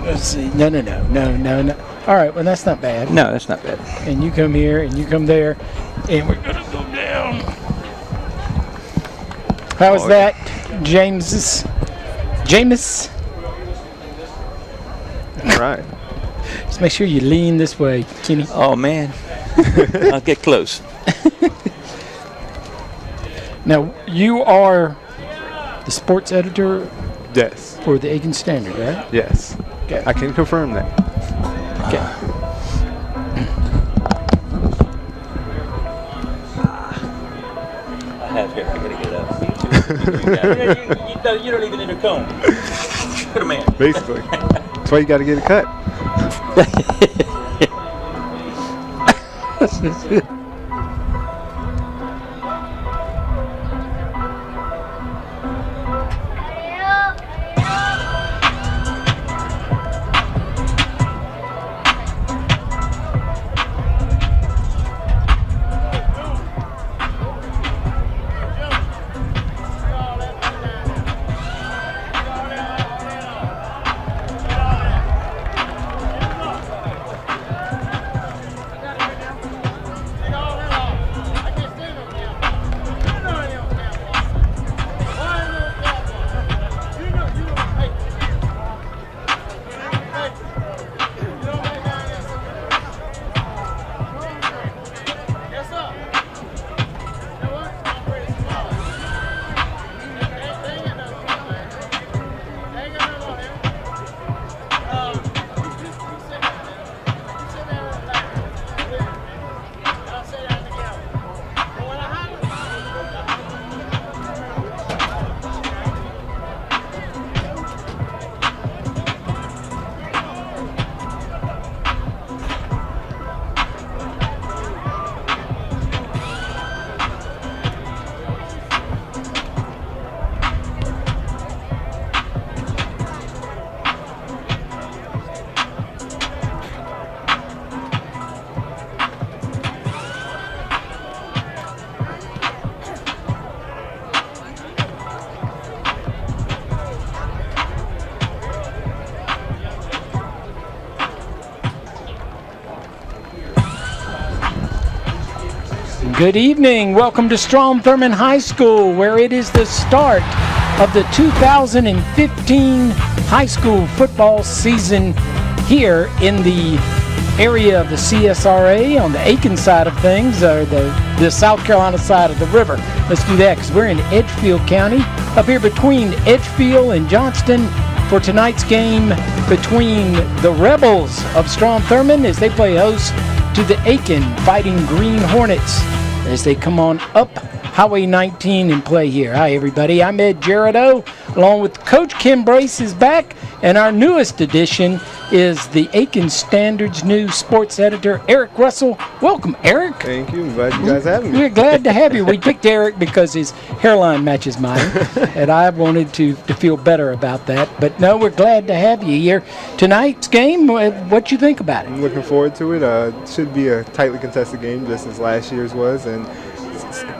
Let's see. No. All right, well, that's not bad. No, that's not bad. And you come here, and you come there, and we're going to go down. How was that, James? All right. Just make sure you lean this way, Kenny. Oh, man. I'll get close. Now, you are the sports editor Yes. for the Aiken Standard, right? Yes. Okay. I can confirm that. Okay. I have here. I gotta get it up. You don't even need a comb. Put them in. Basically. That's why you got to get it cut. Good evening. Welcome to Strom Thurmond High School, where it is the start of the 2015 high school football season here in the area of the CSRA on the Aiken side of things, or the South Carolina side of the river. Let's do that because we're in Edgefield County, up here between Edgefield and Johnston for tonight's game between the Rebels of Strom Thurmond as they play host to the Aiken Fighting Green Hornets as they come on up Highway 19 and play here. Hi, everybody. I'm Ed Gerardo, along with Coach Kim Brace is back, and our newest addition is the Aiken Standard's new sports editor, Eric Russell. Welcome, Eric. Thank you. I'm glad you guys have me. We're glad to have you. We picked Eric because his hairline matches mine, and I wanted to feel better about that. But no, we're glad to have you here. Tonight's game, what you think about it? I'm looking forward to it. It should be a tightly contested game, just as last year's was, and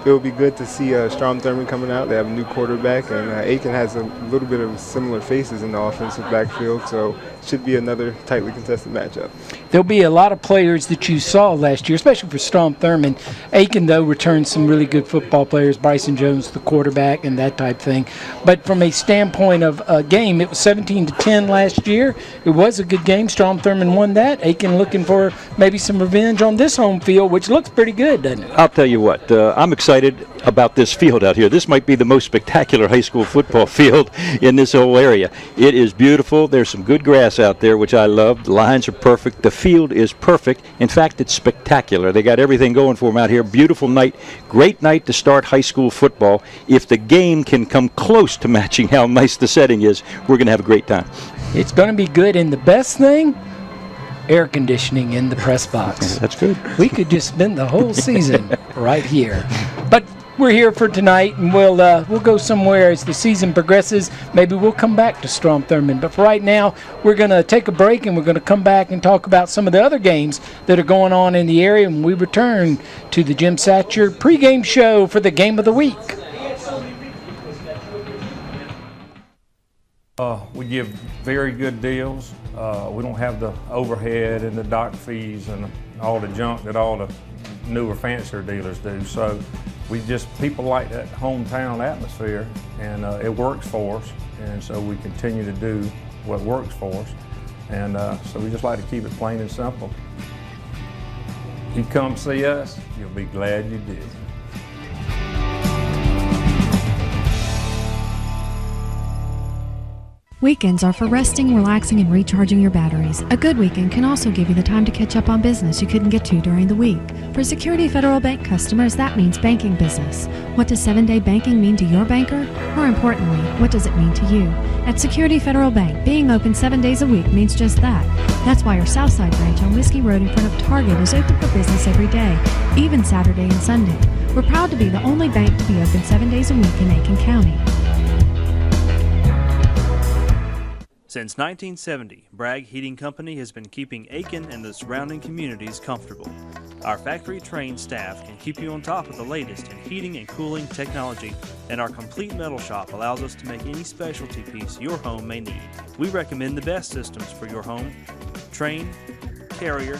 it'll be good to see Strom Thurmond coming out. They have a new quarterback, and Aiken has a little bit of similar faces in the offensive backfield, so it should be another tightly contested matchup. There'll be a lot of players that you saw last year, especially for Strom Thurmond. Aiken, though, returned some really good football players, Bryson Jones, the quarterback, and that type thing. But from a standpoint of a game, it was 17-10 last year. It was a good game. Strom Thurmond won that. Aiken looking for maybe some revenge on this home field, which looks pretty good, doesn't it? I'll tell you what, I'm excited about this field out here. This might be the most spectacular high school football field in this whole area. It is beautiful. There's some good grass out there, which I love. The lines are perfect. The field is perfect. In fact, it's spectacular. They got everything going for them out here. Beautiful night. Great night to start high school football. If the game can come close to matching how nice the setting is, we're going to have a great time. It's going to be good, and the best thing, air conditioning in the press box. That's good. We could just spend the whole season right here. But we're here for tonight, and we'll go somewhere as the season progresses. Maybe we'll come back to Strom Thurmond. But for right now, we're going to take a break, and we're going to come back and talk about some of the other games that are going on in the area when we return to the Jim Satcher pregame show for the Game of the Week. We give very good deals. We don't have the overhead and the dock fees and all the junk that all the newer, fancier dealers do. So people like that hometown atmosphere, and it works for us. And so we continue to do what works for us. And so we just like to keep it plain and simple. If you come see us, you'll be glad you did. Weekends are for resting, relaxing, and recharging your batteries. A good weekend can also give you the time to catch up on business you couldn't get to during the week. For Security Federal Bank customers, that means banking business. What does 7-day banking mean to your banker? More importantly, what does it mean to you? At Security Federal Bank, being open 7 days a week means just that. That's why our Southside branch on Whiskey Road in front of Target is open for business every day, even Saturday and Sunday. We're proud to be the only bank to be open 7 days a week in Aiken County. Since 1970, Bragg Heating Company has been keeping Aiken and the surrounding communities comfortable. Our factory-trained staff can keep you on top of the latest in heating and cooling technology, and our complete metal shop allows us to make any specialty piece your home may need. We recommend the best systems for your home: Trane, Carrier,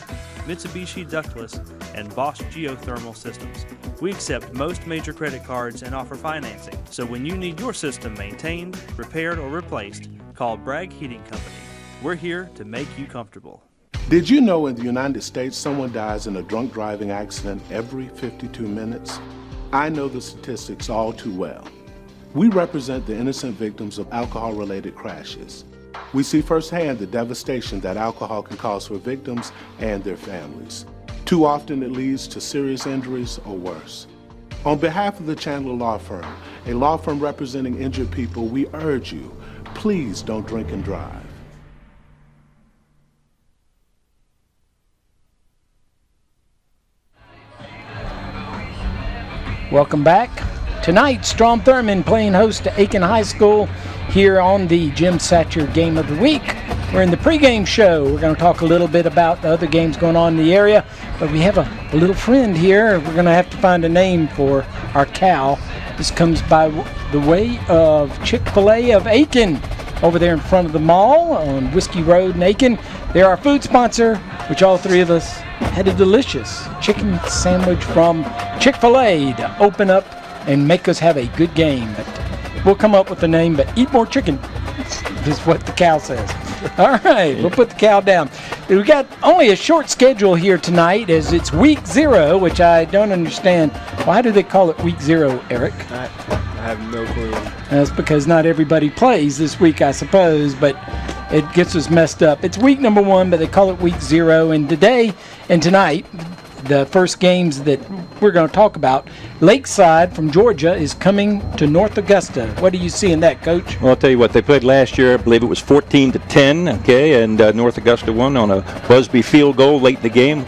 Mitsubishi ductless, and Bosch geothermal systems. We accept most major credit cards and offer financing, so when you need your system maintained, repaired, or replaced, call Bragg Heating Company. We're here to make you comfortable. Did you know in the United States someone dies in a drunk driving accident every 52 minutes? I know the statistics all too well. We represent the innocent victims of alcohol-related crashes. We see firsthand the devastation that alcohol can cause for victims and their families. Too often it leads to serious injuries or worse. On behalf of the Chandler Law Firm, a law firm representing injured people, we urge you, please don't drink and drive. Welcome back. Tonight, Strom Thurmond playing host to Aiken High School here on the Jim Satcher Game of the Week. We're in the pregame show. We're going to talk a little bit about the other games going on in the area, but we have a little friend here. We're going to have to find a name for our cow. This comes by the way of Chick-fil-A of Aiken over there in front of the mall on Whiskey Road in Aiken. They're our food sponsor, which all three of us had a delicious chicken sandwich from Chick-fil-A to open up and make us have a good game. But we'll come up with a name, but eat more chicken is what the cow says. All right, we'll put the cow down. We got only a short schedule here tonight as it's week 0, which I don't understand. Why do they call it week 0, Eric? I have no clue. That's because not everybody plays this week, I suppose, but it gets us messed up. It's week number 1, but they call it week 0. And today and tonight, the first games that we're going to talk about, Lakeside from Georgia is coming to North Augusta. What do you see in that, Coach? Well, I'll tell you what, they played last year. I believe it was 14-10, okay, and North Augusta won on a Busby field goal late in the game.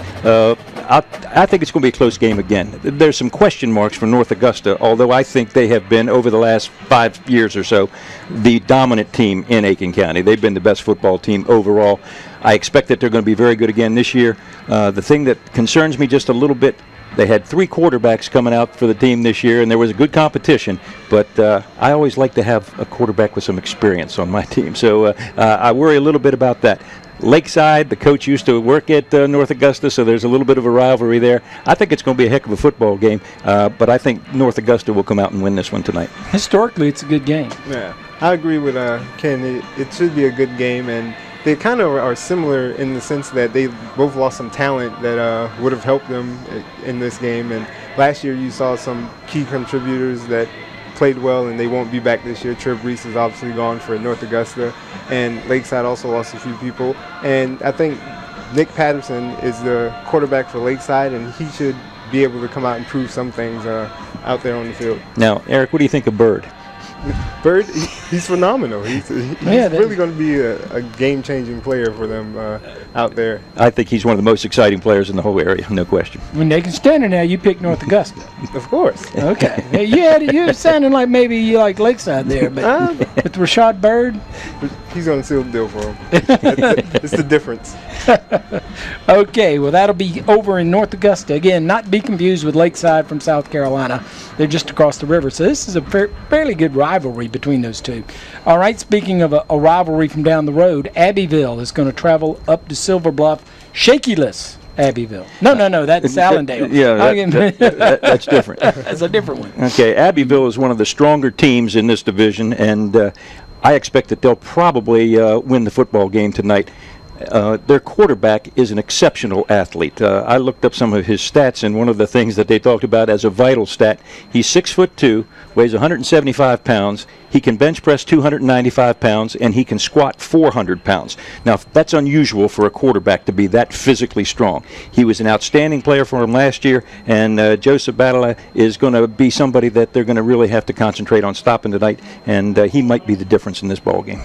I think it's going to be a close game again. There's some question marks for North Augusta, although I think they have been, over the last 5 years or so, the dominant team in Aiken County. They've been the best football team overall. I expect that they're going to be very good again this year. The thing that concerns me just a little bit, they had 3 quarterbacks coming out for the team this year, and there was a good competition, but I always like to have a quarterback with some experience on my team, so I worry a little bit about that. Lakeside, the coach used to work at North Augusta, so there's a little bit of a rivalry there. I think it's going to be a heck of a football game, but I think North Augusta will come out and win this one tonight. Historically, it's a good game. Yeah, I agree with Ken. It should be a good game, and they kind of are similar in the sense that they both lost some talent that would have helped them in this game. And last year you saw some key contributors that played well, and they won't be back this year. Trip Reese is obviously gone for North Augusta, and Lakeside also lost a few people. And I think Nick Patterson is the quarterback for Lakeside, and he should be able to come out and prove some things out there on the field. Now, Eric, what do you think of Bird? Bird, he's phenomenal. He's really going to be a game-changing player for them out there. I think he's one of the most exciting players in the whole area, no question. When they can stand it now, you pick North Augusta. Of course. Okay. You're sounding like maybe you like Lakeside there, but with Rashad Bird, he's going to seal the deal for him. It's the difference. Okay, well, that'll be over in North Augusta. Again, not be confused with Lakeside from South Carolina. They're just across the river. So this is a fairly good rivalry rivalry between those two. All right, speaking of a rivalry from down the road, Abbeville is going to travel up to Silver Bluff, shakyless Abbeville. No, that's Allendale. That's different. That's a different one. Okay, Abbeville is one of the stronger teams in this division, and I expect that they'll probably win the football game tonight. Their quarterback is an exceptional athlete. I looked up some of his stats, and one of the things that they talked about as a vital stat, he's 6'2", weighs 175 pounds, he can bench press 295 pounds, and he can squat 400 pounds. Now, that's unusual for a quarterback to be that physically strong. He was an outstanding player for him last year, and Joseph Batala is going to be somebody that they're going to really have to concentrate on stopping tonight, and he might be the difference in this ball game.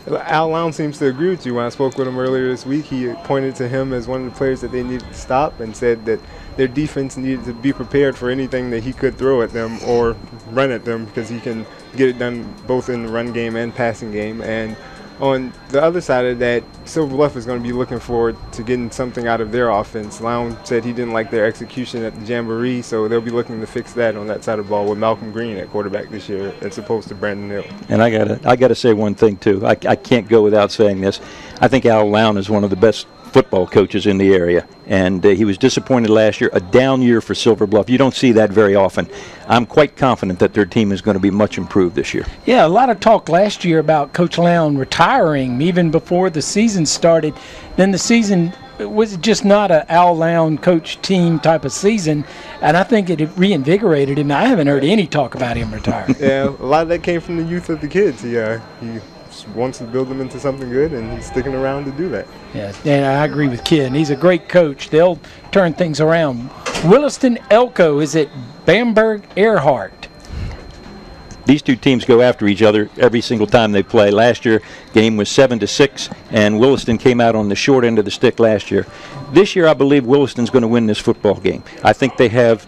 Al Lown seems to agree with you. When I spoke with him earlier this week, he pointed to him as one of the players that they needed to stop and said that their defense needed to be prepared for anything that he could throw at them or run at them, because he can get it done both in the run game and passing game. And on the other side of that, Silver Bluff is going to be looking forward to getting something out of their offense. Lown said he didn't like their execution at the Jamboree, so they'll be looking to fix that on that side of the ball with Malcolm Green at quarterback this year as opposed to Brandon Hill. And I gotta say one thing too. I can't go without saying this. I think Al Lown is one of the best football coaches in the area, and he was disappointed last year. A down year for Silver Bluff. You don't see that very often. I'm quite confident that their team is going to be much improved this year. Yeah, a lot of talk last year about Coach Lown retiring even before the season started. Then the season was just not a Al Lown coach team type of season, and I think it reinvigorated him. I haven't heard any talk about him retiring. Yeah, a lot of that came from the youth of the kids. He wants to build them into something good, and he's sticking around to do that. Yeah, and I agree with Ken. He's a great coach. They'll turn things around. Williston Elko is at Bamberg Earhart. These two teams go after each other every single time they play. Last year, game was 7-6, and Williston came out on the short end of the stick last year. This year, I believe Williston's going to win this football game. I think they have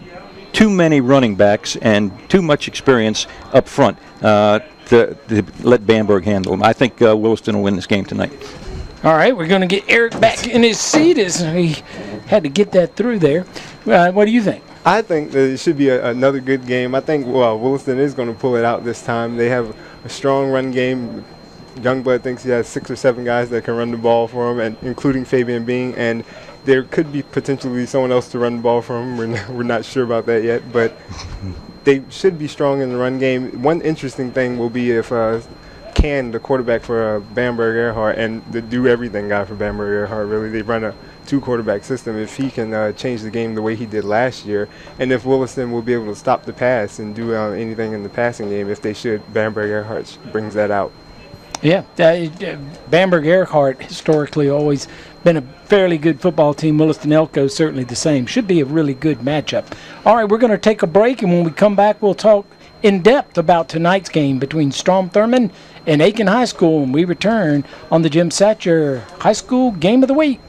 too many running backs and too much experience up front to let Bamberg handle them. I think Williston will win this game tonight. All right, we're going to get Eric back in his seat as he had to get that through there. What do you think? I think that it should be another good game. I think Williston is going to pull it out this time. They have a strong run game. Youngblood thinks he has 6 or 7 guys that can run the ball for him, and including Fabian Bean. And there could be potentially someone else to run the ball for him. We're not sure about that yet, but they should be strong in the run game. One interesting thing will be if the quarterback for Bamberg Earhart, and the do-everything guy for Bamberg Earhart, really, they run a 2-quarterback system. If he can change the game the way he did last year, and if Williston will be able to stop the pass and do anything in the passing game, if they should, Bamberg Earhart brings that out. Yeah, Bamberg Earhart historically always been a fairly good football team. Williston Elko certainly the same. Should be a really good matchup. All right, we're going to take a break, and when we come back, we'll talk in depth about tonight's game between Strom Thurmond and Aiken High School, and we return on the Jim Satcher High School Game of the Week.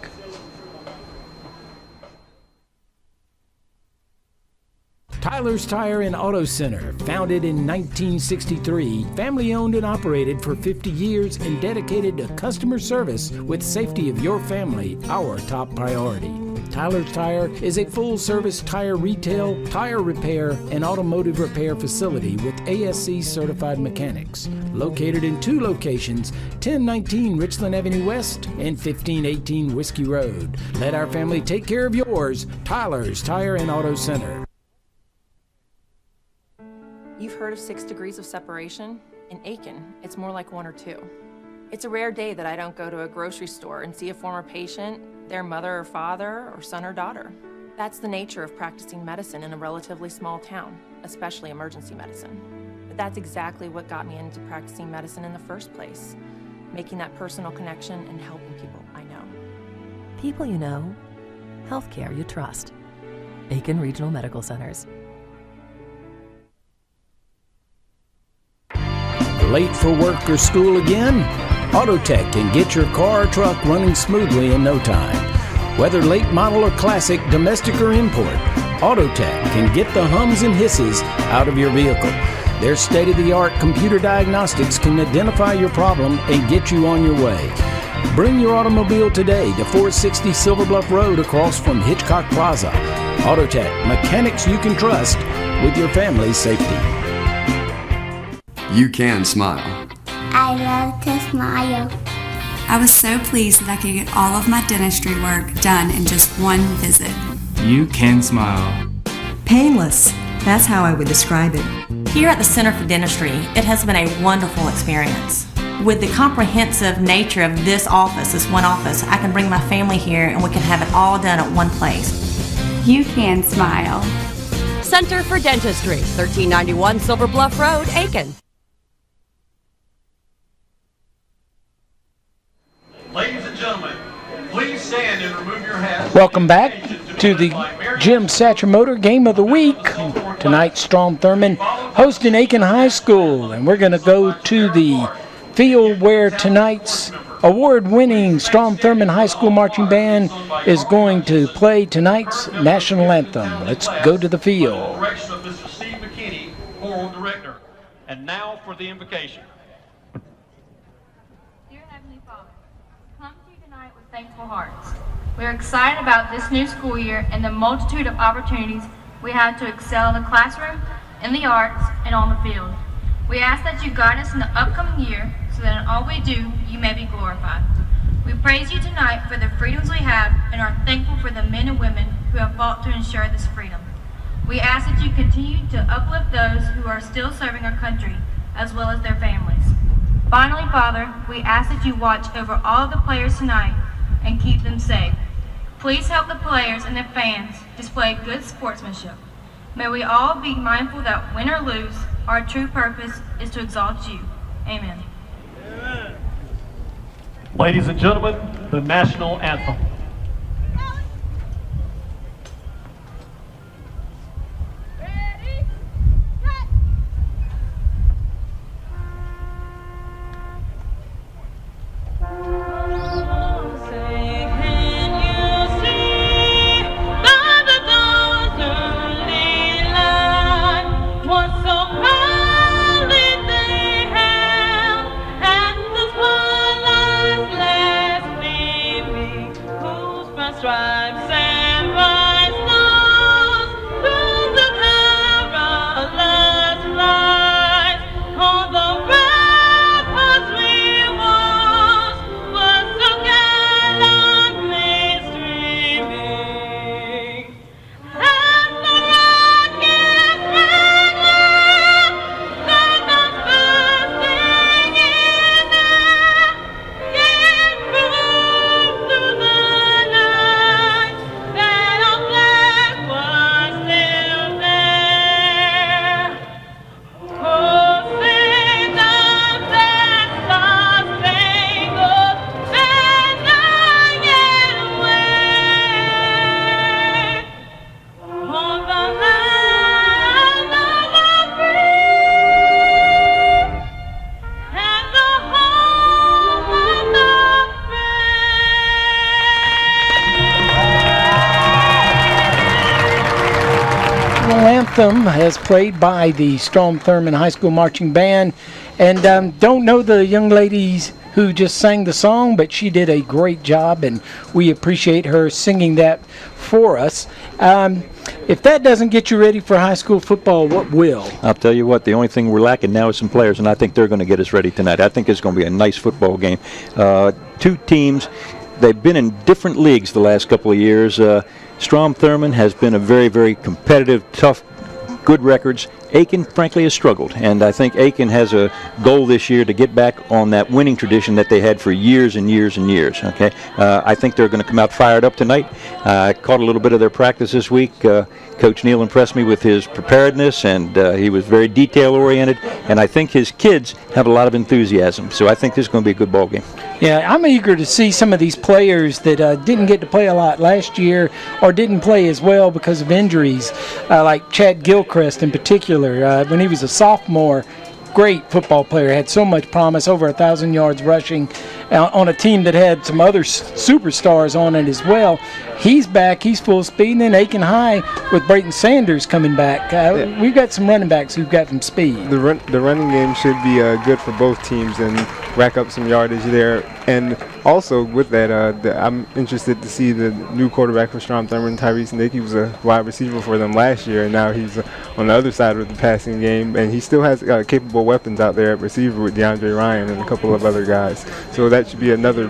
Tyler's Tire and Auto Center, founded in 1963, family owned and operated for 50 years and dedicated to customer service with safety of your family, our top priority. Tyler's Tire is a full-service tire retail, tire repair, and automotive repair facility with ASC certified mechanics. Located in 2 locations, 1019 Richland Avenue West and 1518 Whiskey Road. Let our family take care of yours. Tyler's Tire and Auto Center. You've heard of 6 degrees of separation? In Aiken, it's more like 1 or 2. It's a rare day that I don't go to a grocery store and see a former patient, their mother or father, or son or daughter. That's the nature of practicing medicine in a relatively small town, especially emergency medicine. But that's exactly what got me into practicing medicine in the first place, making that personal connection and helping people I know. People you know, healthcare you trust. Aiken Regional Medical Centers. Late for work or school again? Autotech can get your car or truck running smoothly in no time. Whether late model or classic, domestic or import, Autotech can get the hums and hisses out of your vehicle. Their state-of-the-art computer diagnostics can identify your problem and get you on your way. Bring your automobile today to 460 Silver Bluff Road across from Hitchcock Plaza. Autotech, mechanics you can trust with your family's safety. You can smile. I love to smile. I was so pleased that I could get all of my dentistry work done in just one visit. You can smile. Painless. That's how I would describe it. Here at the Center for Dentistry, it has been a wonderful experience. With the comprehensive nature of this one office, I can bring my family here and we can have it all done at one place. You can smile. Center for Dentistry, 1391 Silver Bluff Road, Aiken. Ladies and gentlemen, please stand and remove your hats. Welcome back to the Jim Satcher Motor Game of the Week. Tonight, Strom Thurmond hosting Aiken High School, and we're going to go to the field where tonight's award-winning Strom Thurmond High School Marching Band is going to play tonight's national anthem. Let's go to the field. Direction of Mr. Steve McKinney, choral director. And now for the invocation. Dear Heavenly Father, come to you tonight with thankful hearts. We are excited about this new school year and the multitude of opportunities we have to excel in the classroom, in the arts, and on the field. We ask that you guide us in the upcoming year so that in all we do, you may be glorified. We praise you tonight for the freedoms we have and are thankful for the men and women who have fought to ensure this freedom. We ask that you continue to uplift those who are still serving our country, as well as their families. Finally, Father, we ask that you watch over all of the players tonight and keep them safe. Please help the players and the fans display good sportsmanship. May we all be mindful that win or lose, our true purpose is to exalt you. Amen. Ladies and gentlemen, the national anthem. Anthem as played by the Strom Thurmond High School Marching Band. And don't know the young ladies who just sang the song, but she did a great job, and we appreciate her singing that for us. If that doesn't get you ready for high school football, what will? I'll tell you what, the only thing we're lacking now is some players, and I think they're going to get us ready tonight. I think it's going to be a nice football game. Two teams, they've been in different leagues the last couple of years. Strom Thurmond has been a very, very competitive, tough, good records. Aiken, frankly, has struggled, and I think Aiken has a goal this year to get back on that winning tradition that they had for years and years and years. Okay, I think they're going to come out fired up tonight. I caught a little bit of their practice this week. Coach Neal impressed me with his preparedness, and he was very detail-oriented, and I think his kids have a lot of enthusiasm, so I think this is going to be a good ball game. Yeah, I'm eager to see some of these players that didn't get to play a lot last year or didn't play as well because of injuries, like Chad Gilchrist in particular. When he was a sophomore, great football player, had so much promise, over 1,000 yards rushing on a team that had some other superstars on it as well. He's back, he's full speed, and then Aiken High with Brayton Sanders coming back. We've got some running backs who've got some speed. The running game should be good for both teams, and rack up some yardage there. And also with that, I'm interested to see the new quarterback for Strom Thurmond, Tyrese Nick. He was a wide receiver for them last year, and now he's on the other side of the passing game. And he still has capable weapons out there at receiver with DeAndre Ryan and a couple of other guys. So that should be another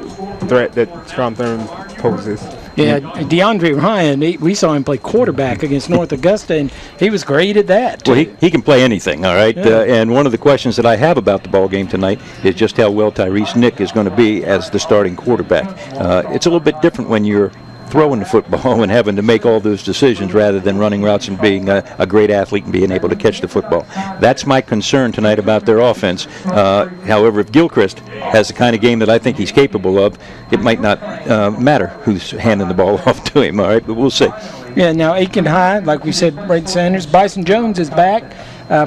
threat that Strom Thurmond poses. Yeah, DeAndre Ryan, we saw him play quarterback against North Augusta, and he was great at that. Well, he can play anything, all right? Yeah. And one of the questions that I have about the ball game tonight is just how well Tyrese Nick is going to be as the starting quarterback. It's a little bit different when you're throwing the football and having to make all those decisions rather than running routes and being a great athlete and being able to catch the football. That's my concern tonight about their offense. However, if Gilchrist has the kind of game that I think he's capable of, it might not matter who's handing the ball off to him, all right? But we'll see. Yeah, now Aiken High, like we said, Braden Sanders, Bryson Jones is back.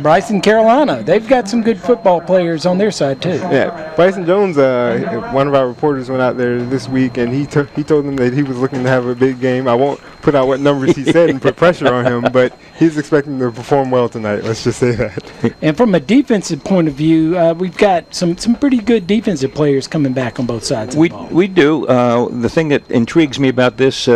Bryson, Carolina, they've got some good football players on their side too. Yeah, Bryson Jones, one of our reporters went out there this week, and he told them that he was looking to have a big game. I won't put out what numbers he said and put pressure on him, but he's expecting to perform well tonight. Let's just say that. And from a defensive point of view, we've got some pretty good defensive players coming back on both sides of the ball. We do. The thing that intrigues me about this,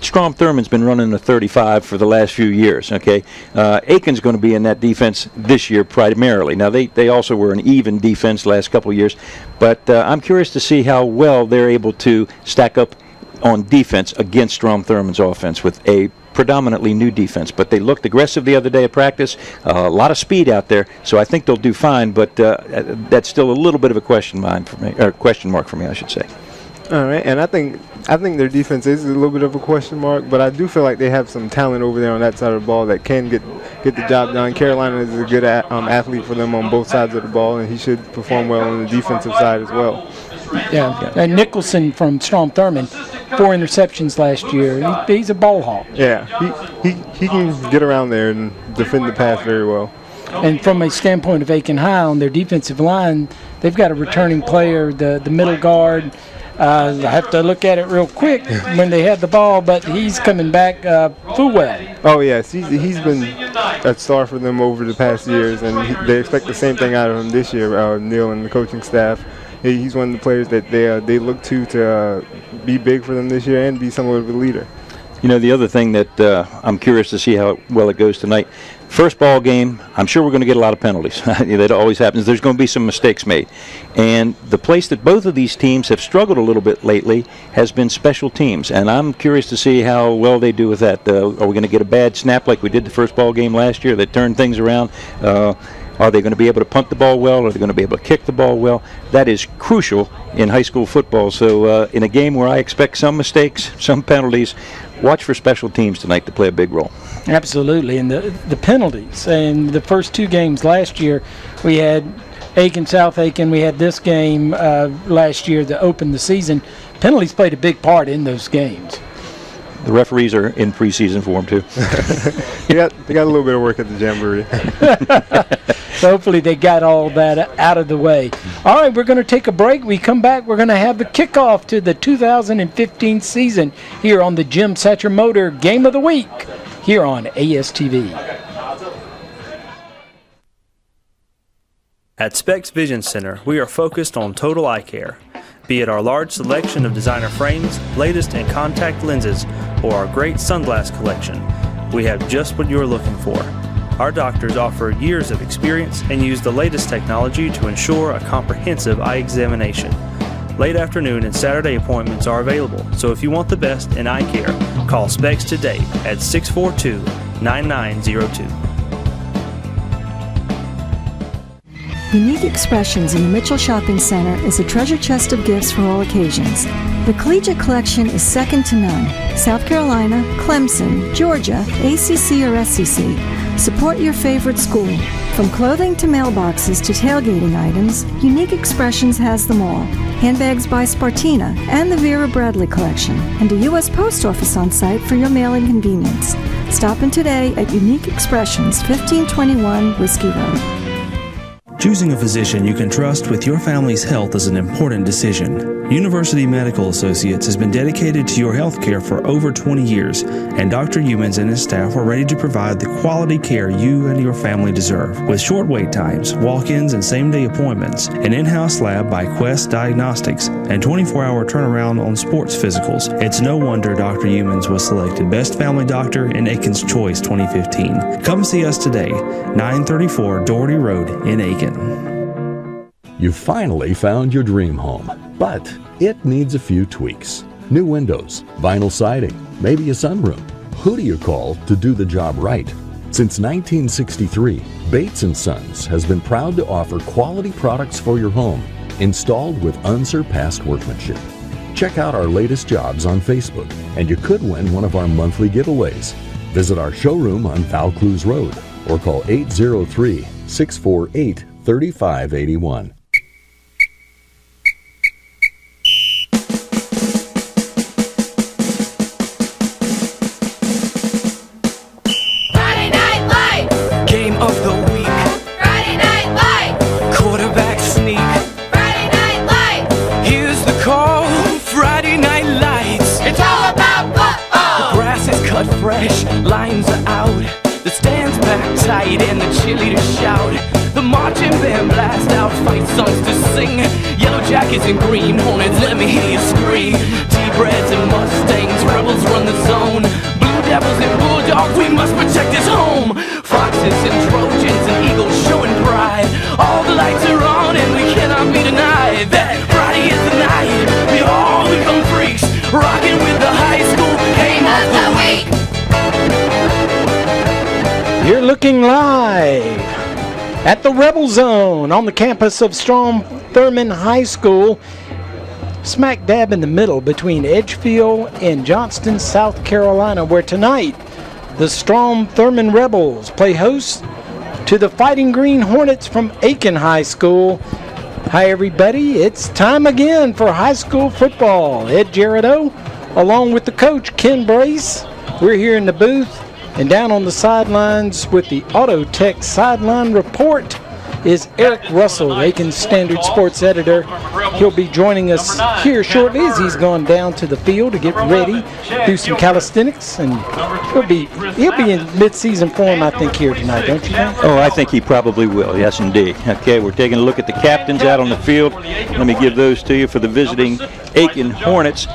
Strom Thurmond's been running the 35 for the last few years, okay? Aiken's going to be in that defense this year primarily. Now, they also were an even defense the last couple of years, but I'm curious to see how well they're able to stack up on defense against Strom Thurmond's offense with a predominantly new defense. But they looked aggressive the other day at practice, a lot of speed out there, so I think they'll do fine, but that's still a little bit of a question mark for me, I should say. All right, and I think their defense is a little bit of a question mark, but I do feel like they have some talent over there on that side of the ball that can get the job done. Carolina is a good athlete for them on both sides of the ball, and he should perform well on the defensive side as well. Yeah, and Nicholson from Strom Thurmond, 4 interceptions last year. He's a ball hawk. Yeah, he can get around there and defend the pass very well. And from a standpoint of Aiken High on their defensive line, they've got a returning player, the middle guard. I have to look at it real quick when they had the ball, but he's coming back Fuwell. Oh, yes. He's been a star for them over the past years, and they expect the same thing out of him this year, Neil and the coaching staff. He's one of the players that they look to be big for them this year and be somewhat of a leader. You know, the other thing that I'm curious to see how well it goes tonight, first ball game, I'm sure we're going to get a lot of penalties. That always happens. There's going to be some mistakes made. And the place that both of these teams have struggled a little bit lately has been special teams. And I'm curious to see how well they do with that. Are we going to get a bad snap like we did the first ball game last year that turned things around? Are they going to be able to punt the ball well? Are they going to be able to kick the ball well? That is crucial in high school football. So in a game where I expect some mistakes, some penalties, watch for special teams tonight to play a big role. Absolutely, and the penalties. And the first 2 games last year, we had Aiken, South Aiken. We had this game last year to open the season. Penalties played a big part in those games. The referees are in preseason form, too. they got a little bit of work at the Jamboree. So hopefully they got all that out of the way. All right, we're going to take a break. We come back, we're going to have the kickoff to the 2015 season here on the Jim Satcher Motor Game of the Week here on ASTV. At Specs Vision Center, we are focused on total eye care. Be it our large selection of designer frames, latest and contact lenses, or our great sunglass collection, we have just what you're looking for. Our doctors offer years of experience and use the latest technology to ensure a comprehensive eye examination. Late afternoon and Saturday appointments are available, so if you want the best in eye care, call Specs today at 642-9902. Unique Expressions in the Mitchell Shopping Center is a treasure chest of gifts for all occasions. The Collegiate Collection is second to none. South Carolina, Clemson, Georgia, ACC or SEC. Support your favorite school. From clothing to mailboxes to tailgating items, Unique Expressions has them all. Handbags by Spartina and the Vera Bradley Collection, and a U.S. Post Office on site for your mailing convenience. Stop in today at Unique Expressions, 1521 Whiskey Road. Choosing a physician you can trust with your family's health is an important decision. University Medical Associates has been dedicated to your health care for over 20 years, and Dr. Humans and his staff are ready to provide the quality care you and your family deserve. With short wait times, walk-ins and same-day appointments, an in-house lab by Quest Diagnostics, and 24-hour turnaround on sports physicals, it's no wonder Dr. Humans was selected Best Family Doctor in Aiken's Choice 2015. Come see us today, 934 Doherty Road in Aiken. You finally found your dream home, but it needs a few tweaks. New windows, vinyl siding, maybe a sunroom. Who do you call to do the job right? Since 1963, Bates & Sons has been proud to offer quality products for your home, installed with unsurpassed workmanship. Check out our latest jobs on Facebook, and you could win one of our monthly giveaways. Visit our showroom on Vaucluse Road or call 803-648-3581. Friday Night Lights! Game of the week. Friday Night Lights! Quarterback sneak. Friday Night Lights! Here's the call. Friday Night Lights. It's all about football. The grass is cut fresh, lines are out. The stands packed tight and the cheerleaders shout. The marching band blast out fight songs to sing. Yellow jackets and green hornets, let me hear you scream. T-Breds and Mustangs, rebels run the zone. Blue devils and bulldogs, we must protect this home. Foxes and Trojans and eagles showing pride. All the lights are on and we cannot be denied that Friday is the night we all become freaks, rocking with the high school game of the week. You're looking live at the Rebel Zone on the campus of Strom Thurmond High School, smack dab in the middle between Edgefield and Johnston, South Carolina, where tonight the Strom Thurmond Rebels play host to the Fighting Green Hornets from Aiken High School. Hi everybody, it's time again for high school football. Ed Gerardo, along with the coach Ken Brace, we're here in the booth. And down on the sidelines with the Auto Tech Sideline Report is Eric Russell, Aiken Standard Sports Editor. He'll be joining us here shortly as he's gone down to the field to get ready, do some calisthenics, and he'll be in mid-season form, I think, here tonight, don't you think? Oh, I think he probably will, yes indeed. Okay, we're taking a look at the captains out on the field. Let me give those to you for the visiting Aiken Hornets.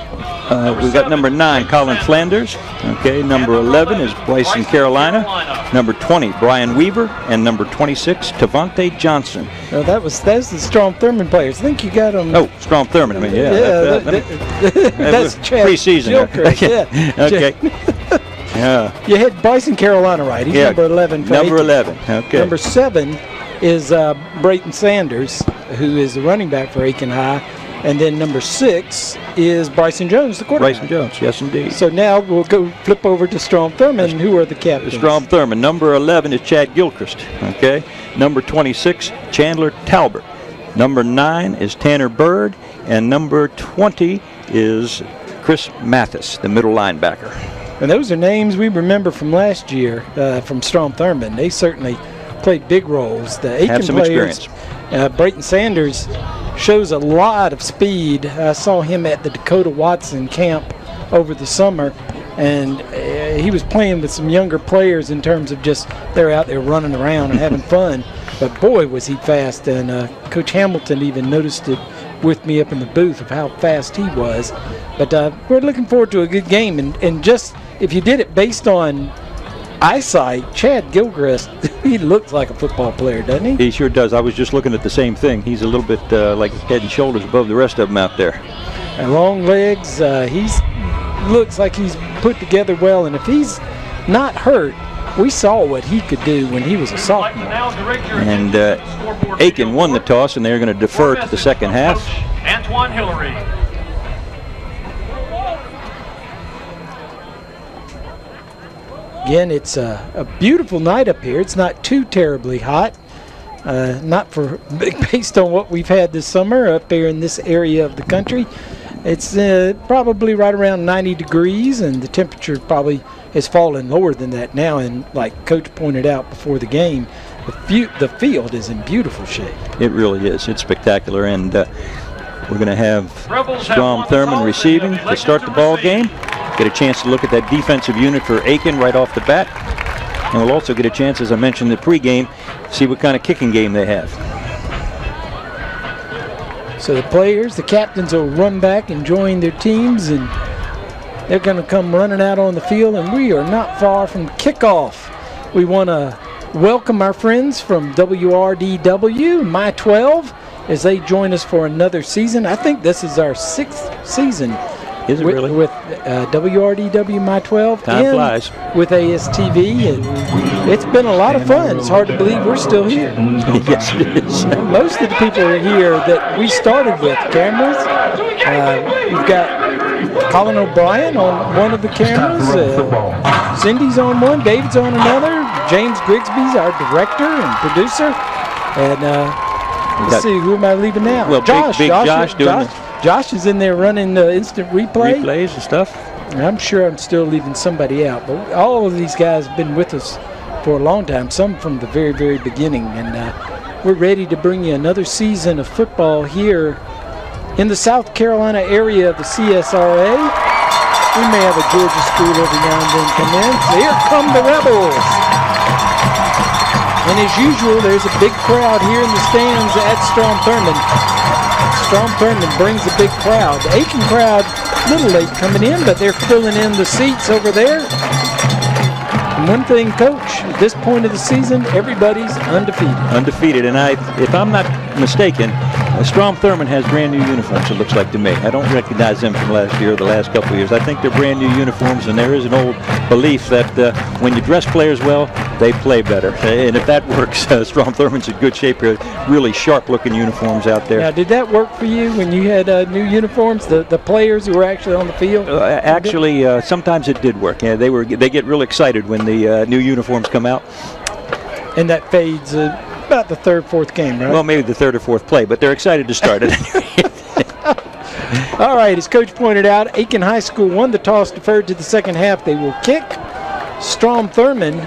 We've got number 9, Colin Flanders. Okay, number 11 is Bryson Carolina. Number 20, Brian Weaver, and number 26, Tavante Johnson. Oh, that's the Strom Thurmond players. I think you got them. Oh, Strom Thurmond. I mean, yeah. That's Chad preseason. Yeah. Okay. Yeah. You had Bryson Carolina right. He's number 11. Number 11. Okay. Number 7 is Brayton Sanders, who is the running back for Aiken High. And then number 6 is Bryson Jones, the quarterback. Bryson Jones, yes indeed. So now we'll go flip over to Strom Thurmond. Who are the captains? Strom Thurmond. Number 11 is Chad Gilchrist. Okay. Number 26, Chandler Talbert. Number 9 is Tanner Bird. And number 20 is Chris Mathis, the middle linebacker. And those are names we remember from last year from Strom Thurmond. They certainly played big roles. The Aiken have some players, experience. Brayton Sanders shows a lot of speed. I saw him at the Dakota Watson camp over the summer, and he was playing with some younger players in terms of just they're out there running around and having fun. But boy, was he fast, and Coach Hamilton even noticed it with me up in the booth of how fast he was. But we're looking forward to a good game, and just if you did it based on eyesight, Chad Gilchrist, he looks like a football player, doesn't he? He sure does. I was just looking at the same thing. He's a little bit like head and shoulders above the rest of them out there. And long legs. He's looks like he's put together well, and if he's not hurt, we saw what he could do when he was a sophomore. And Aiken won the toss, and they're going to defer to the second half. Antoine Hillary. Again, it's a beautiful night up here. It's not too terribly hot. Not for based on what we've had this summer up there in this area of the country. It's probably right around 90 degrees, and the temperature probably has fallen lower than that now. And like Coach pointed out before the game, the field is in beautiful shape. It really is. It's spectacular. And We're going to have Strom Thurmond receiving to start the ball game. Get a chance to look at that defensive unit for Aiken right off the bat. And we'll also get a chance, as I mentioned in the pregame, see what kind of kicking game they have. So the players, the captains will run back and join their teams, and they're going to come running out on the field, and we are not far from kickoff. We want to welcome our friends from WRDW, My 12, as they join us for another season. I think this is our 6th season. Is it really? With WRDW My 12 Time and flies. with ASTV, and it's been a lot of fun. It's hard to believe we're still here. Yes, it is. Most of the people are here that we started with cameras. We've got Colin O'Brien on one of the cameras. Cindy's on one. David's on another. James Grigsby's our director and producer. And let's see, who am I leaving now? Well, Josh doing Josh is in there running the instant replays and stuff. I'm sure I'm still leaving somebody out, but all of these guys have been with us for a long time, some from the very, very beginning, and we're ready to bring you another season of football here in the South Carolina area of the CSRA. We may have a Georgia school every now and then come in. So here come the Rebels. And as usual, there's a big crowd here in the stands at Strom Thurmond. Strom Thurmond brings a big crowd. The Aiken crowd, a little late coming in, but they're filling in the seats over there. And one thing, Coach, at this point of the season, everybody's undefeated. Undefeated, and if I'm not mistaken, Strom Thurmond has brand new uniforms, it looks like to me. I don't recognize them from last year or the last couple of years. I think they're brand new uniforms, and there is an old belief that when you dress players well, they play better. And if that works, Strom Thurmond's in good shape here. Really sharp-looking uniforms out there. Now, did that work for you when you had new uniforms, the players who were actually on the field? Actually, sometimes it did work. Yeah, they get real excited when the new uniforms come out. And that fades about the third, fourth game, right? Well, maybe the third or fourth play, but they're excited to start it. All right, as Coach pointed out, Aiken High School won the toss, deferred to the second half. They will kick. Strom Thurmond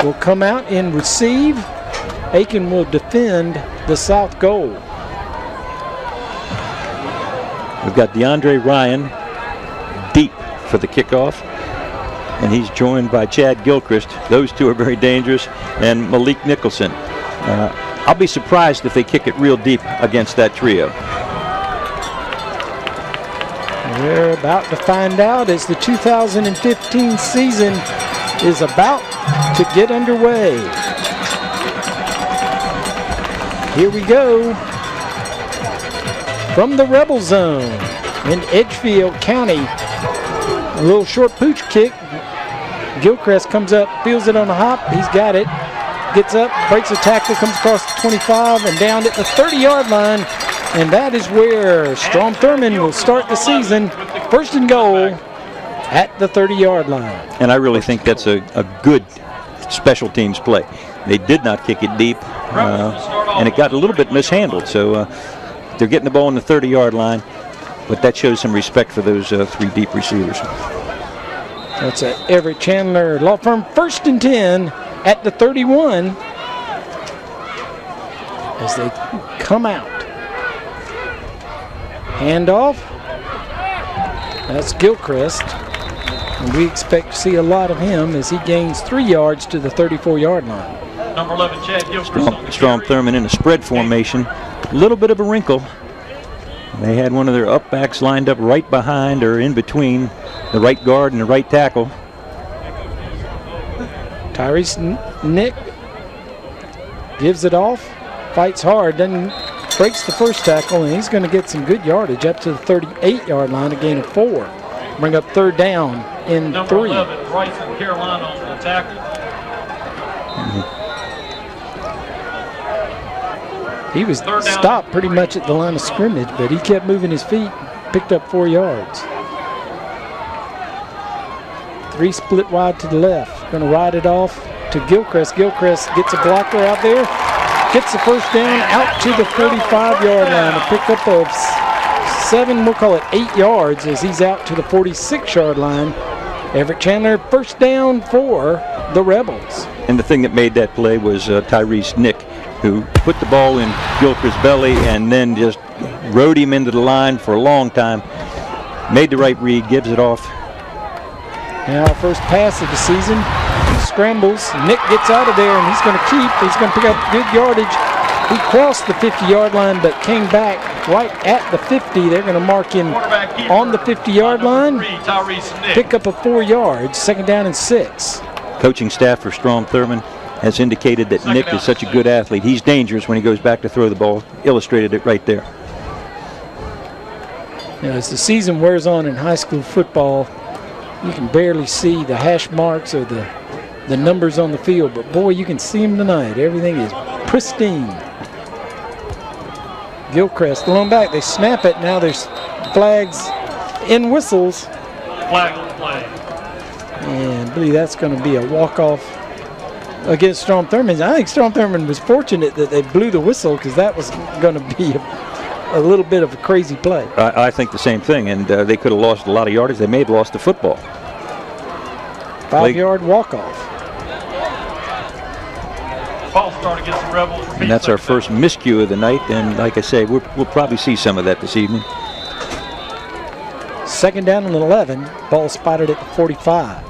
will come out and receive. Aiken will defend the south goal. We've got DeAndre Ryan deep for the kickoff, and he's joined by Chad Gilchrist. Those two are very dangerous, and Malik Nicholson. I'll be surprised if they kick it real deep against that trio. We're about to find out as the 2015 season is about to get underway. Here we go from the Rebel Zone in Edgefield County. A little short pooch kick. Gilchrist comes up, feels it on the hop. He's got it. Gets up, breaks a tackle, comes across the 25 and down at the 30-yard line. And that is where Strom Thurmond will start the season. First and goal at the 30-yard line. And I really think that's a good special teams play. They did not kick it deep, and it got a little bit mishandled. So they're getting the ball on the 30-yard line, but that shows some respect for those three deep receivers. That's a Everett Chandler Law Firm. First and 10 at the 31 as they come out. Handoff. That's Gilchrist. And we expect to see a lot of him as he gains 3 yards to the 34-yard line. Number 11, Chad Gilchrist. Strom Thurmond in a spread formation. A little bit of a wrinkle. They had one of their up backs lined up right behind or in between the right guard and the right tackle. Tyrese Nick gives it off, fights hard, then breaks the first tackle, and he's going to get some good yardage up to the 38-yard line, a gain of 4. Bring up third down in Number 3. 11, Bryce from Carolina on the tackle. He was stopped pretty much at the line of scrimmage, but he kept moving his feet, picked up 4 yards. 3 split wide to the left. Going to ride it off to Gilchrist. Gilchrist gets a blocker out there, gets the first down out to the 45-yard line. A pickup of 7, we'll call it 8 yards as he's out to the 46-yard line. Everett Chandler, first down for the Rebels. And the thing that made that play was Tyrese Nick, who put the ball in Gilchrist's belly and then just rode him into the line for a long time. Made the right read, gives it off. Now, first pass of the season. He scrambles. Nick gets out of there, and he's going to keep. He's going to pick up good yardage. He crossed the 50-yard line, but came back right at the 50. They're going to mark him on the 50-yard line. Pick up a 4 yards. Second down and 6. Coaching staff for Strom Thurmond has indicated that Nick is such a good athlete. He's dangerous when he goes back to throw the ball. Illustrated it right there. You know, as the season wears on in high school football, you can barely see the hash marks or the numbers on the field, but boy, you can see them tonight. Everything is pristine. Gilchrist along back. They snap it. Now there's flags and whistles. Flag on the play. And I believe that's going to be a walk-off against Strom Thurmond. I think Strom Thurmond was fortunate that they blew the whistle, because that was going to be a little bit of a crazy play. I think the same thing, and they could have lost a lot of yardage. They may have lost the football. 5-yard walk-off. False start against the Rebels. And that's our first miscue of the night, and like I say, we'll probably see some of that this evening. Second down and 11. Ball spotted at the 45.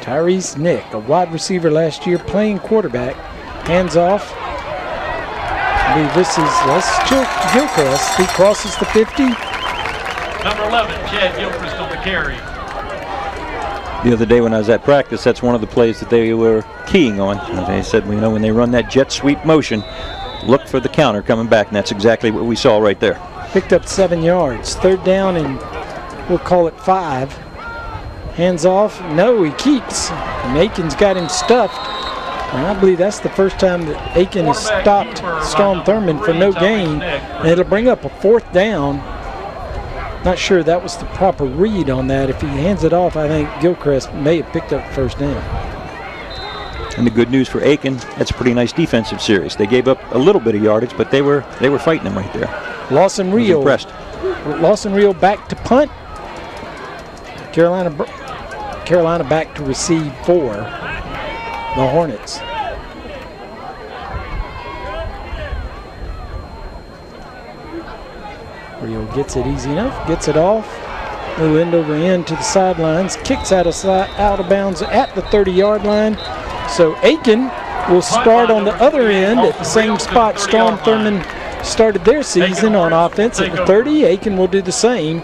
Tyrese Nick, a wide receiver last year, playing quarterback. Hands off. I believe this is Gilchrist. He crosses the 50. Number 11, Chad Gilchrist on the carry. The other day when I was at practice, that's one of the plays that they were keying on. They said, you know, when they run that jet sweep motion, look for the counter coming back, and that's exactly what we saw right there. Picked up 7 yards. Third down, and we'll call it 5. Hands off. No, he keeps. And Aiken's got him stuffed. And I believe that's the first time that Aiken has stopped Strom Thurmond for no gain. And it'll bring up a 4th down. Not sure that was the proper read on that. If he hands it off, I think Gilchrist may have picked up first down. And the good news for Aiken, that's a pretty nice defensive series. They gave up a little bit of yardage, but they were fighting them right there. Lawson Reel. Lawson Reel back to punt. Carolina back to receive for the Hornets. Reel gets it easy enough, gets it off. Little end over end to the sidelines, kicks out of bounds at the 30-yard line. So Aiken will start on the other end at the same spot Strom Thurmond started their season on offense at the 30. Aiken will do the same.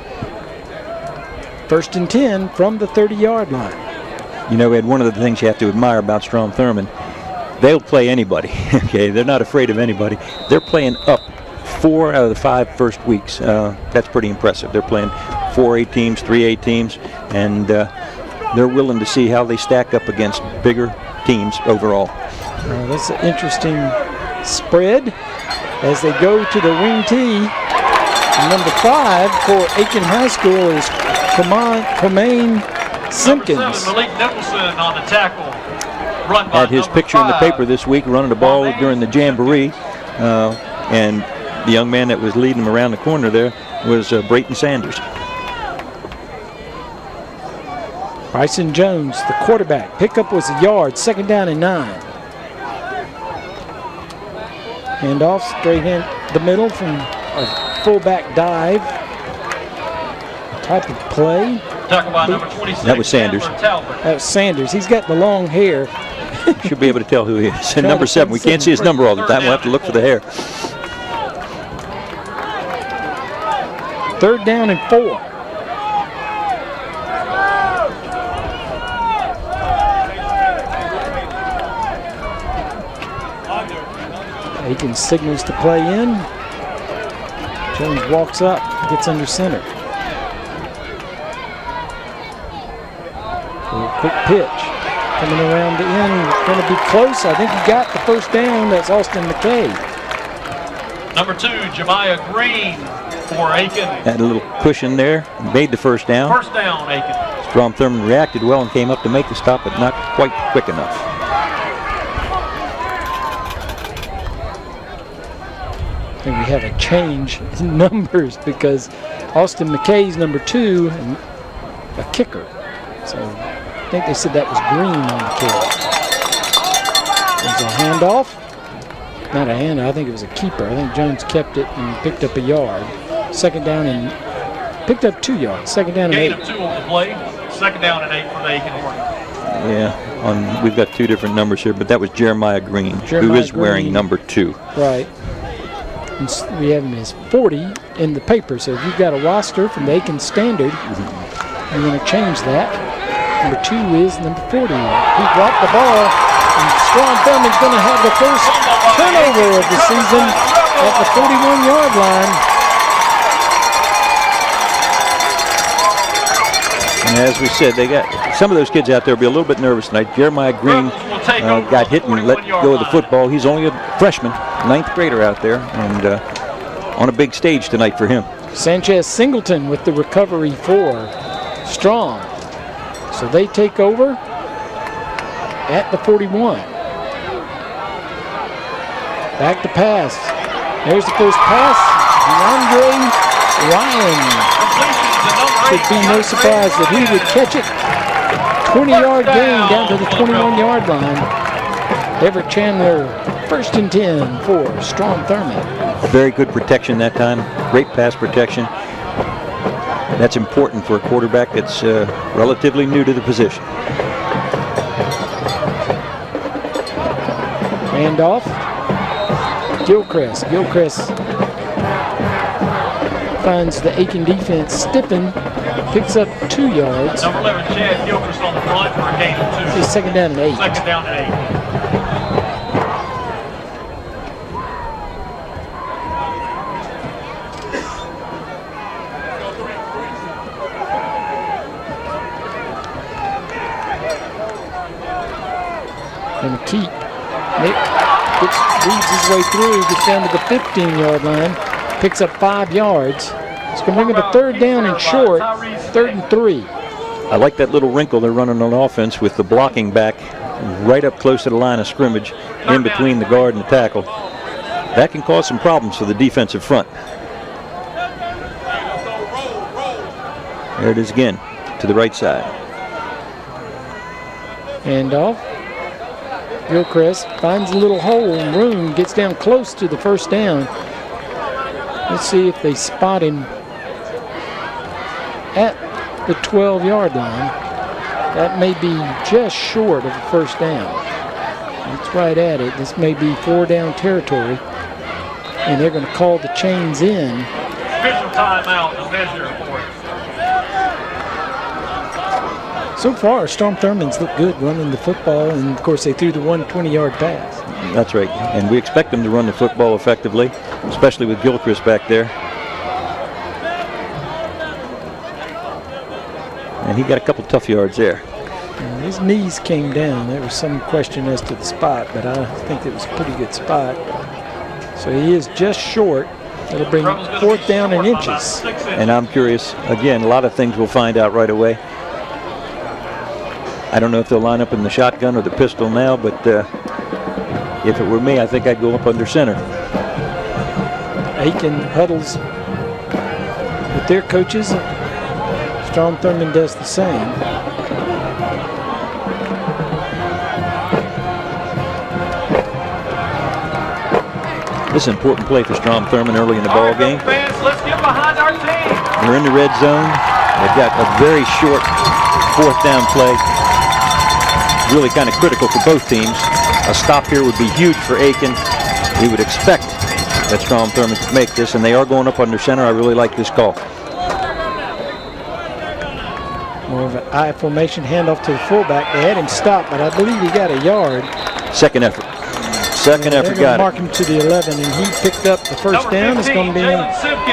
1st and 10 from the 30-yard line. You know, Ed, one of the things you have to admire about Strom Thurmond, they'll play anybody. Okay, they're not afraid of anybody. They're playing up 4 out of the 5 first weeks. That's pretty impressive. They're playing 4A teams, 3A teams, and they're willing to see how they stack up against bigger teams overall. That's an interesting spread as they go to the wing tee. Number 5 for Aiken High School is Tremaine Simpkins. Malik Nicholson on the tackle. Run by had his picture 5 in the paper this week running the ball during the jamboree, and the young man that was leading him around the corner there was Brayton Sanders. Bryson Jones, the quarterback. Pickup was a yard. Second down and 9. Handoff straight in the middle from a fullback dive type of play. Talk about number 26. That was Sanders. That was Sanders. He's got the long hair. You should be able to tell who he is. And number 7. We can't see his number all the time. We'll have to look for the hair. 3rd down and 4. Aiken signals to play in. Jones walks up, gets under center. A quick pitch. Coming around the end, going to be close. I think he got the first down. That's Austin McKay. Number 2, Jemiah Green for Aiken. Had a little cushion there, made the first down. First down, Aiken. Strom Thurmond reacted well and came up to make the stop, but not quite quick enough. I think we have a change in numbers because Austin McKay's number 2 and a kicker. So I think they said that was Green on the carry. There's a handoff. Not a handoff. I think it was a keeper. I think Jones kept it and picked up a yard. Second down and picked up 2 yards. Second down and 8. Gain of 2 on the play. Second down and 8 for the Aiken High. Yeah, we've got 2 different numbers here, but that was Jeremiah Green, who is wearing number 2. Right. And we have him as 40 in the paper. So if you've got a roster from the Aiken Standard, you're going to change that. Number 2 is number 40. He dropped the ball, and Strom Thurmond's going to have the first turnover of the season at the 41-yard line. And as we said, they got some of those kids out there will be a little bit nervous tonight. Jeremiah Green got hit and let go of the football. He's only a freshman, 9th grader out there, and on a big stage tonight for him. Sanchez Singleton with the recovery for Strom. So they take over at the 41. Back to pass. There's the first pass. DeAndre Ryan. Should be no surprise that he would catch it. 20-yard gain down to the 21-yard line. Everett Chandler, 1st and 10 for Strom Thurmond. Very good protection that time. Great pass protection. That's important for a quarterback that's relatively new to the position. Handoff. Gilchrist. Gilchrist finds the Aiken defense stiffen, picks up 2 yards. Number 11, Chad Gilchrist on the front for a gain of 2. It's second down and 8. Second down and 8. And Keat, Nick weaves his way through, gets down to the 15-yard line, picks up 5 yards. It's going to bring him to 3rd down and short, 3rd and 3. I like that little wrinkle they're running on offense with the blocking back right up close to the line of scrimmage in between the guard and the tackle. That can cause some problems for the defensive front. There it is again, to the right side. Handoff. Gilchrist finds a little hole in room, gets down close to the first down. Let's see if they spot him at the 12-yard line. That may be just short of the first down. It's right at it. This may be 4-down territory. And they're going to call the chains in. Official timeout to measure for it. So far, Strom Thurmond's looked good running the football, and of course they threw the 120-yard pass. That's right, and we expect them to run the football effectively, especially with Gilchrist back there. And he got a couple tough yards there. And his knees came down. There was some question as to the spot, but I think it was a pretty good spot. So he is just short. It'll bring 4th down and inches. And I'm curious, again, a lot of things we'll find out right away. I don't know if they'll line up in the shotgun or the pistol now, but if it were me, I think I'd go up under center. Aiken huddles with their coaches. Strom Thurmond does the same. This is an important play for Strom Thurmond early in the ball game. Fans, let's get behind our team. They're in the red zone. They've got a very short 4th down play. Really kind of critical for both teams. A stop here would be huge for Aiken. We would expect that Strom Thurmond could make this, and they are going up under center. I really like this call. More of an I formation handoff to the fullback. They had him stop, but I believe he got a yard. Second effort. Second effort got it. Mark him to the 11, and he picked up the first down. It's going to be in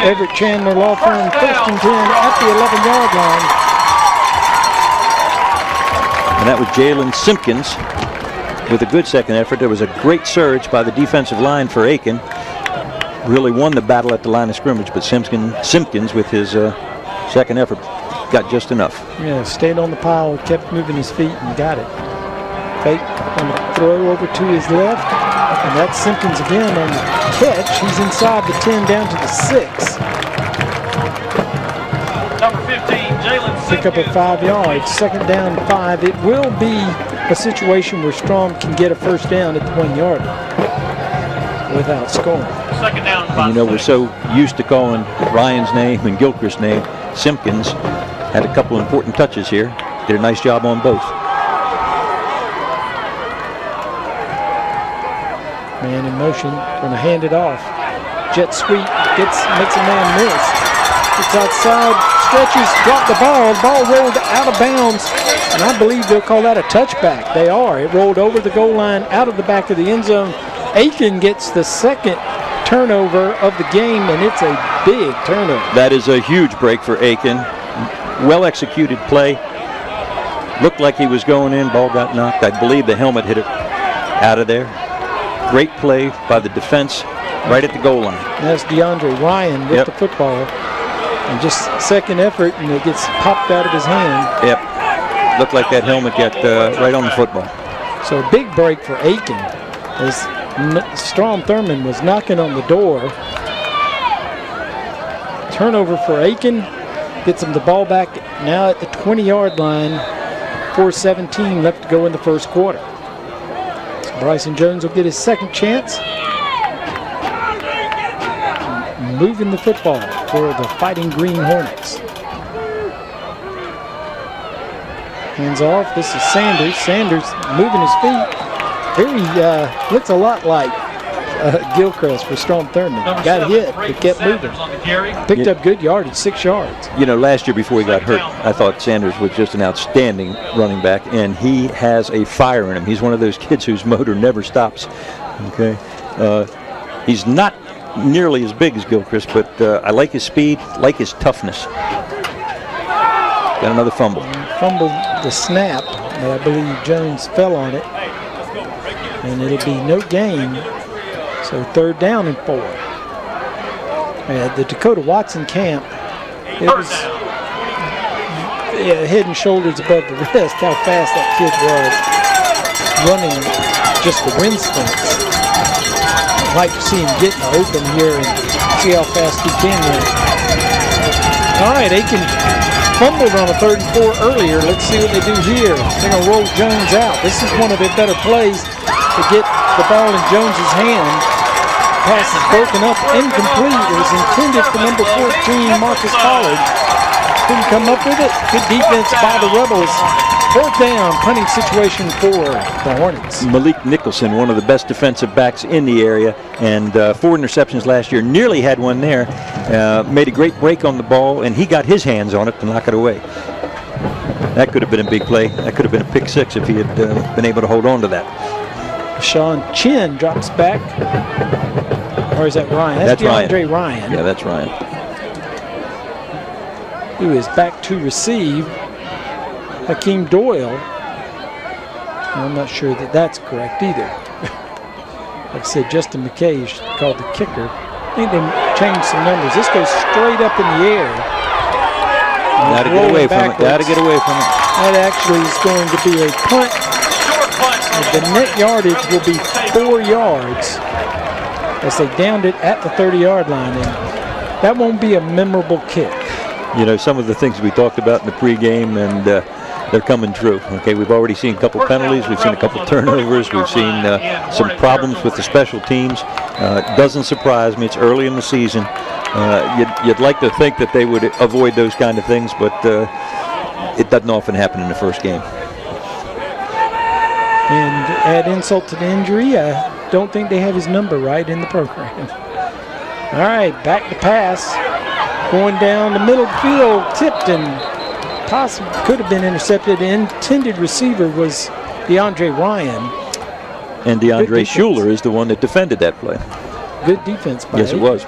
Everett Chandler Law Firm, 1st and 10 at the 11-yard line. And that was Jalen Simpkins with a good second effort. There was a great surge by the defensive line for Aiken. Really won the battle at the line of scrimmage, but Simpkins with his second effort got just enough. Yeah, stayed on the pile, kept moving his feet, and got it. Fake on the throw over to his left, and that's Simpkins again on the catch. He's inside the 10 down to the 6. Number 15, Jalen Simpkins. Pick up at 5 yards, 2nd down 5. It will be a situation where Strom can get a first down at the 1-yard line. without scoring. Second down. And you know, we're so used to calling Ryan's name and Gilchrist's name. Simpkins had a couple important touches here. Did a nice job on both. Man in motion, going to hand it off. Jet sweep, makes a man miss. Gets outside, stretches, dropped the ball. Ball rolled out of bounds, and I believe they'll call that a touchback. They are. It rolled over the goal line, out of the back of the end zone. Aiken gets the second turnover of the game, and it's a big turnover. That is a huge break for Aiken. Well executed play. Looked like he was going in. Ball got knocked. I believe the helmet hit it out of there. Great play by the defense right at the goal line. That's DeAndre Ryan with the football. And just second effort, and it gets popped out of his hand. Yep. Looked like that helmet got right on the football. So a big break for Aiken as Strom Thurmond was knocking on the door. Turnover for Aiken. Gets him the ball back now at the 20-yard line. 4:17 left to go in the first quarter. So Bryson Jones will get his second chance. Moving the football for the Fighting Green Hornets. Hands off. This is Sanders. Sanders moving his feet. Here he looks a lot like Gilchrist for Strom Thurmond. Got hit, but kept moving. Picked up good yardage, 6 yards. You know, last year before he got hurt, I thought Sanders was just an outstanding running back, and he has a fire in him. He's one of those kids whose motor never stops. Okay, he's not nearly as big as Gilchrist, but I like his speed, like his toughness. Got another fumble. Fumbled the snap, but I believe Jones fell on it, and it'll be no gain. So 3rd down and 4. The Dakota Watson camp, it was head and shoulders above the rest how fast that kid was running just the wind sprints. I'd like to see him get open here and see how fast he can run. All right, Aiken fumbled on a 3rd and 4 earlier. Let's see what they do here. They're going to roll Jones out. This is one of their better plays to get the ball in Jones's hand. Pass is broken up, incomplete. It was intended for number 14, Marcus Pollard. Couldn't come up with it. Good defense by the Rebels. 4th down, punting situation for the Hornets. Malik Nicholson, one of the best defensive backs in the area, and 4 interceptions last year. Nearly had one there. Made a great break on the ball, and he got his hands on it to knock it away. That could have been a big play. That could have been a pick 6 if he had been able to hold on to that. Sean Chin drops back. Or is that Ryan? That's DeAndre Ryan. Yeah, that's Ryan. Who is back to receive. Hakeem Doyle. I'm not sure that that's correct either. Like I said, Justin McKay is called the kicker. I think they changed some numbers. This goes straight up in the air. Got to get away from it. Got to get away from it. That actually is going to be a punt. The net yardage will be 4 yards as they downed it at the 30-yard line. And that won't be a memorable kick. You know, some of the things we talked about in the pregame, and they're coming true. Okay, we've already seen a couple penalties. We've seen a couple turnovers. We've seen some problems with the special teams. Doesn't surprise me. It's early in the season. You'd like to think that they would avoid those kind of things, but it doesn't often happen in the first game. And add insult to the injury, I don't think they have his number right in the program. All right, back to pass. Going down the middle of the field, tipped and possibly could have been intercepted. The intended receiver was DeAndre Ryan. And DeAndre Schuler is the one that defended that play. Good defense by Yes, it was.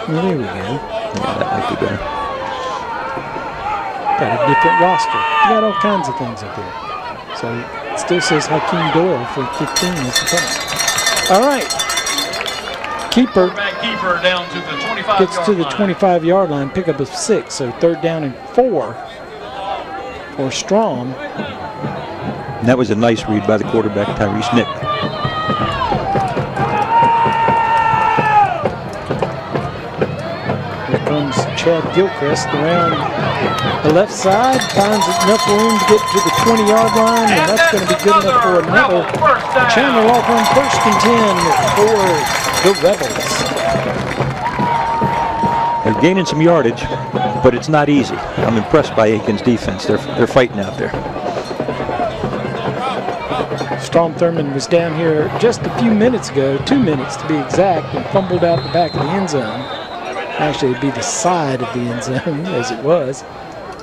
Well, there we go. Yeah, that might be better. Got a different roster. You got all kinds of things up here. So it still says Hakeem Doyle for 15 is the punt. All right. Keeper down to the 25 gets to the 25-yard line, pick up a 6. So 3rd down and 4 for Strom. And that was a nice read by the quarterback, Tyrese Nick. Chad Gilchrist around the left side, finds enough room to get to the 20-yard line, and that's going to be good enough for another Chandler Law Firm 1st and 10 for the Rebels. They're gaining some yardage, but it's not easy. I'm impressed by Aiken's defense. They're fighting out there. Strom Thurmond was down here just a few minutes ago, 2 minutes to be exact, and fumbled out the back of the end zone. Actually, it'd be the side of the end zone as it was.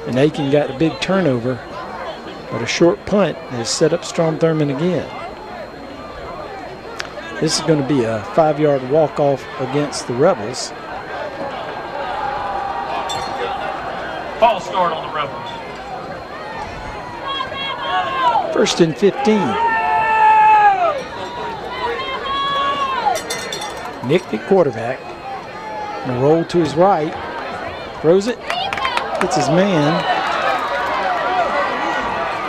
And Aiken got a big turnover, but a short punt has set up Strom Thurmond again. This is going to be a 5-yard walk-off against the Rebels. False start on the Rebels. 1st and 15. Nick at quarterback. And a roll to his right. Throws it. Hits his man.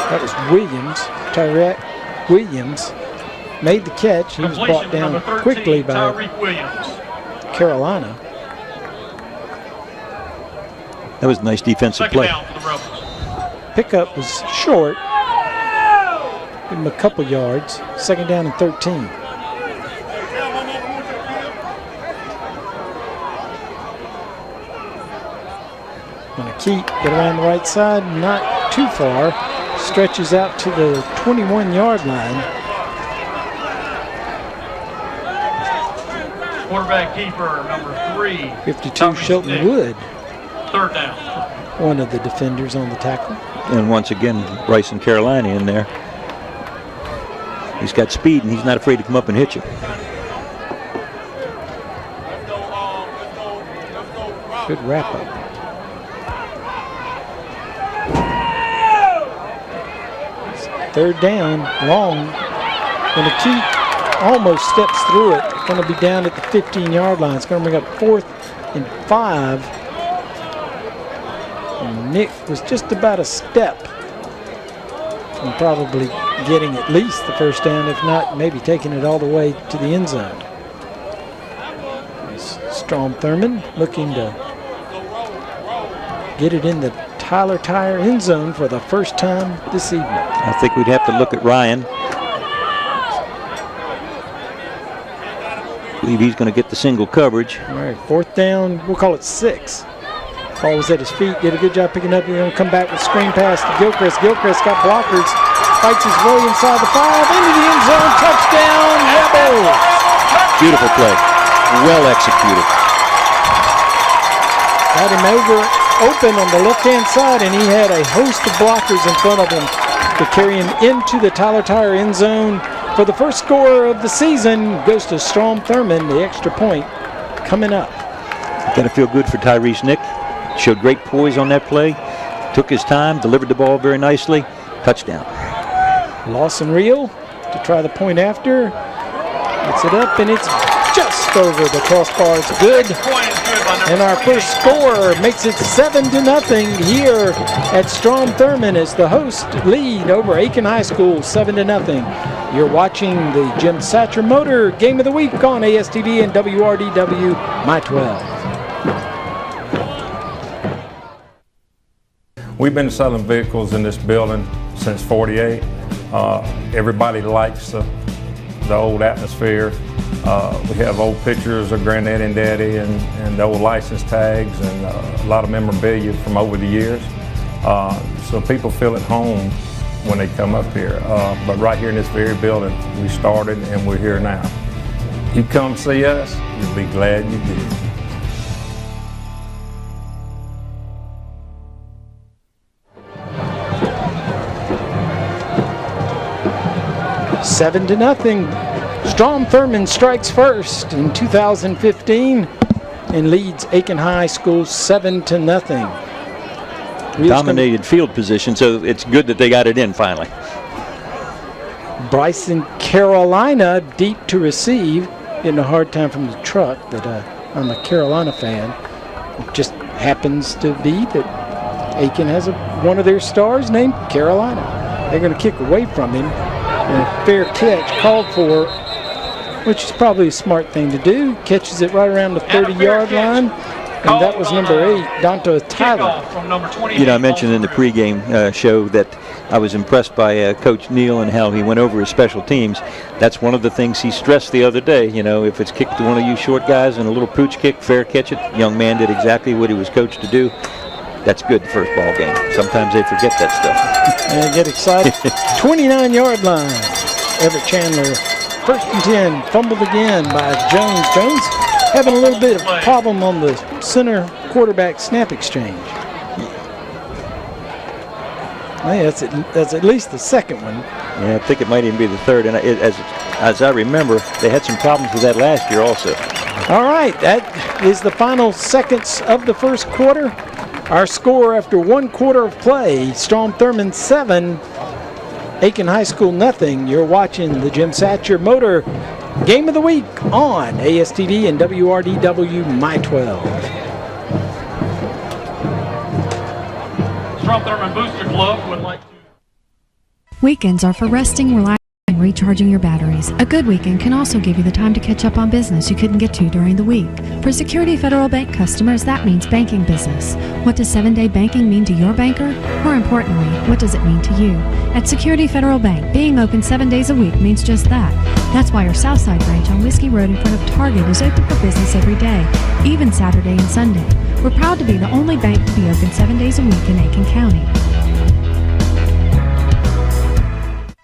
That was Williams. Tyrek Williams made the catch. He was brought down quickly by Carolina. That was a nice defensive play. Pickup was short. Give him a couple yards. 2nd down and 13. Going to keep, get around the right side, not too far. Stretches out to the 21-yard line. Quarterback keeper, number 3. 52, Shelton Wood. 3rd down. One of the defenders on the tackle. And once again, Bryson Carolina in there. He's got speed, and he's not afraid to come up and hit you. Good wrap-up. Third down, long. Going to keep, almost steps through it. Going to be down at the 15-yard line. It's going to bring up 4th and 5. And Nick was just about a step from probably getting at least the first down, if not maybe taking it all the way to the end zone. Strom Thurmond looking to get it in the Tyler Tire end zone for the first time this evening. I think we'd have to look at Ryan. I believe he's going to get the single coverage. All right, 4th down, we'll call it 6. Ball was at his feet, did a good job picking up. He's going to come back with screen pass to Gilchrist. Gilchrist got blockers, fights his way inside the 5, into the end zone, touchdown, Rebels. Beautiful play, well executed. Got him open on the left-hand side, and he had a host of blockers in front of him to carry him into the Tyler Tire end zone. For the first score of the season goes to Strom Thurmond, the extra point coming up. Gotta feel good for Tyrese Nick. Showed great poise on that play. Took his time, delivered the ball very nicely. Touchdown. Lawson Reel to try the point after. Gets it up, and it's just over the crossbar. It's good. And our first score makes it 7-0 here at Strom Thurmond as the host lead over Aiken High School, 7-0. You're watching the Jim Satcher Motor Game of the Week on ASTV and WRDW My 12. We've been selling vehicles in this building since '48. Everybody likes the old atmosphere. We have old pictures of Granddaddy and Daddy and the old license tags and a lot of memorabilia from over the years. So people feel at home when they come up here. But right here in this very building, we started and we're here now. You come see us, you'll be glad you did. Seven to nothing. Strom Thurmond strikes first in 2015 and leads Aiken High School 7-0. Dominated field position, so it's good that they got it in finally. Bryson Carolina deep to receive, getting a hard time from the truck, but I'm a Carolina fan. It just happens to be that Aiken has one of their stars named Carolina. They're going to kick away from him, and a fair catch called for, which is probably a smart thing to do. Catches it right around the 30-yard line. And that was number 8, Donta Tyler. From number 20. You know, I mentioned in the pregame show that I was impressed by Coach Neal and how he went over his special teams. That's one of the things he stressed the other day. You know, if it's kicked to one of you short guys and a little pooch kick, fair catch it. Young man did exactly what he was coached to do. That's good the first ball game. Sometimes they forget that stuff. And get excited. 29-yard line. Everett Chandler, 1st and 10, fumbled again by Jones. Jones having a little bit of a problem on the center quarterback snap exchange. Hey, that's at least the second one. Yeah, I think it might even be the third. And as I remember, they had some problems with that last year also. All right, that is the final seconds of the first quarter. Our score after 1 quarter of play, Strom Thurmond 7, Aiken High School nothing. You're watching the Jim Satcher Motor Game of the Week on ASTV and WRDW My 12. Strom Thurmond Booster Club would like to. Weekends are for resting, relaxing, and recharging your batteries. A good weekend can also give you the time to catch up on business you couldn't get to during the week. For Security Federal Bank customers, that means banking business. What does 7-day banking mean to your banker? More importantly, what does it mean to you? At Security Federal Bank, being open 7 days a week means just that. That's why our Southside branch on Whiskey Road in front of Target is open for business every day, even Saturday and Sunday. We're proud to be the only bank to be open 7 days a week in Aiken County.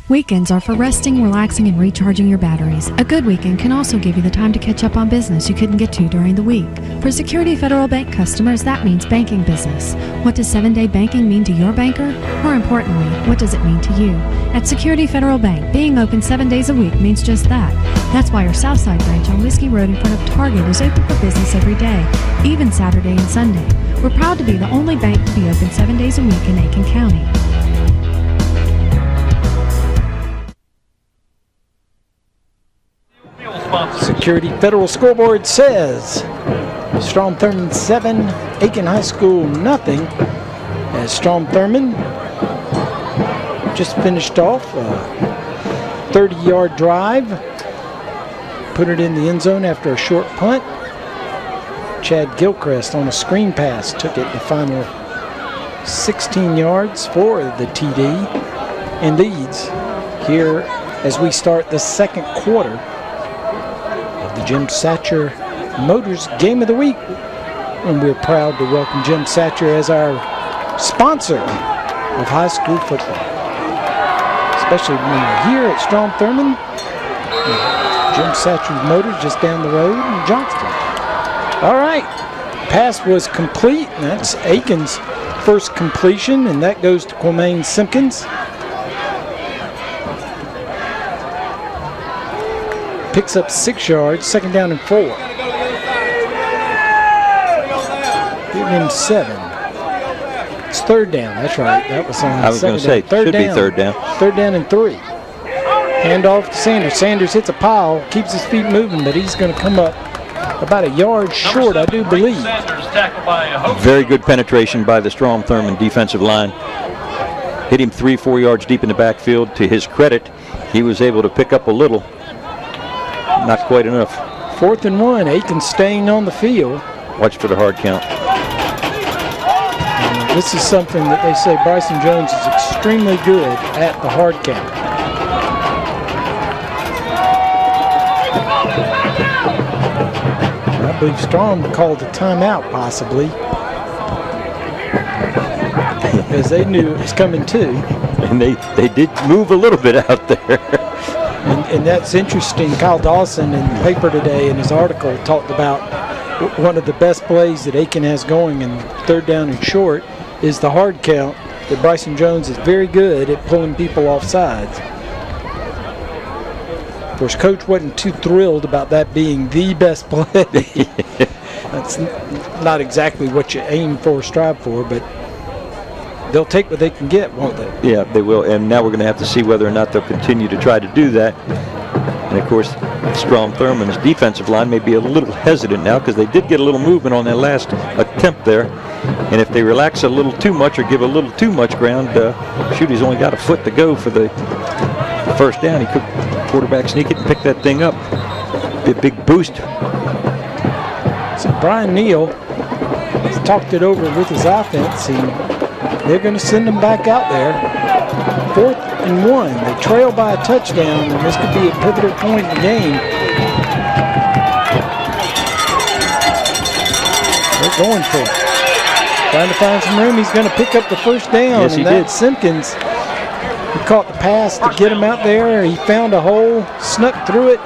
Weekends are for resting, relaxing, and recharging your batteries. A good weekend can also give you the time to catch up on business you couldn't get to during the week. For Security Federal Bank customers, that means banking business. What does 7-day banking mean to your banker? More importantly, what does it mean to you? At Security Federal Bank, being open 7 days a week means just that. That's why our Southside branch on Whiskey Road in front of Target is open for business every day, even Saturday and Sunday. We're proud to be the only bank to be open 7 days a week in Aiken County. Security Federal Scoreboard says Strom Thurmond 7, Aiken High School nothing. As Strom Thurmond just finished off a 30-yard drive, put it in the end zone after a short punt. Chad Gilchrist on a screen pass took it the final 16 yards for the TD and leads here as we start the second quarter. The Jim Satcher Motors Game of the Week. And we're proud to welcome Jim Satcher as our sponsor of high school football. Especially when we're here at Strom Thurmond. Jim Satcher's Motors just down the road in Johnston. All right, pass was complete. And that's Aiken's first completion, and that goes to Quamaine Simpkins. Picks up 6 yards, 2nd down and 4. Giving him 7. It's 3rd down, that's right. That was on the I was going to say, should be 3rd down. 3rd down and 3. Hand off to Sanders. Sanders hits a pile, keeps his feet moving, but he's going to come up about a yard short, I do believe. Very good penetration by the Strom Thurmond defensive line. Hit him 3-4 yards deep in the backfield. To his credit, he was able to pick up a little. Not quite enough. 4th and 1. Aiken staying on the field. Watch for the hard count. This is something that they say Bryson Jones is extremely good at, the hard count. I believe Strom called a timeout possibly, because they knew it was coming too. And they did move a little bit out there. And that's interesting. Kyle Dawson in the paper today in his article talked about one of the best plays that Aiken has going in 3rd down and short is the hard count, that Bryson Jones is very good at pulling people off sides. Of course, Coach wasn't too thrilled about that being the best play. That's not exactly what you aim for, strive for, but they'll take what they can get, won't they? Yeah, they will. And now we're going to have to see whether or not they'll continue to try to do that. And, of course, Strom Thurmond's defensive line may be a little hesitant now because they did get a little movement on that last attempt there. And if they relax a little too much or give a little too much ground, shoot, he's only got a foot to go for the 1st down. He could quarterback sneak it and pick that thing up. Be a big boost. So Brian Neal He's talked it over with his offense. They're going to send him back out there. 4th and 1. They trail by a touchdown, and this could be a pivotal point in the game. They're going for it. Trying to find some room. He's going to pick up the first down. Yes, he did. Simpkins. He caught the pass to get him out there. He found a hole, snuck through it,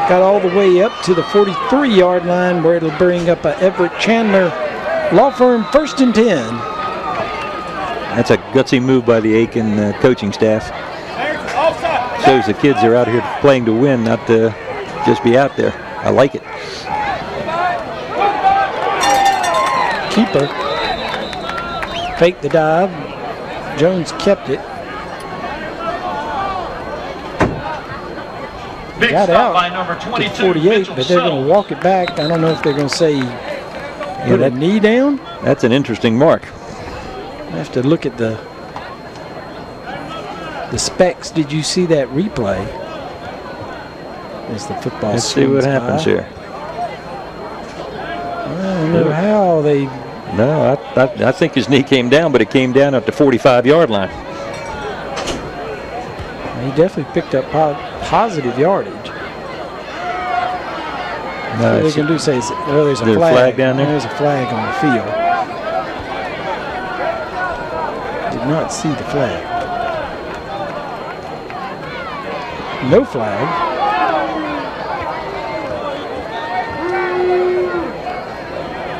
got all the way up to the 43-yard line where it'll bring up a Everett Chandler Law Firm 1st and 10. That's a gutsy move by the Aiken coaching staff. Shows the kids are out here playing to win, not to just be out there. I like it. Keeper faked the dive. Jones kept it. Big Got stop out by number 22, to 48, Mitchell but they're going to walk it back. I don't know if they're going to say put a knee down. That's an interesting mark. I have to look at the specs. Did you see that replay? As the football Let's see what happens here. I don't know how they... No, I think his knee came down, but it came down at the 45-yard line. He definitely picked up positive yardage. No, what they can do say is, well, there's a flag down there. There's a flag on the field. Did not see the flag. No flag.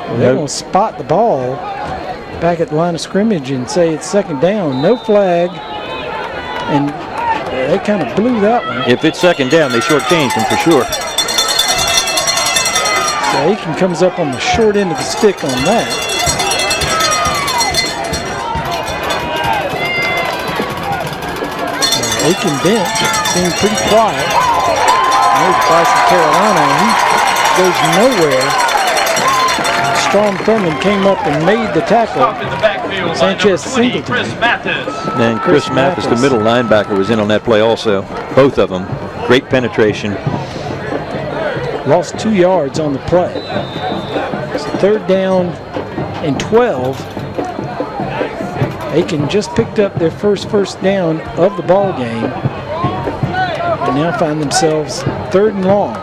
Well, they're going to spot the ball back at the line of scrimmage and say it's 2nd down. No flag. And they kind of blew that one. If it's 2nd down, they shortchanged him for sure. So Aiken comes up on the short end of the stick on that. Aiken bench seemed pretty quiet. There's Bryson Carolina, and he goes nowhere. Strom Thurmond came up and made the tackle. Sanchez Singleton. And Chris Mathis, the middle linebacker, was in on that play also. Both of them. Great penetration. Lost 2 yards on the play. So 3rd down and 12. Aiken just picked up their first down of the ball game. They now find themselves 3rd and long.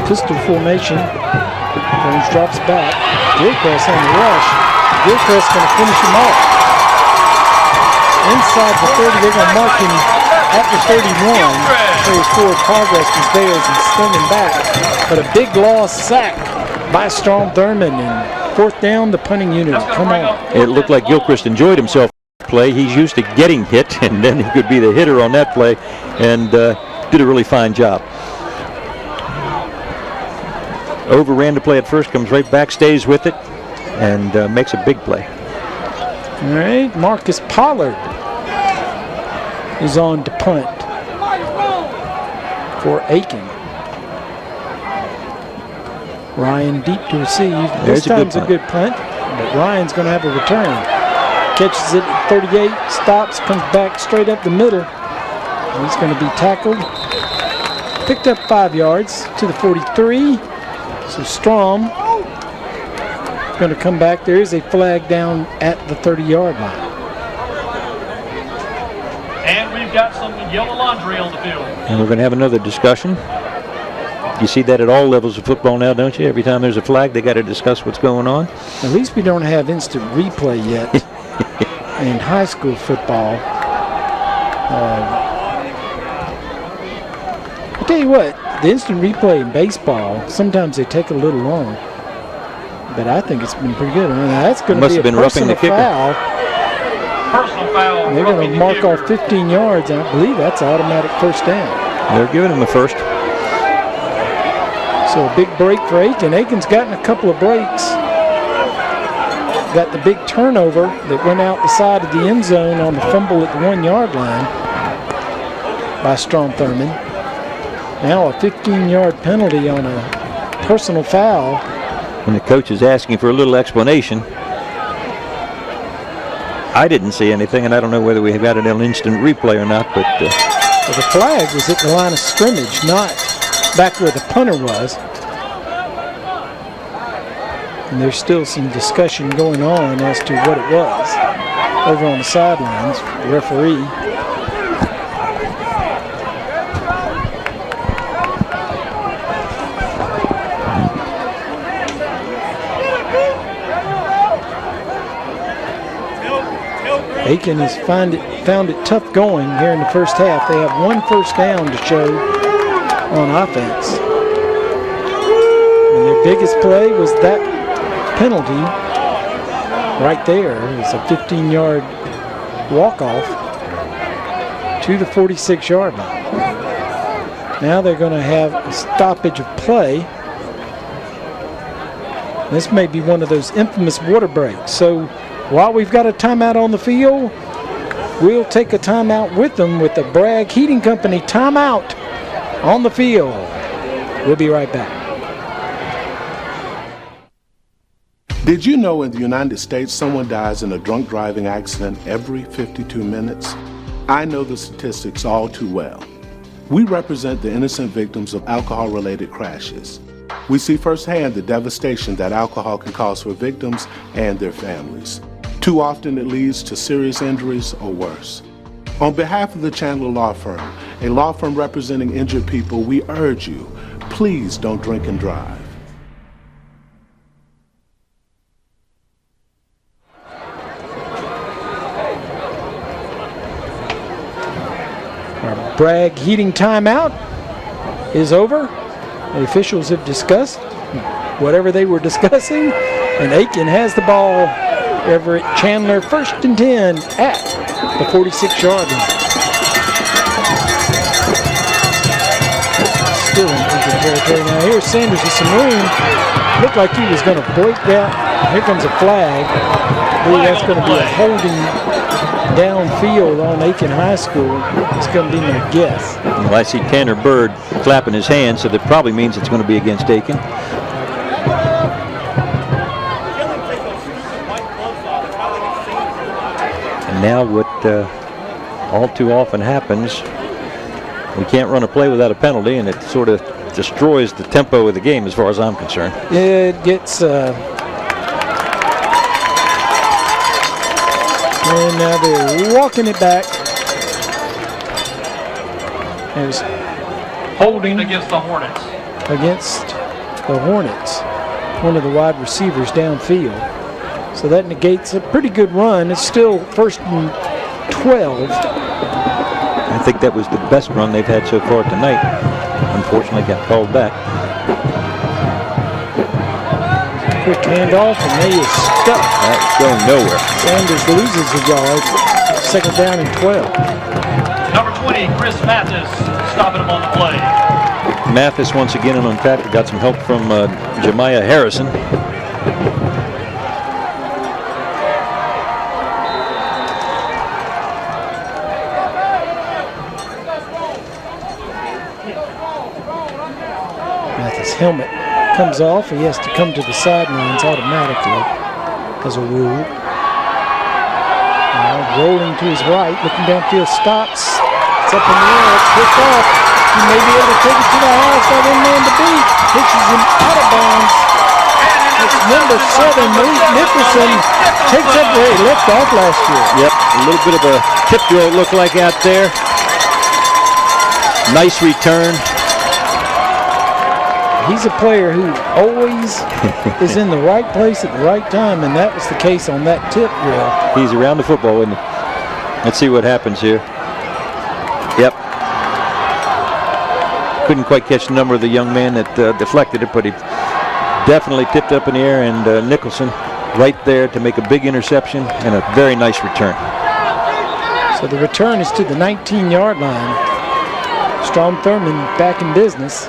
Pistol formation. Jones drops back. Gilchrist on the rush. Gilchrist going to finish him off. Inside the 30, they're going to mark him at the 31. So his forward progress was there as he's standing back. But a big loss, sack by Strom Thurmond. And 4th down, the punting unit. Come on. It looked like Gilchrist enjoyed himself play. He's used to getting hit, and then he could be the hitter on that play, and did a really fine job. Overran the play at first, comes right back, stays with it, and makes a big play. All right, Marcus Pollard is on to punt for Aiken. Ryan deep to receive. This time's a good punt, but Ryan's going to have a return. Catches it at 38, stops, comes back straight up the middle. He's going to be tackled. Picked up 5 yards to the 43. So Strom going to come back. There is a flag down at the 30-yard line. And we've got some yellow laundry on the field. And we're going to have another discussion. You see that at all levels of football now, don't you? Every time there's a flag, they got to discuss what's going on. At least we don't have instant replay yet in high school football. I'll tell you what, the instant replay in baseball, sometimes they take a little long. But I think it's been pretty good. I mean, that's going to be a personal foul. Personal foul. They're going to mark off 15 yards, and I believe that's automatic 1st down. They're giving him a first. So a big break for Aiken. Aiken's gotten a couple of breaks. Got the big turnover that went out the side of the end zone on the fumble at the 1-yard line by Strom Thurmond. Now a 15-yard penalty on a personal foul. And the coach is asking for a little explanation. I didn't see anything, and I don't know whether we got an instant replay or not, but... Well, the flag was at the line of scrimmage, not back where the punter was. And there's still some discussion going on as to what it was over on the sidelines. The referee. Aiken has found it tough going here in the first half. They have 1 first down to show on offense. And their biggest play was that penalty right there. It was a 15-yard walk-off to the 46-yard line. Now they're going to have a stoppage of play. This may be one of those infamous water breaks. So while we've got a timeout on the field, we'll take a timeout with them with the Bragg Heating Company timeout on the field. We'll be right back. Did you know in the United States someone dies in a drunk driving accident every 52 minutes? I know the statistics all too well. We represent the innocent victims of alcohol-related crashes. We see firsthand the devastation that alcohol can cause for victims and their families. Too often it leads to serious injuries or worse. On behalf of the Chandler Law Firm, a law firm representing injured people, we urge you, please don't drink and drive. Our Bragg heating timeout is over. The officials have discussed whatever they were discussing, and Aiken has the ball. Everett Chandler 1st and 10 at the 46-yard line. Still in Aiken territory. Now here's Sanders with some room. Looked like he was going to break that. Here comes a flag. I believe that's going to be a holding downfield on Aiken High School. It's going to be my guess. Well, I see Tanner Bird clapping his hands, so that probably means it's going to be against Aiken. Now what all too often happens, we can't run a play without a penalty, and it sort of destroys the tempo of the game as far as I'm concerned. It gets and now they're walking it back. There's holding against the Hornets. One of the wide receivers downfield. So that negates a pretty good run. It's still 1st and 12. I think that was the best run they've had so far tonight. Unfortunately, got called back. Quick handoff, and they is stuck. That's going nowhere. Sanders loses a yard. 2nd down and 12. Number 20, Chris Mathis, stopping him on the play. Mathis once again on tackle. Got some help from Jemiah Harrison. Helmet comes off. He has to come to the sidelines automatically as a rule. Now rolling to his right, looking downfield, stops. It's up in the air, it's picked off. He may be able to take it to the house. That one man to beat. Pitches him out of bounds. It's number 7, Malik Nicholson, takes up where he left off last year. Yep, a little bit of a tip drill it looked like out there. Nice return. He's a player who always is in the right place at the right time, and that was the case on that tip drill. He's around the football, isn't he? Let's see what happens here. Yep. Couldn't quite catch the number of the young man that deflected it, but he definitely tipped up in the air, and Nicholson right there to make a big interception and a very nice return. So the return is to the 19-yard line. Strom Thurmond back in business.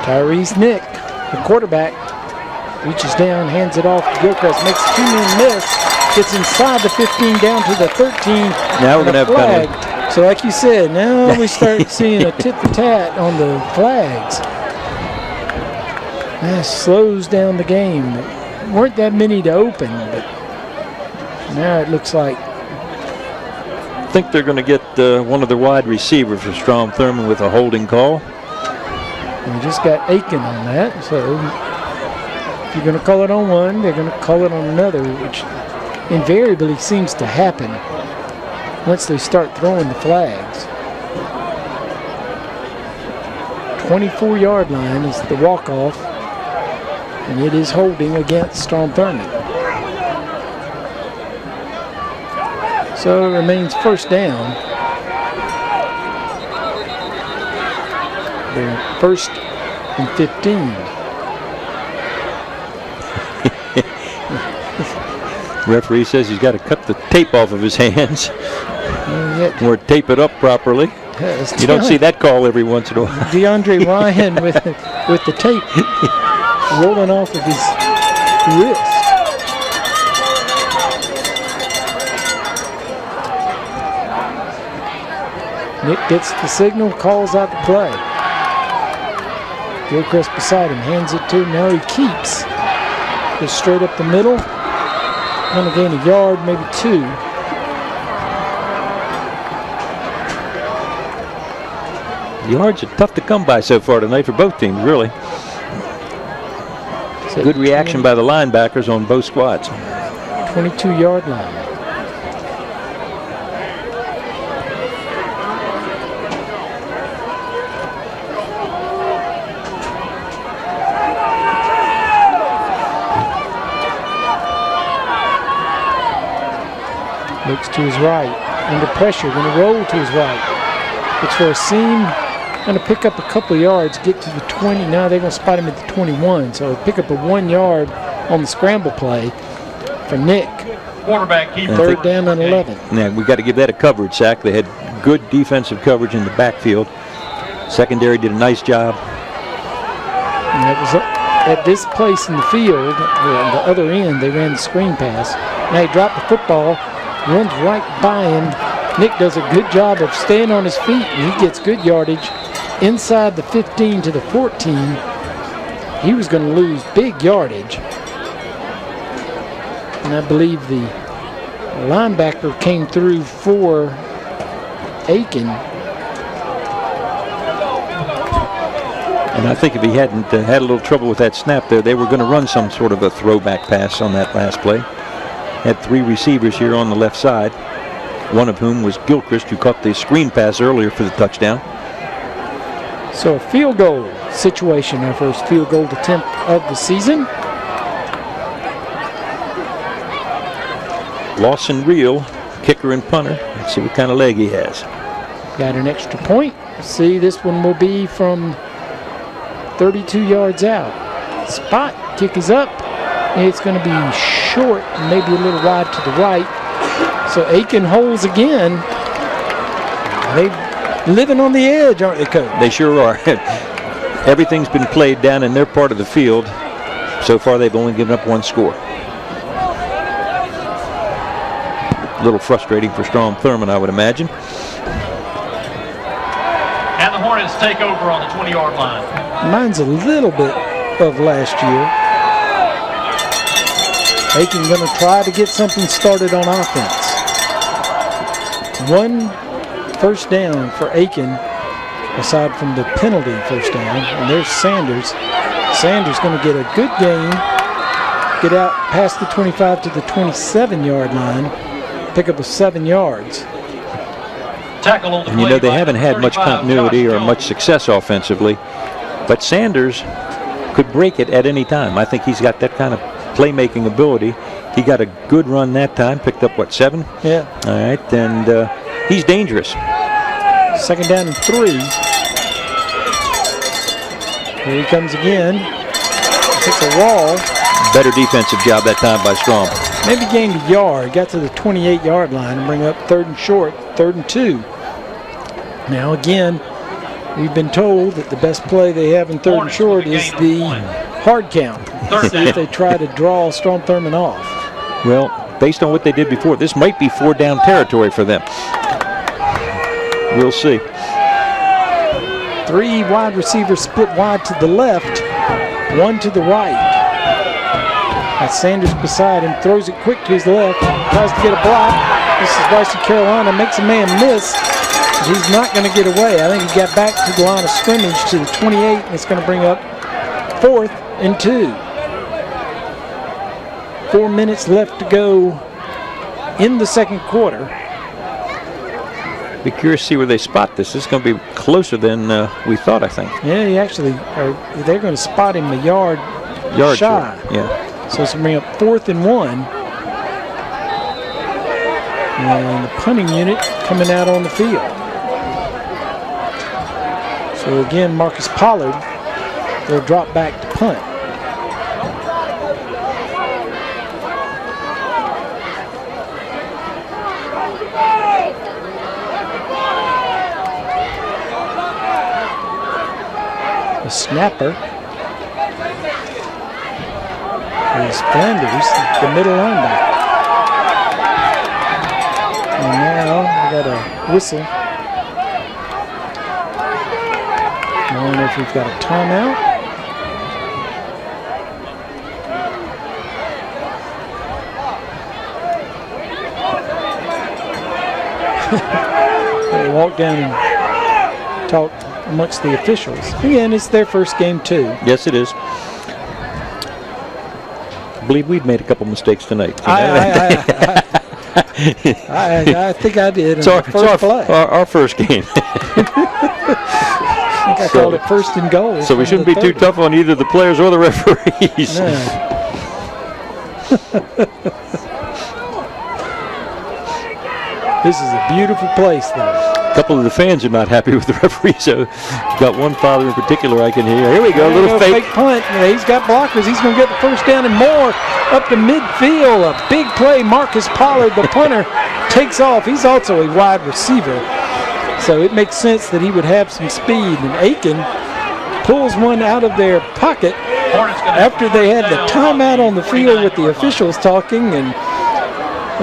Tyrese Nick, the quarterback. Reaches down, hands it off to Gilchrist, makes a two-man miss, gets inside the 15 down to the 13. Now we're going to have flag. penalty. So like you said, now we start seeing a tit-for-tat on the flags. That slows down the game. There weren't that many to open, but now it looks like. I think they're going to get one of the wide receivers for Strom Thurmond with a holding call. We just got Aiken on that, so if you're going to call it on one, they're going to call it on another, which invariably seems to happen once they start throwing the flags. 24-yard line is the walk-off, and it is holding against Strom Thurmond. So it remains first down. They're first and 15. Referee says he's got to cut the tape off of his hands or tape it up properly. You don't see that call every once in a while. DeAndre Ryan with the tape rolling off of his wrist. Nick gets the signal, calls out the play. Gilchrist beside him, hands it to him. Now he keeps. Goes straight up the middle. Going to gain a yard, maybe two. Yards are tough to come by so far tonight for both teams, really. Good reaction by the linebackers on both squads. 22-yard line. Looks to his right, under pressure, going to roll to his right. Looks for a seam, going to pick up a couple of yards, get to the 20. Now they're going to spot him at the 21, so pick up a 1 yard on the scramble play for Nick. Quarterback keep third down and 11. Yeah, we got to give that a coverage sack. They had good defensive coverage in the backfield. Secondary did a nice job. And that was at this place in the field, on the other end, they ran the screen pass. Now he dropped the football, runs right by him. Nick does a good job of staying on his feet, and he gets good yardage inside the 15 to the 14. He was going to lose big yardage. And I believe the linebacker came through for Aiken. And I think if he hadn't had a little trouble with that snap there, they were going to run some sort of a throwback pass on that last play. Had three receivers here on the left side, one of whom was Gilchrist, who caught the screen pass earlier for the touchdown. So a field goal situation, our first field goal attempt of the season. Lawson Reel, kicker and punter. Let's see what kind of leg he has. Got an extra point. See, this one will be from 32 yards out. Spot kick is up. It's going to be short, maybe a little wide to the right. So Aiken holds again. They're living on the edge, aren't they, Coach? They sure are. Everything's been played down in their part of the field. So far, they've only given up one score. A little frustrating for Strom Thurmond, I would imagine. And the Hornets take over on the 20-yard line. Mine's a little bit of last year. Aiken going to try to get something started on offense. One first down for Aiken, aside from the penalty first down. And there's Sanders. Sanders going to get a good gain, get out past the 25 to the 27-yard line, pick up a 7 yards. Tackle on the and you know, they haven't had much continuity or much success offensively, but Sanders could break it at any time. I think he's got that kind of playmaking ability. He got a good run that time, picked up, what, 7? Yeah. All right, and he's dangerous. Second down and 3. Here he comes again. Hits a wall. Better defensive job that time by Strom. Maybe gained a yard, got to the 28-yard line and bring up third and short, 3rd and 2. Now again, we've been told that the best play they have in 3rd and short is the hard count. See if they try to draw Strom Thurmond off. Well, based on what they did before, this might be 4 down territory for them. We'll see. 3 wide receivers split wide to the left, 1 to the right. That's Sanders beside him, throws it quick to his left, tries to get a block. This is Western Carolina, makes a man miss. But he's not going to get away. I think he got back to the line of scrimmage to the 28, and it's going to bring up 4th and 2. 4 minutes left to go in the second quarter. Be curious to see where they spot this. This is going to be closer than we thought, I think. Yeah, they're going to spot him a yard shy. Short. Yeah. So it's going to bring up 4th and 1. And the punting unit coming out on the field. So again, Marcus Pollard will drop back to punt. The snapper is Flanders, the middle linebacker. And now we got a whistle. I don't know if we've got a timeout. They walk down and talk amongst the officials. Again, it's their first game too. Yes, it is. I believe we've made a couple mistakes tonight. I think I did. It's our first game. I think I called it 1st and goal. So we shouldn't be too tough on either the players or the referees. No. This is a beautiful place, though. A couple of the fans are not happy with the referees. So got one father in particular I can hear. Here we go, a little fake punt. Yeah, he's got blockers. He's going to get the first down and more up to midfield. A big play. Marcus Pollard, the punter, takes off. He's also a wide receiver. So it makes sense that he would have some speed. And Aiken pulls one out of their pocket after they had the timeout on the field with the officials talking. And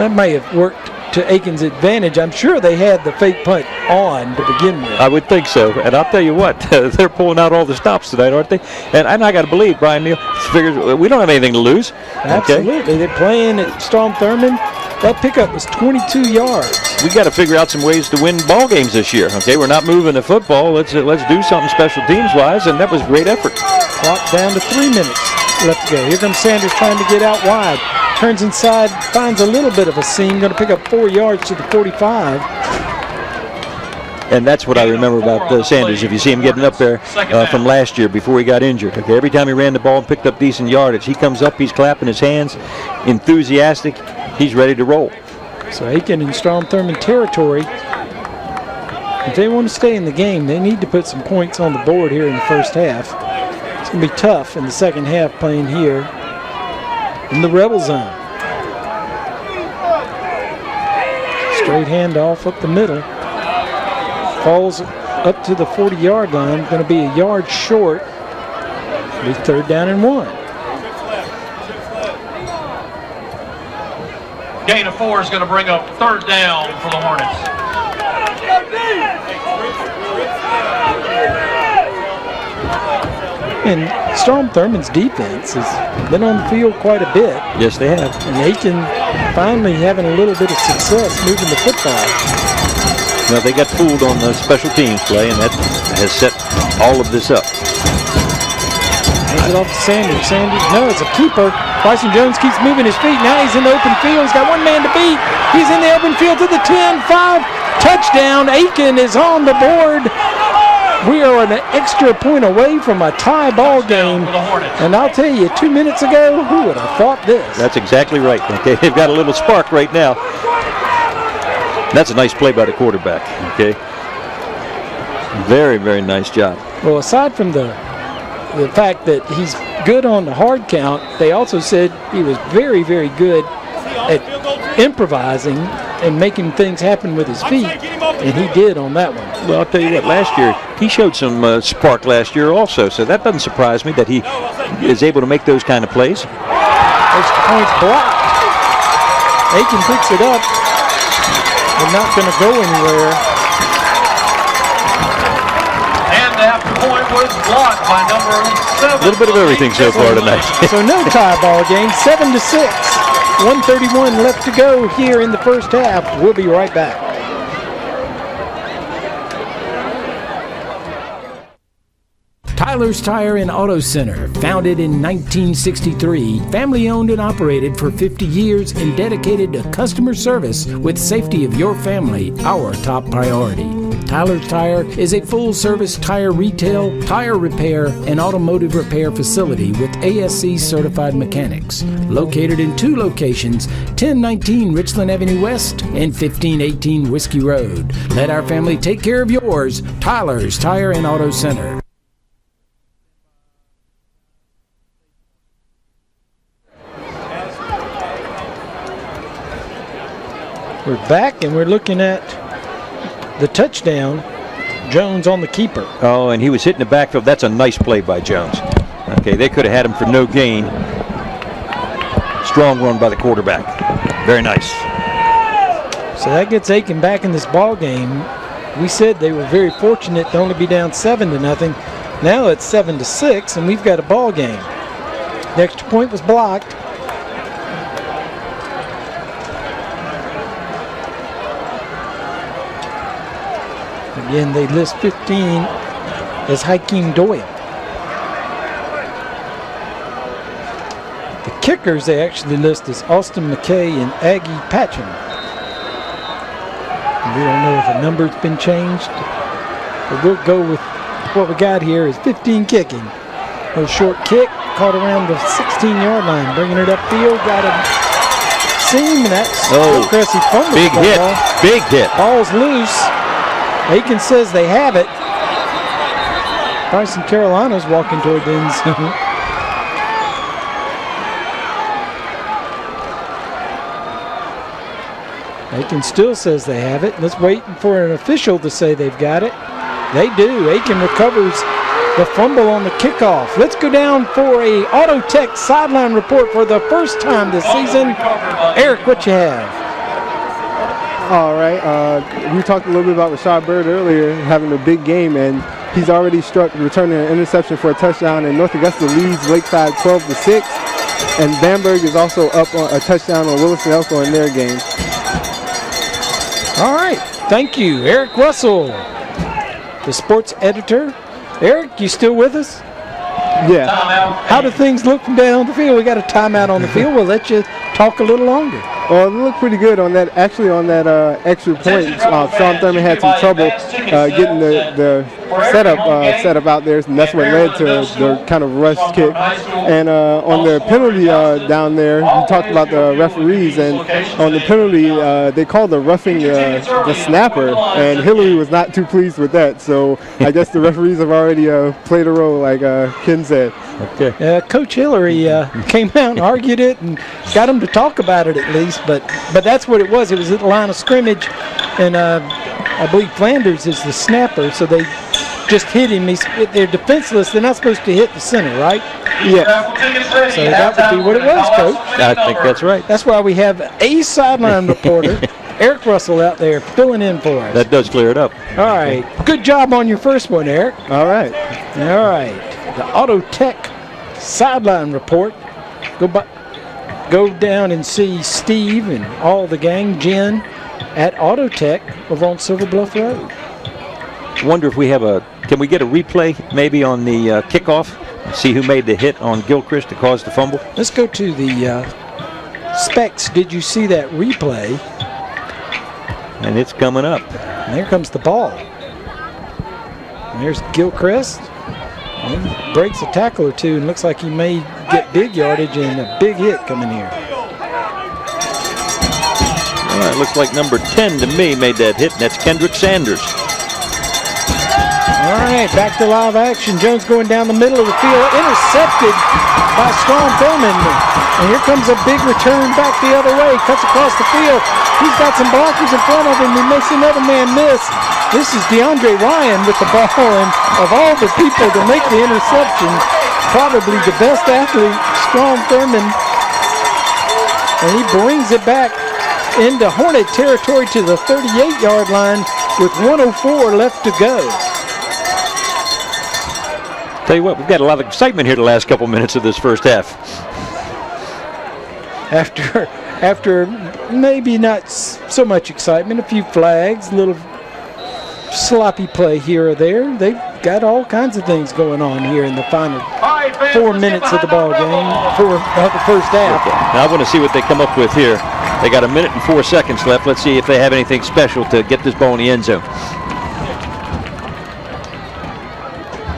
that may have worked to Aiken's advantage. I'm sure they had the fake punt on to begin with. I would think so. And I'll tell you what, they're pulling out all the stops tonight, aren't they? And I got to believe, Brian Neal figures we don't have anything to lose. Absolutely. Okay? They're playing at Strom Thurmond. That pickup was 22 yards. We got to figure out some ways to win ball games this year. Okay, we're not moving the football. Let's do something special teams wise, and that was great effort. Clock down to 3 minutes left to go. Here comes Sanders trying to get out wide. Turns inside, finds a little bit of a seam. Going to pick up 4 yards to the 45. And that's what I remember about Sanders. If you see him getting up there from last year before he got injured. Okay, every time he ran the ball and picked up decent yardage, he comes up, he's clapping his hands, enthusiastic. He's ready to roll. So Aiken in Strom Thurmond territory. If they want to stay in the game, they need to put some points on the board here in the first half. It's going to be tough in the second half playing here in the Rebel zone. Straight handoff up the middle. Falls up to the 40-yard line. Going to be a yard short. It'll be 3rd down and 1. Gain of 4 is going to bring up 3rd down for the Hornets. And Strom Thurmond's defense has been on the field quite a bit. Yes, they have. And Aiken finally having a little bit of success moving the football. Now, they got fooled on the special teams play, and that has set all of this up. Hands it off to Sanders. Sanders, no, it's a keeper. Bryson Jones keeps moving his feet. Now he's in the open field. He's got one man to beat. He's in the open field to the 10-5. Touchdown. Aiken is on the board. We are an extra point away from a tie ball game. And I'll tell you, 2 minutes ago, who would have thought this? That's exactly right. Okay, they've got a little spark right now. That's a nice play by the quarterback. Okay, very, very nice job. Well, aside from the fact that he's good on the hard count, they also said he was very, very good at improvising and making things happen with his feet, and he did on that one. Well, I'll tell you what, last year he showed some spark last year also, so that doesn't surprise me that he is able to make those kind of plays. Extra point's blocked. Aiken picks it up, but not going to go anywhere. And the after point was blocked by number 7. A little bit of everything so far tonight. So no tie ball game, 7-6. 1:31 left to go here in the first half. We'll be right back. Tyler's Tire and Auto Center, founded in 1963, family owned and operated for 50 years and dedicated to customer service with safety of your family, our top priority. Tyler's Tire is a full-service tire retail, tire repair, and automotive repair facility with ASC certified mechanics. Located in 2 locations, 1019 Richland Avenue West and 1518 Whiskey Road. Let our family take care of yours. Tyler's Tire and Auto Center. We're back and we're looking at the touchdown. Jones on the keeper. Oh, and he was hitting the backfield. That's a nice play by Jones. Okay, they could have had him for no gain. Strong run by the quarterback. Very nice. So that gets Aiken back in this ball game. We said they were very fortunate to only be down 7-0. Now it's 7-6, and we've got a ball game. The extra point was blocked. Again, they list 15 as Hakeem Doyle. The kickers they actually list as Austin McKay and Aggie Patchen. We don't know if a number's been changed, but we'll go with what we got here is 15 kicking. A short kick, caught around the 16-yard line, bringing it upfield, got a seam, and that's Cressy fumbled. Big hit, big hit. Ball's loose. Aiken says they have it. Bryson Carolina's walking toward the end zone. Aiken still says they have it. Let's wait for an official to say they've got it. They do. Aiken recovers the fumble on the kickoff. Let's go down for a Auto Tech sideline report for the first time this season. Eric, what you have? All right. We talked a little bit about Rashad Bird earlier having a big game, and he's already returning an interception for a touchdown. And North Augusta leads Lakeside 12-6, and Bamberg is also up on a touchdown on Willis and Elko in their game. All right. Thank you, Eric Russell, the sports editor. Eric, you still with us? Yeah. How do things look from down the field? We got a timeout on the field. We'll let you talk a little longer. Well, it looked pretty good on that. Actually, on that extra point, Strom Thurmond had some trouble getting the setup out there, and that's what led to the kind of rush kick. And on the penalty down there, you talked about the referees, and on the penalty, they called the roughing the snapper, and Hillary was not too pleased with that. So I guess the referees have already played a role, like Ken said. Okay. Coach Hillary came out and argued it and got him to talk about it at least, but that's what it was. It was at the line of scrimmage, and I believe Flanders is the snapper, so they just hit him. They're defenseless. They're not supposed to hit the center, right? Yeah. So that would be what it was, Coach. I think that's right. That's why we have a sideline reporter, Eric Russell, out there filling in for us. That does clear it up. All right. Good job on your first one, Eric. All right. All right. The Auto Tech sideline report. Go down and see Steve and all the gang, Jen, at Auto Tech over on Silver Bluff Road. Wonder if we have can we get a replay maybe on the kickoff? See who made the hit on Gilchrist to cause the fumble? Let's go to the specs. Did you see that replay? And it's coming up. And there comes the ball. And there's Gilchrist. He breaks a tackle or two and looks like he may get big yardage and a big hit coming here. All right, looks like number 10 to me made that hit, and that's Kendrick Sanders. All right, back to live action. Jones going down the middle of the field, intercepted by Strom Thurmond. And here comes a big return back the other way. Cuts across the field. He's got some blockers in front of him. He makes another man miss. This is DeAndre Ryan with the ball. And of all the people to make the interception, probably the best athlete, Strom Thurmond. And he brings it back into Hornet territory to the 38-yard line with 1:04 left to go. Tell you what, we've got a lot of excitement here the last couple minutes of this first half. After maybe not so much excitement, a few flags, a little sloppy play here or there. They've got all kinds of things going on here in the final 4 minutes of the ball game, of the first half. Okay. Now I want to see what they come up with here. They got 1 minute and 4 seconds left. Let's see if they have anything special to get this ball in the end zone.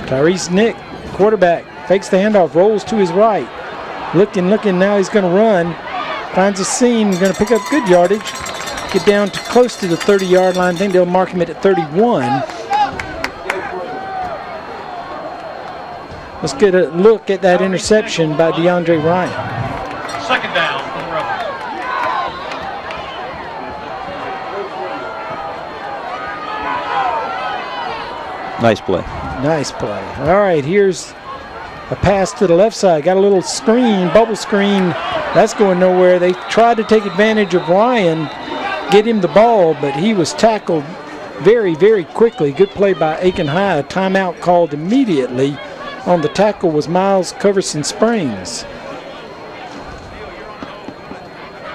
Tyrese Nick, quarterback, fakes the handoff, rolls to his right. Looking, now he's going to run. Finds a seam, going to pick up good yardage. Get down to close to the 30-yard line. I think they'll mark him at 31. Let's get a look at that interception by DeAndre Ryan. Second down for the Rebels. Nice play. Nice play. All right, here's a pass to the left side. Got a little screen, bubble screen. That's going nowhere. They tried to take advantage of Ryan, get him the ball, but he was tackled very, very quickly. Good play by Aiken High. A timeout called immediately. On the tackle was Miles Coverson Springs.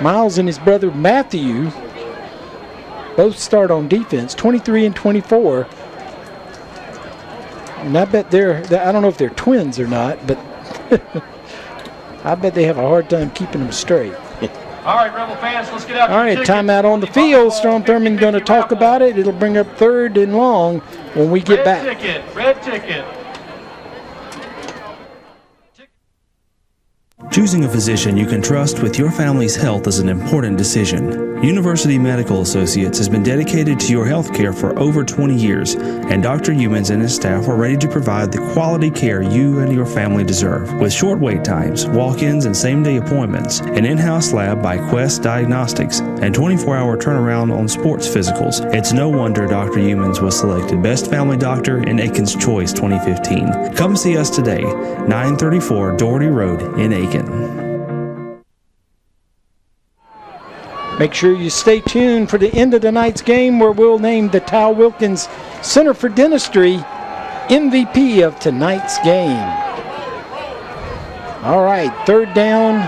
Miles and his brother Matthew both start on defense, 23 and 24. And I bet I don't know if they're twins or not, but I bet they have a hard time keeping them straight. All right, Rebel fans, let's get out. All right, timeout on the field. Strom Thurmond going to talk about it. It'll bring up 3rd and long when we get back. Red ticket. Choosing a physician you can trust with your family's health is an important decision. University Medical Associates has been dedicated to your health care for over 20 years, and Dr. Humans and his staff are ready to provide the quality care you and your family deserve. With short wait times, walk-ins, and same-day appointments, an in-house lab by Quest Diagnostics, and 24-hour turnaround on sports physicals, it's no wonder Dr. Humans was selected Best Family Doctor in Aiken's Choice 2015. Come see us today, 934 Doherty Road in Aiken. Make sure you stay tuned for the end of tonight's game where we'll name the Tal Wilkins Center for Dentistry MVP of tonight's game. All right, 3rd down.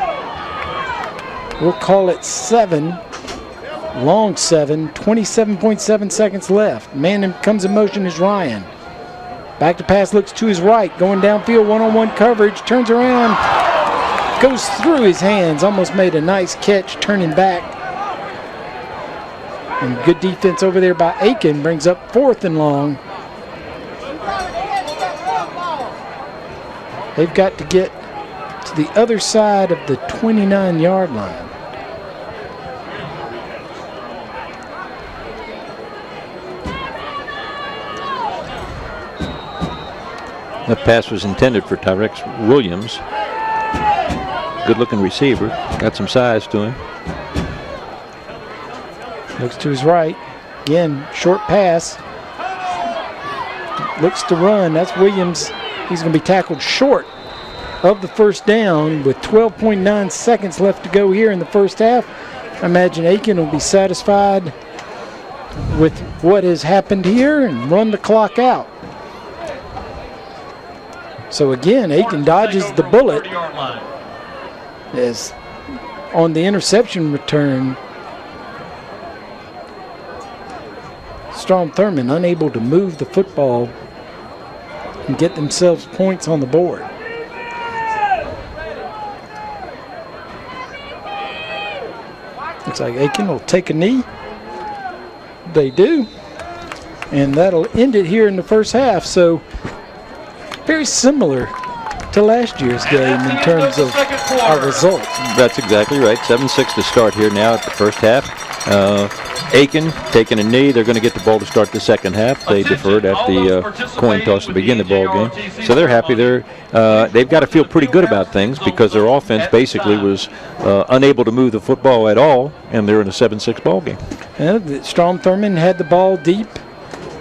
We'll call it 7. Long 7, 27.7 seconds left. Man comes in motion is Ryan. Back to pass, looks to his right, going downfield, one-on-one coverage, turns around, goes through his hands, almost made a nice catch, turning back. And good defense over there by Aiken brings up 4th and long. They've got to get to the other side of the 29-yard line. That pass was intended for Tyrex Williams. Good-looking receiver. Got some size to him. Looks to his right. Again, short pass. Looks to run. That's Williams. He's going to be tackled short of the first down with 12.9 seconds left to go here in the first half. I imagine Aiken will be satisfied with what has happened here and run the clock out. So again, Aiken dodges the bullet as on the interception return. Strom Thurmond unable to move the football and get themselves points on the board. Looks like Aiken will take a knee. They do. And that'll end it here in the first half. So very similar to last year's game in terms of our results. That's exactly right. 7-6 to start here now at the first half. Aiken taking a knee. They're going to get the ball to start the second half. They deferred at the coin toss to begin the ball game. So they're happy. They've got to feel pretty good about things because their offense basically was unable to move the football at all, and they're in a 7-6 ball game. Strom Thurmond had the ball deep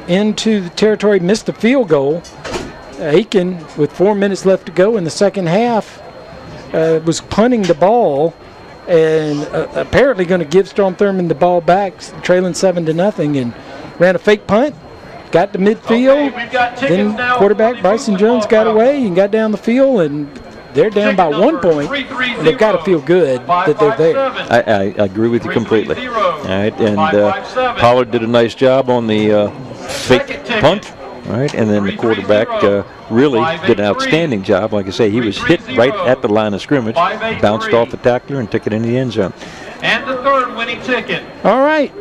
into the territory, missed the field goal. Aiken, with 4 minutes left to go in the second half, was punting the ball and apparently going to give Strom Thurmond the ball back, trailing 7-0, and ran a fake punt, got to midfield. Then quarterback Bryson Jones got away and got down the field, and they're down by 1 point, and they've got to feel good that they're there. I agree with you completely. All right, and Pollard did a nice job on the fake punt. All right, and then the quarterback really did an outstanding job. Like I say, he was hit right at the line of scrimmage, bounced off the tackler, and took it into the end zone. And the third winning ticket. All right,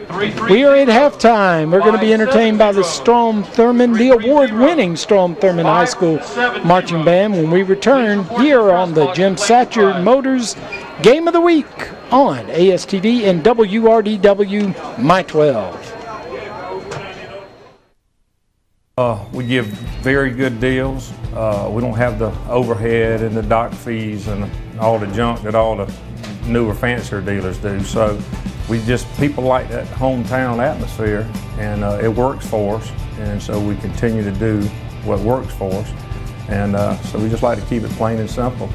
we are at halftime. We're going to be entertained by the Strom Thurmond, the award-winning Strom Thurmond High School Marching Band when we return here on the Jim Satcher Motors Game of the Week on ASTV and WRDW My 12. We give very good deals. We don't have the overhead and the dock fees and all the junk that all the newer, fancier dealers do. So people like that hometown atmosphere, and it works for us. And so we continue to do what works for us. And so we just like to keep it plain and simple.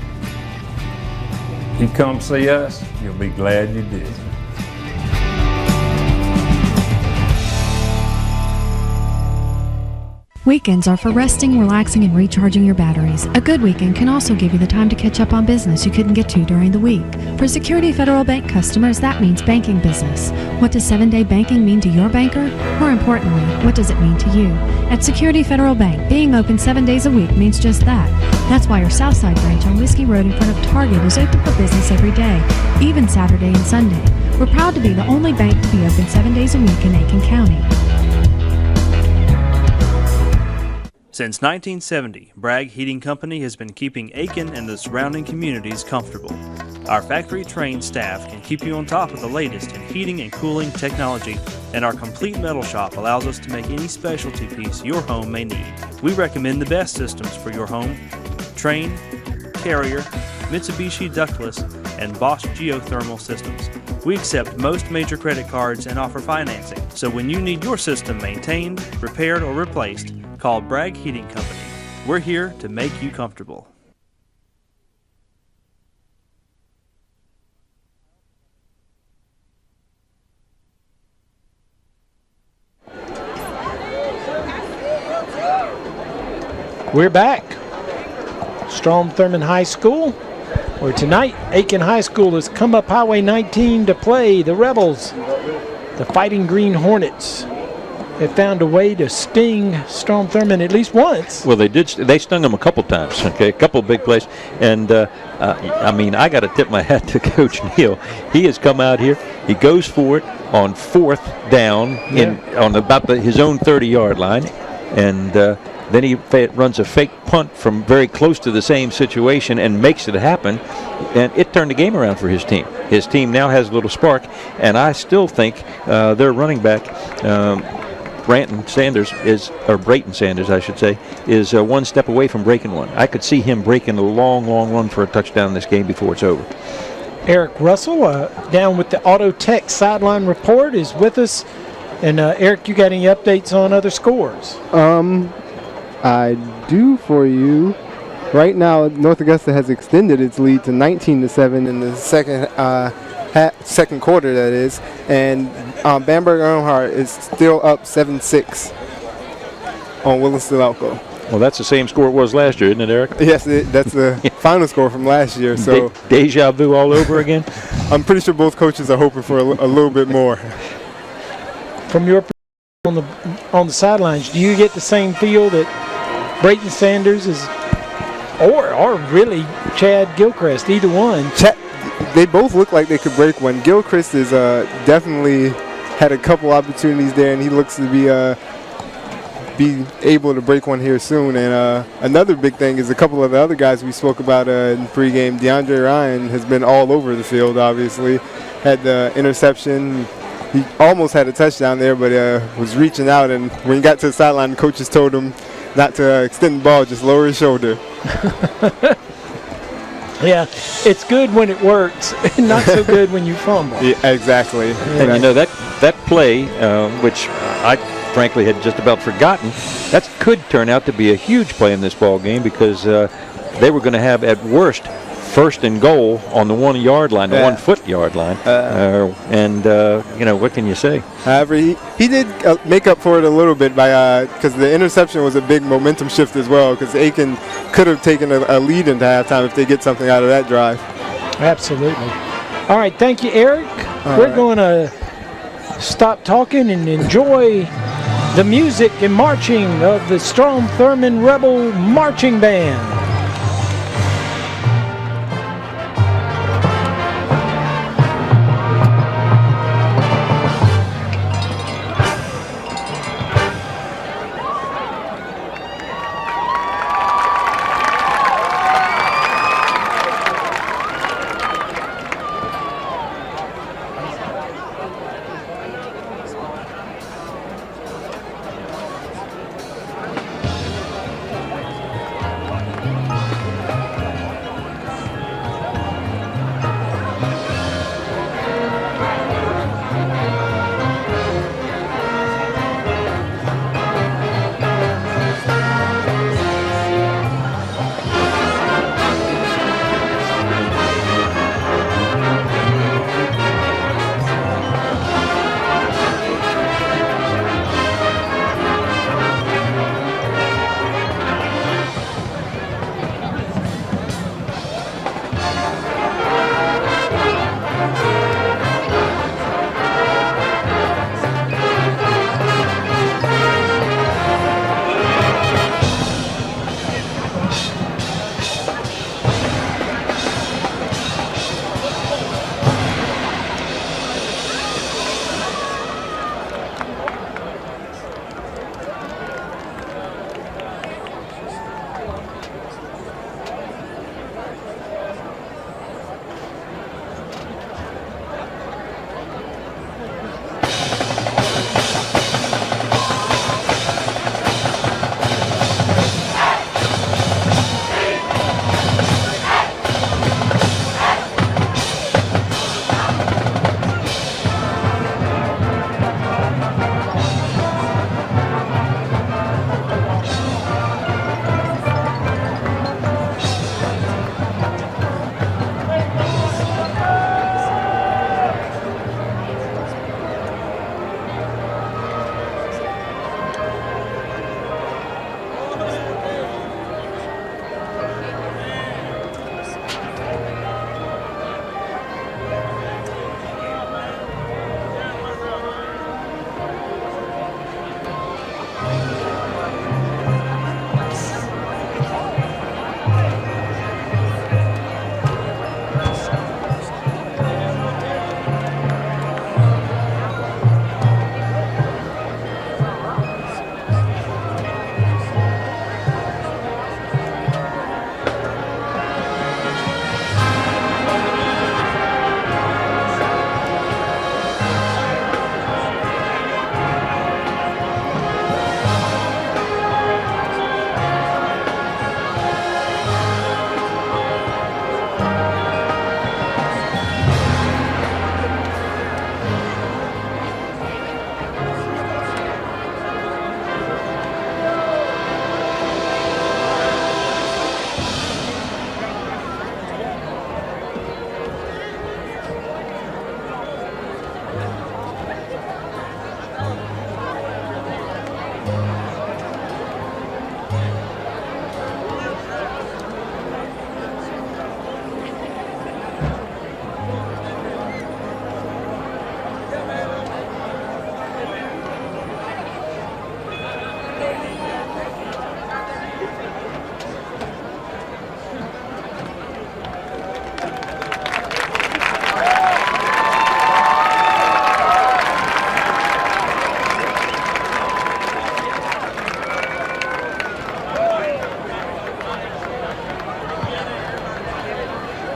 You come see us, you'll be glad you did. Weekends are for resting, relaxing, and recharging your batteries. A good weekend can also give you the time to catch up on business you couldn't get to during the week. For Security Federal Bank customers, that means banking business. What does 7-day banking mean to your banker? More importantly, what does it mean to you? At Security Federal Bank, being open 7 days a week means just that. That's why our Southside branch on Whiskey Road in front of Target is open for business every day, even Saturday and Sunday. We're proud to be the only bank to be open 7 days a week in Aiken County. Since 1970, Bragg Heating Company has been keeping Aiken and the surrounding communities comfortable. Our factory-trained staff can keep you on top of the latest in heating and cooling technology, and our complete metal shop allows us to make any specialty piece your home may need. We recommend the best systems for your home: Trane, Carrier, Mitsubishi ductless, and Bosch geothermal systems. We accept most major credit cards and offer financing, so when you need your system maintained, repaired, or replaced, call Bragg Heating Company. We're here to make you comfortable. We're back. Strom Thurmond High School, where tonight Aiken High School has come up Highway 19 to play the Rebels. The Fighting Green Hornets have found a way to sting Strom Thurmond at least once. Well, they did. They stung them a couple times. Okay, a couple big plays, and I mean, I got to tip my hat to Coach Neal. He has come out here. He goes for it on 4th down on about his own 30-yard line, and then he runs a fake punt from very close to the same situation and makes it happen, and it turned the game around for his team. His team now has a little spark, and I still think their running back, Brayton Sanders, I should say, is one step away from breaking one. I could see him breaking a long, long run for a touchdown in this game before it's over. Eric Russell, down with the Auto Tech sideline report, is with us. And Eric, you got any updates on other scores? I do for you. Right now, North Augusta has extended its lead to 19-7 in the second quarter, that is, and Bamberg Earnhardt is still up 7-6 on Williams-Delco. Well, that's the same score it was last year, isn't it, Eric? Yes, that's the final score from last year. So deja vu all over again? I'm pretty sure both coaches are hoping for a little bit more. From your perspective on the sidelines, do you get the same feel that Brayton Sanders is, or really Chad Gilchrist, either one? They both look like they could break one. Gilchrist is definitely had a couple opportunities there, and he looks to be able to break one here soon. And another big thing is a couple of the other guys we spoke about in pregame. DeAndre Ryan has been all over the field, obviously. Had the interception, he almost had a touchdown there, but was reaching out, and when he got to the sideline, the coaches told him not to extend the ball, just lower his shoulder. Yeah, it's good when it works, not so good when you fumble. Yeah, exactly. And you know, that play, which I frankly had just about forgotten, that could turn out to be a huge play in this ball game, because they were going to have at worst first and goal on the 1 yard line, the 1 foot yard line. And you know, what can you say? However, he did make up for it a little bit by because the interception was a big momentum shift as well, because Aiken could have taken a lead into halftime if they get something out of that drive. Absolutely. All right, thank you, Eric. We're going to stop talking and enjoy the music and marching of the Strom Thurmond Rebel Marching Band.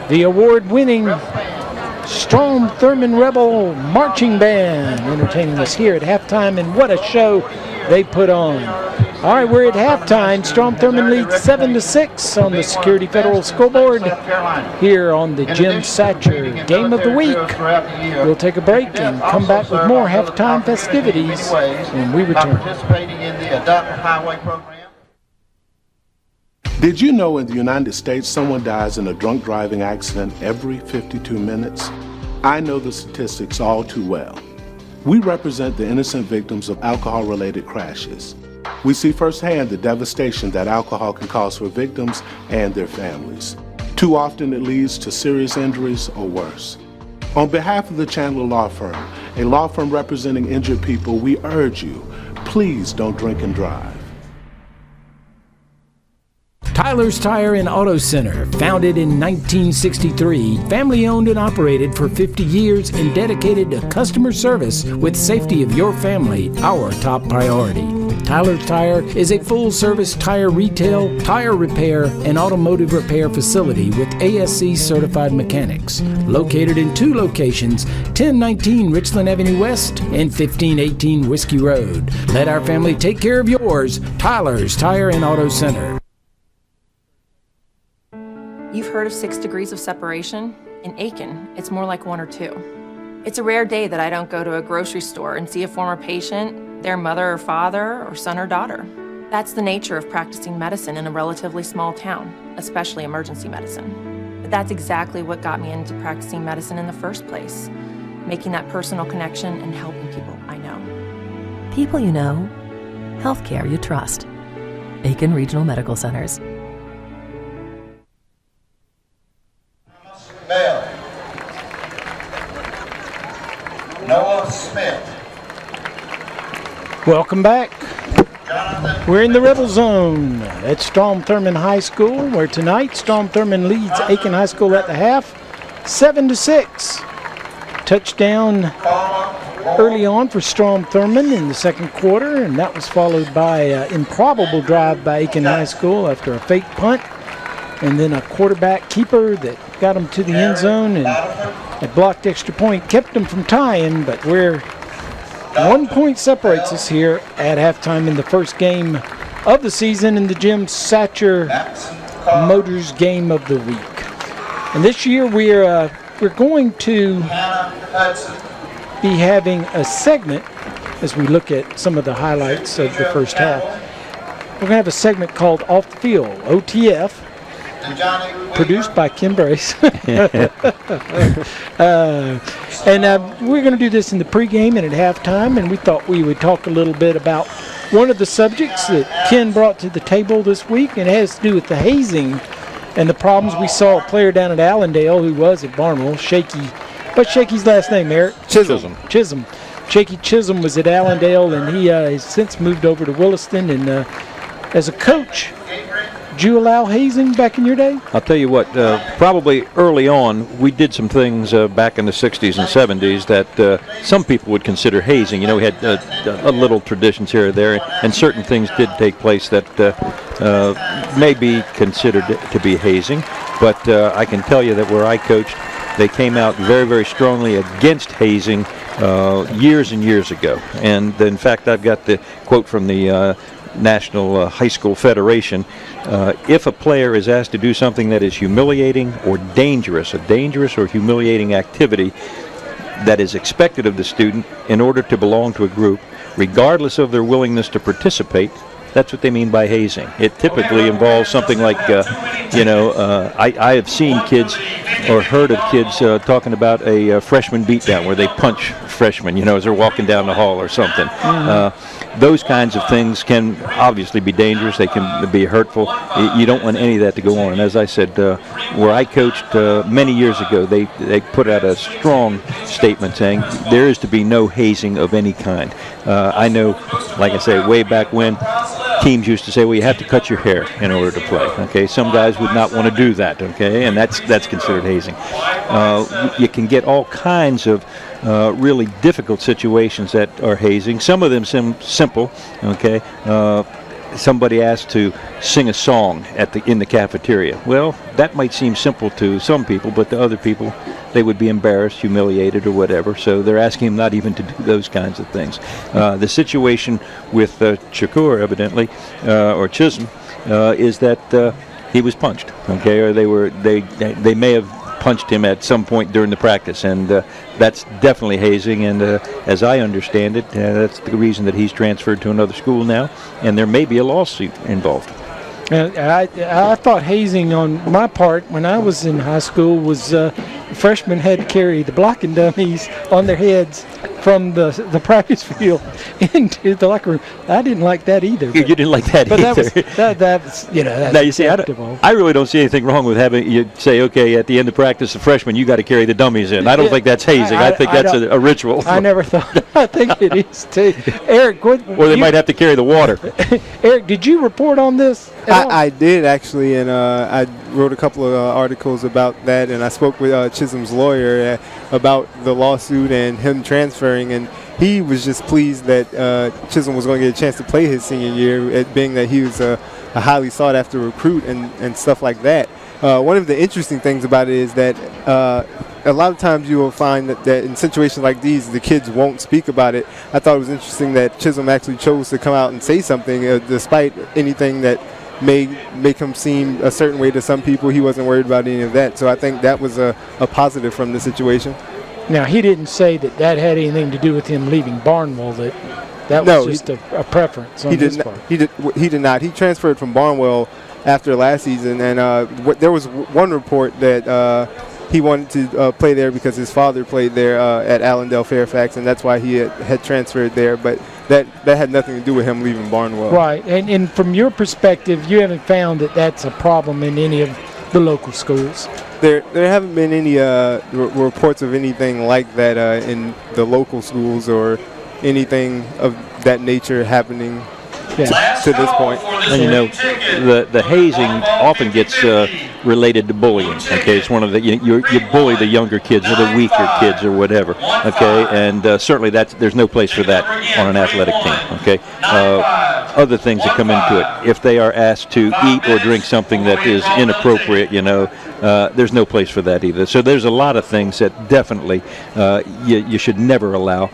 The award-winning Strom Thurmond Rebel Marching Band entertaining us here at halftime, and what a show they put on. All right, we're at halftime. Strom Thurmond leads 7-6 on the Security Federal scoreboard here on the Jim Satcher Game of the Week. We'll take a break and come back with more halftime festivities when we return. Did you know in the United States someone dies in a drunk driving accident every 52 minutes? I know the statistics all too well. We represent the innocent victims of alcohol-related crashes. We see firsthand the devastation that alcohol can cause for victims and their families. Too often it leads to serious injuries or worse. On behalf of the Chandler Law Firm, a law firm representing injured people, we urge you, please don't drink and drive. Tyler's Tire and Auto Center, founded in 1963, family-owned and operated for 50 years and dedicated to customer service with safety of your family, our top priority. Tyler's Tire is a full-service tire retail, tire repair, and automotive repair facility with ASC certified mechanics. Located in 2 locations, 1019 Richland Avenue West and 1518 Whiskey Road. Let our family take care of yours. Tyler's Tire and Auto Center. You've heard of 6 degrees of separation? In Aiken, it's more like 1 or 2. It's a rare day that I don't go to a grocery store and see a former patient, their mother or father, or son or daughter. That's the nature of practicing medicine in a relatively small town, especially emergency medicine. But that's exactly what got me into practicing medicine in the first place, making that personal connection and helping people I know. People you know, healthcare you trust. Aiken Regional Medical Centers. Bell. Noah Smith. Welcome back. We're in the Rebel Zone at Strom Thurmond High School, where tonight Strom Thurmond leads Aiken High School at the half, 7-6. Touchdown early on for Strom Thurmond in the second quarter, and that was followed by an improbable drive by Aiken High School after a fake punt, and then a quarterback keeper that got them to the end zone, and a blocked extra point kept them from tying, but we're 1 point separates us here at halftime in the first game of the season in the Jim Satcher Motors Game of the Week. And this year we're going to be having a segment as we look at some of the highlights of the first half. We're going to have a segment called Off the Field, OTF, produced by Kim Brace. And we're going to do this in the pregame and at halftime, and we thought we would talk a little bit about one of the subjects that Ken brought to the table this week, and it has to do with the hazing and the problems we saw a player down at Allendale who was at Barnwell, Shaky. What's Shaky's last name, Eric? Chisholm. Shaky Chisholm was at Allendale, and he has since moved over to Williston. And as a coach, did you allow hazing back in your day? I'll tell you what, probably early on, we did some things back in the 60s and 70s that some people would consider hazing. You know, we had a little traditions here or there, and certain things did take place that may be considered to be hazing. But I can tell you that where I coached, they came out very, very strongly against hazing years and years ago. And in fact, I've got the quote from the National High School Federation. If a player is asked to do something that is humiliating or dangerous, a dangerous or humiliating activity that is expected of the student in order to belong to a group, regardless of their willingness to participate, that's what they mean by hazing. It typically involves something like, I have seen kids or heard of kids talking about a freshman beatdown where they punch freshmen, as they're walking down the hall or something. Those kinds of things can obviously be dangerous. They can be hurtful. You don't want any of that to go on. And as I said, where I coached many years ago, they put out a strong statement saying there is to be no hazing of any kind. I know, like I say, way back when, teams used to say, well, you have to cut your hair in order to play. Okay, some guys would not want to do that. Okay, and that's considered hazing. You can get all kinds of really difficult situations that are hazing. Some of them simple. Okay, somebody asked to sing a song in the cafeteria. Well, that might seem simple to some people, but to other people, they would be embarrassed, humiliated, or whatever. So they're asking him not even to do those kinds of things. The situation with Shakur, evidently, or Chisholm, is that he was punched. Okay, or they may have punched him at some point during the practice, and that's definitely hazing, and as I understand it, that's the reason that he's transferred to another school now, and there may be a lawsuit involved. I thought hazing on my part when I was in high school was freshmen had to carry the blocking dummies on their heads from the practice field into the locker room. I didn't like that either. You didn't like that but either. That was that's now you see, I really don't see anything wrong with having you say, okay, at the end of practice, the freshman, you got to carry the dummies in. I don't think that's hazing. I think that's a ritual. I never thought. I think it is too. Eric, or they might have to carry the water. Eric, did you report on this? I did actually, and I wrote a couple of articles about that, and I spoke with Chisholm's lawyer about the lawsuit and him transferring, and he was just pleased that Chisholm was going to get a chance to play his senior year, being that he was a highly sought-after recruit and stuff like that. One of the interesting things about it is that a lot of times you will find that in situations like these, the kids won't speak about it. I thought it was interesting that Chisholm actually chose to come out and say something, despite anything that may make him seem a certain way to some people. He wasn't worried about any of that. So I think that was a positive from the situation. Now, he didn't say that had anything to do with him leaving Barnwell, that was just a preference on his part. He did not. He transferred from Barnwell after last season, and there was one report that he wanted to play there because his father played there at Allendale Fairfax, and that's why he had transferred there. But that had nothing to do with him leaving Barnwell. Right, and from your perspective, you haven't found that that's a problem in any of the local schools? There haven't been any reports of anything like that in the local schools or anything of that nature happening to this point. And you know, the hazing often gets related to bullying. Okay, it's one of the you bully the younger kids or the weaker kids or whatever. Okay, and certainly there's no place for that on an athletic team. Okay, other things that come into it. If they are asked to eat or drink something that is inappropriate, there's no place for that either. So there's a lot of things that definitely you should never allow,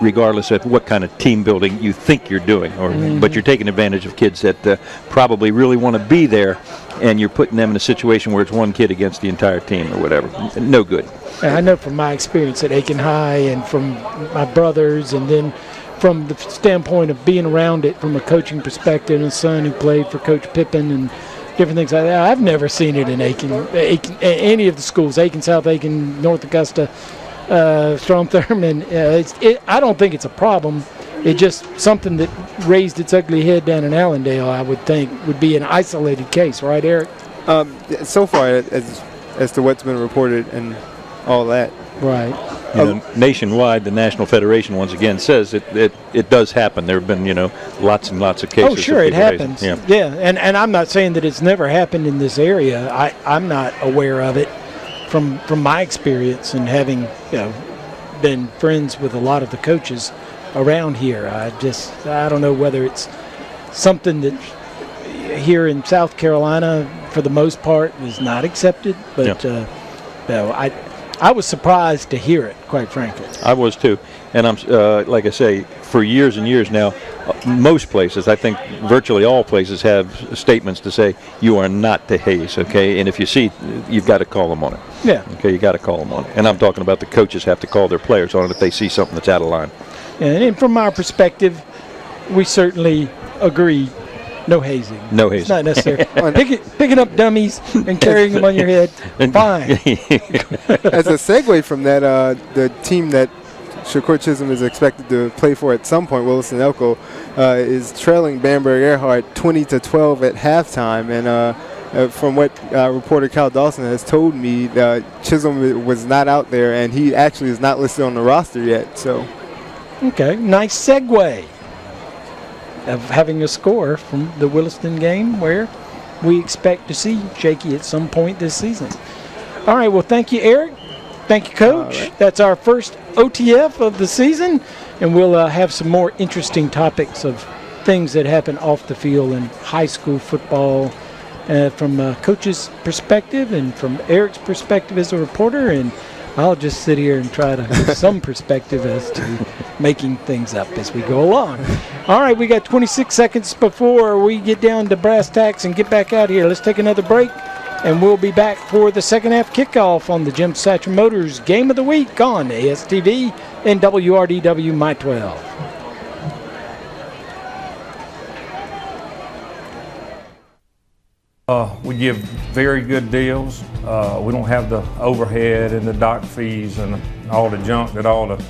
regardless of what kind of team building you think you're doing, but you're taking advantage of kids that probably really want to be there, and you're putting them in a situation where it's one kid against the entire team or whatever. No good. I know from my experience at Aiken High and from my brothers, and then from the standpoint of being around it from a coaching perspective, and a son who played for Coach Pippen and different things like that, I've never seen it in Aiken, any of the schools, Aiken, South Aiken, North Augusta, Strom Thurmond. I don't think it's a problem. It's just something that raised its ugly head down in Allendale, I would think, would be an isolated case, right, Eric? So far, as to what's been reported and all that. Right. Nationwide, the National Federation once again says it does happen. There have been lots and lots of cases. Oh, sure, it happens. Yeah, and I'm not saying that it's never happened in this area. I'm not aware of it from my experience and having been friends with a lot of the coaches around here. I don't know whether it's something that here in South Carolina for the most part is not accepted, but I was surprised to hear it, quite frankly. I was too, and I'm like I say, for years and years now, most places, I think virtually all places, have statements to say you are not to haze, okay? And if you see, you've got to call them on it. Yeah. Okay, you got to call them on it. And I'm talking about the coaches have to call their players on it if they see something that's out of line. And from our perspective, we certainly agree. No hazing. No hazing. It's not necessary. Picking up dummies and carrying them on your head, fine. As a segue from that, the team that Shakur Chisholm is expected to play for at some point, Williston Elko, is trailing Bamberg Earhart 20-12 at halftime. And from what reporter Cal Dawson has told me, Chisholm was not out there, and he actually is not listed on the roster yet. So, okay, nice segue of having a score from the Williston game where we expect to see Shaky at some point this season. All right, well, thank you, Eric. Thank you, Coach. Right. That's our first OTF of the season, and we'll have some more interesting topics of things that happen off the field in high school football from a coach's perspective and from Eric's perspective as a reporter, and I'll just sit here and try to give some perspective as to making things up as we go along. All right, we got 26 seconds before we get down to brass tacks and get back out here. Let's take another break, and we'll be back for the second half kickoff on the Jim Satcher Motors Game of the Week on ASTV and WRDW My 12. We give very good deals. We don't have the overhead and the dock fees and all the junk that all the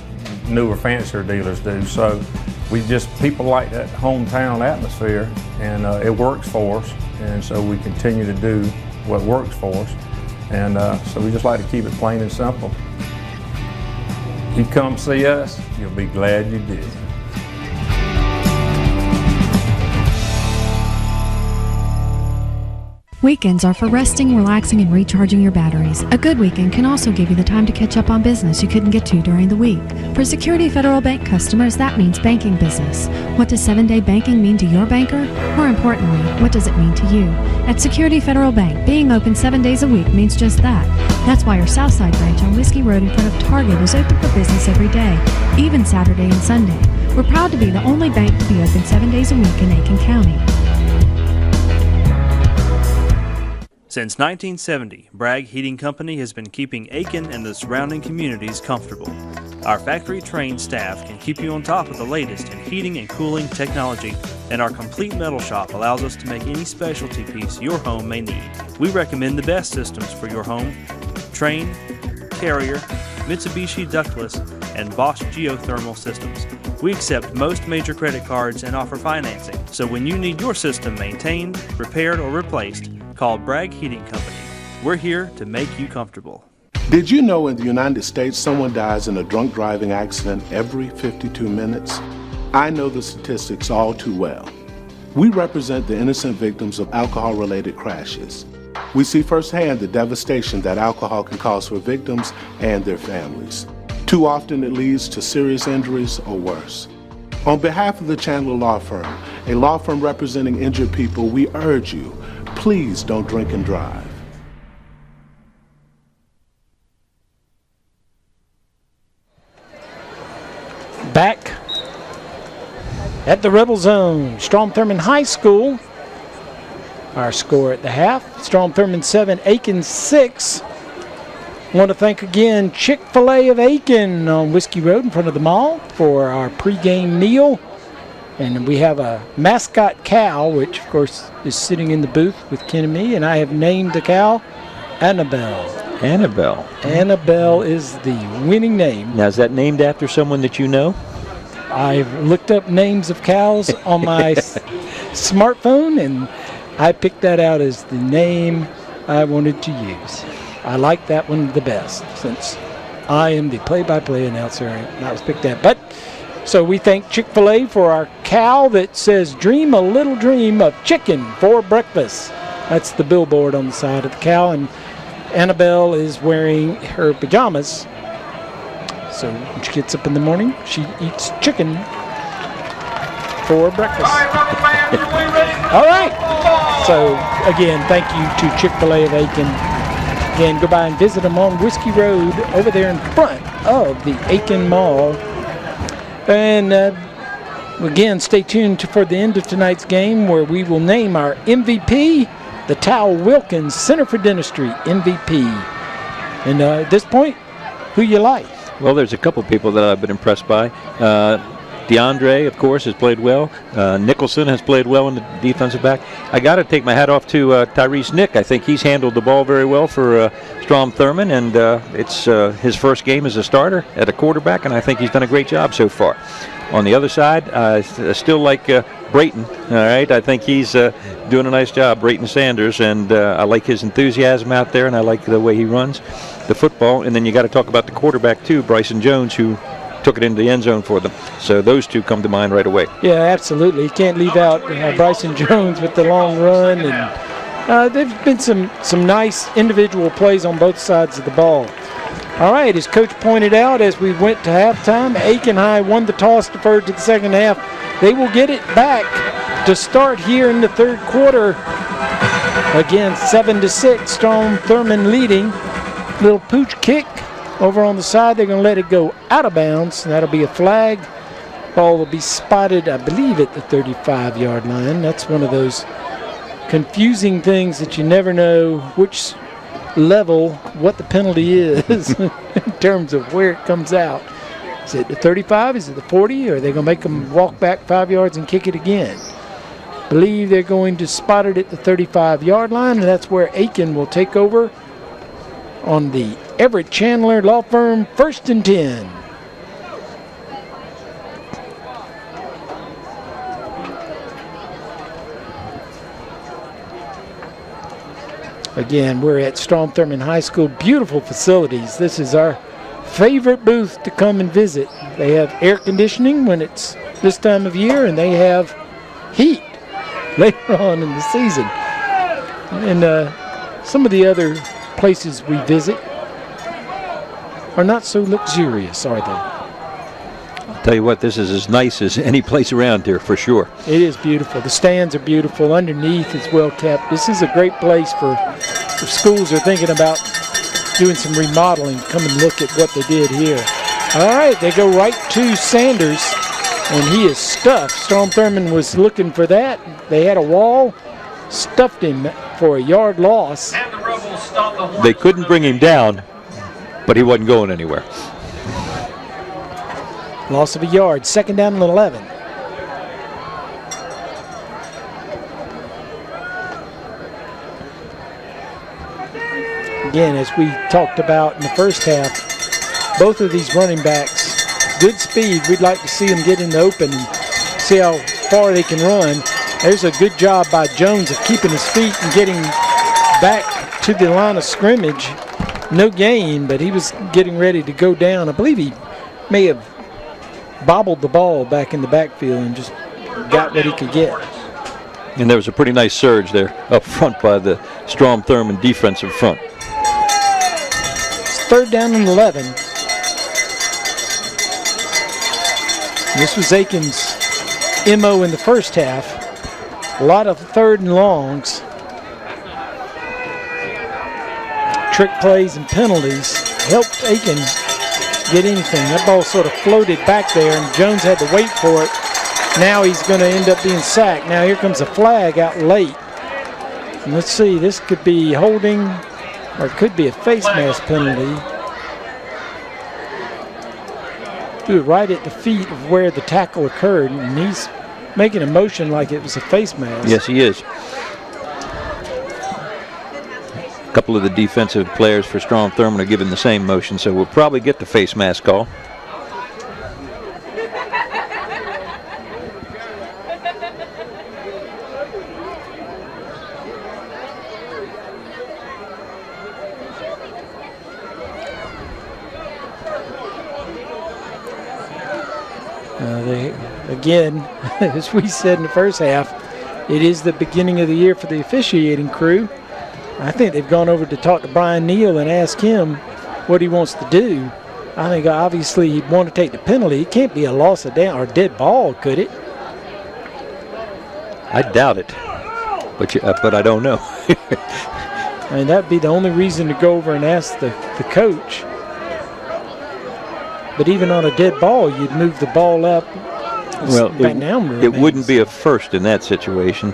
newer, fancier dealers do. So people like that hometown atmosphere, and it works for us. And so we continue to do what works for us. And so we just like to keep it plain and simple. You come see us, you'll be glad you did. Weekends are for resting, relaxing, and recharging your batteries. A good weekend can also give you the time to catch up on business you couldn't get to during the week. For Security Federal Bank customers, that means banking business. What does 7-day banking mean to your banker? More importantly, what does it mean to you? At Security Federal Bank, being open 7 days a week means just that. That's why our Southside branch on Whiskey Road in front of Target is open for business every day, even Saturday and Sunday. We're proud to be the only bank to be open 7 days a week in Aiken County. Since 1970, Bragg Heating Company has been keeping Aiken and the surrounding communities comfortable. Our factory-trained staff can keep you on top of the latest in heating and cooling technology, and our complete metal shop allows us to make any specialty piece your home may need. We recommend the best systems for your home: Trane, Carrier, Mitsubishi ductless, and Bosch geothermal systems. We accept most major credit cards and offer financing, so when you need your system maintained, repaired, or replaced, call Bragg Heating Company. We're here to make you comfortable. Did you know in the United States someone dies in a drunk driving accident every 52 minutes? I know the statistics all too well. We represent the innocent victims of alcohol-related crashes. We see firsthand the devastation that alcohol can cause for victims and their families. Too often it leads to serious injuries or worse. On behalf of the Chandler Law Firm, a law firm representing injured people, we urge you, please don't drink and drive. Back at the Rebel Zone, Strom Thurmond High School. Our score at the half, Strom Thurmond 7, Aiken 6. I want to thank again Chick-fil-A of Aiken on Whiskey Road in front of the mall for our pregame meal. And we have a mascot cow, which of course is sitting in the booth with Ken and me, and I have named the cow Annabelle. Annabelle. Annabelle is the winning name. Now, is that named after someone that you know? I've looked up names of cows on my smartphone, and I picked that out as the name I wanted to use. I like that one the best, since I am the play-by-play announcer, and I was picked that. But so we thank Chick-fil-A for our cow that says, "Dream a little dream of chicken for breakfast." That's the billboard on the side of the cow, and Annabelle is wearing her pajamas. So when she gets up in the morning, she eats chicken for breakfast. All right. So again, thank you to Chick-fil-A of Aiken. Again, go by and visit them on Whiskey Road over there in front of the Aiken Mall. And again, stay tuned for the end of tonight's game, where we will name our MVP, the Tal Wilkins Center for Dentistry MVP. And at this point, who you like? Well, there's a couple people that I've been impressed by. DeAndre, of course, has played well. Nicholson has played well in the defensive back. I got to take my hat off to Tyrese Nick. I think he's handled the ball very well for Strom Thurmond, and it's his first game as a starter at a quarterback, and I think he's done a great job so far. On the other side, I still like Brayton. All right, I think he's doing a nice job, Brayton Sanders, and I like his enthusiasm out there, and I like the way he runs the football. And then you got to talk about the quarterback too, Bryson Jones, who took it into the end zone for them. So those two come to mind right away. Yeah, absolutely. You can't leave out Bryson Jones with the long run, and there've been some nice individual plays on both sides of the ball. All right, as Coach pointed out, as we went to halftime, Aiken High won the toss, deferred to the second half, they will get it back to start here in the third quarter. Again, 7-6, Strom Thurmond leading. Little pooch kick over on the side. They're going to let it go out of bounds, and that'll be a flag. Ball will be spotted, I believe, at the 35-yard line. That's one of those confusing things that you never know which level, what the penalty is in terms of where it comes out. Is it the 35? Is it the 40? Or are they going to make them walk back 5 yards and kick it again? Believe they're going to spot it at the 35-yard line, and that's where Aiken will take over on the Everett Chandler Law Firm 1st and 10. Again, we're at Strom Thurmond High School. Beautiful facilities. This is our favorite booth to come and visit. They have air conditioning when it's this time of year, and they have heat later on in the season. And some of the other places we visit are not so luxurious, are they? I'll tell you what, this is as nice as any place around here for sure. It is beautiful. The stands are beautiful. Underneath it's well kept. This is a great place for if schools are thinking about doing some remodeling. Come and look at what they did here. All right, they go right to Sanders, and he is stuffed. Strom Thurmond was looking for that. They had a wall, stuffed him for a yard loss. They couldn't bring him down, but he wasn't going anywhere. Loss of a yard, 2nd down and 11. Again, as we talked about in the first half, both of these running backs, good speed. We'd like to see them get in the open and see how far they can run. There's a good job by Jones of keeping his feet and getting back to the line of scrimmage. No gain, but he was getting ready to go down. I believe he may have bobbled the ball back in the backfield and just got what he could get. And there was a pretty nice surge there up front by the Strom Thurmond defensive front. It's 3rd down and 11. This was Aiken's MO in the first half. A lot of 3rd and longs. Trick plays and penalties helped Aiken get anything. That ball sort of floated back there, and Jones had to wait for it. Now he's going to end up being sacked. Now here comes a flag out late. And let's see, this could be holding, or it could be a face mask penalty. Do it right at the feet of where the tackle occurred, and he's making a motion like it was a face mask. Yes, he is. A couple of the defensive players for Strom Thurmond are giving the same motion, so we'll probably get the face mask call. Again, as we said in the first half, it is the beginning of the year for the officiating crew. I think they've gone over to talk to Brian Neal and ask him what he wants to do. I think obviously he'd want to take the penalty. It can't be a loss of down or dead ball, could it? I doubt it, but I don't know. I mean, that'd be the only reason to go over and ask the coach. But even on a dead ball, you'd move the ball up. Well, it wouldn't be a first in that situation.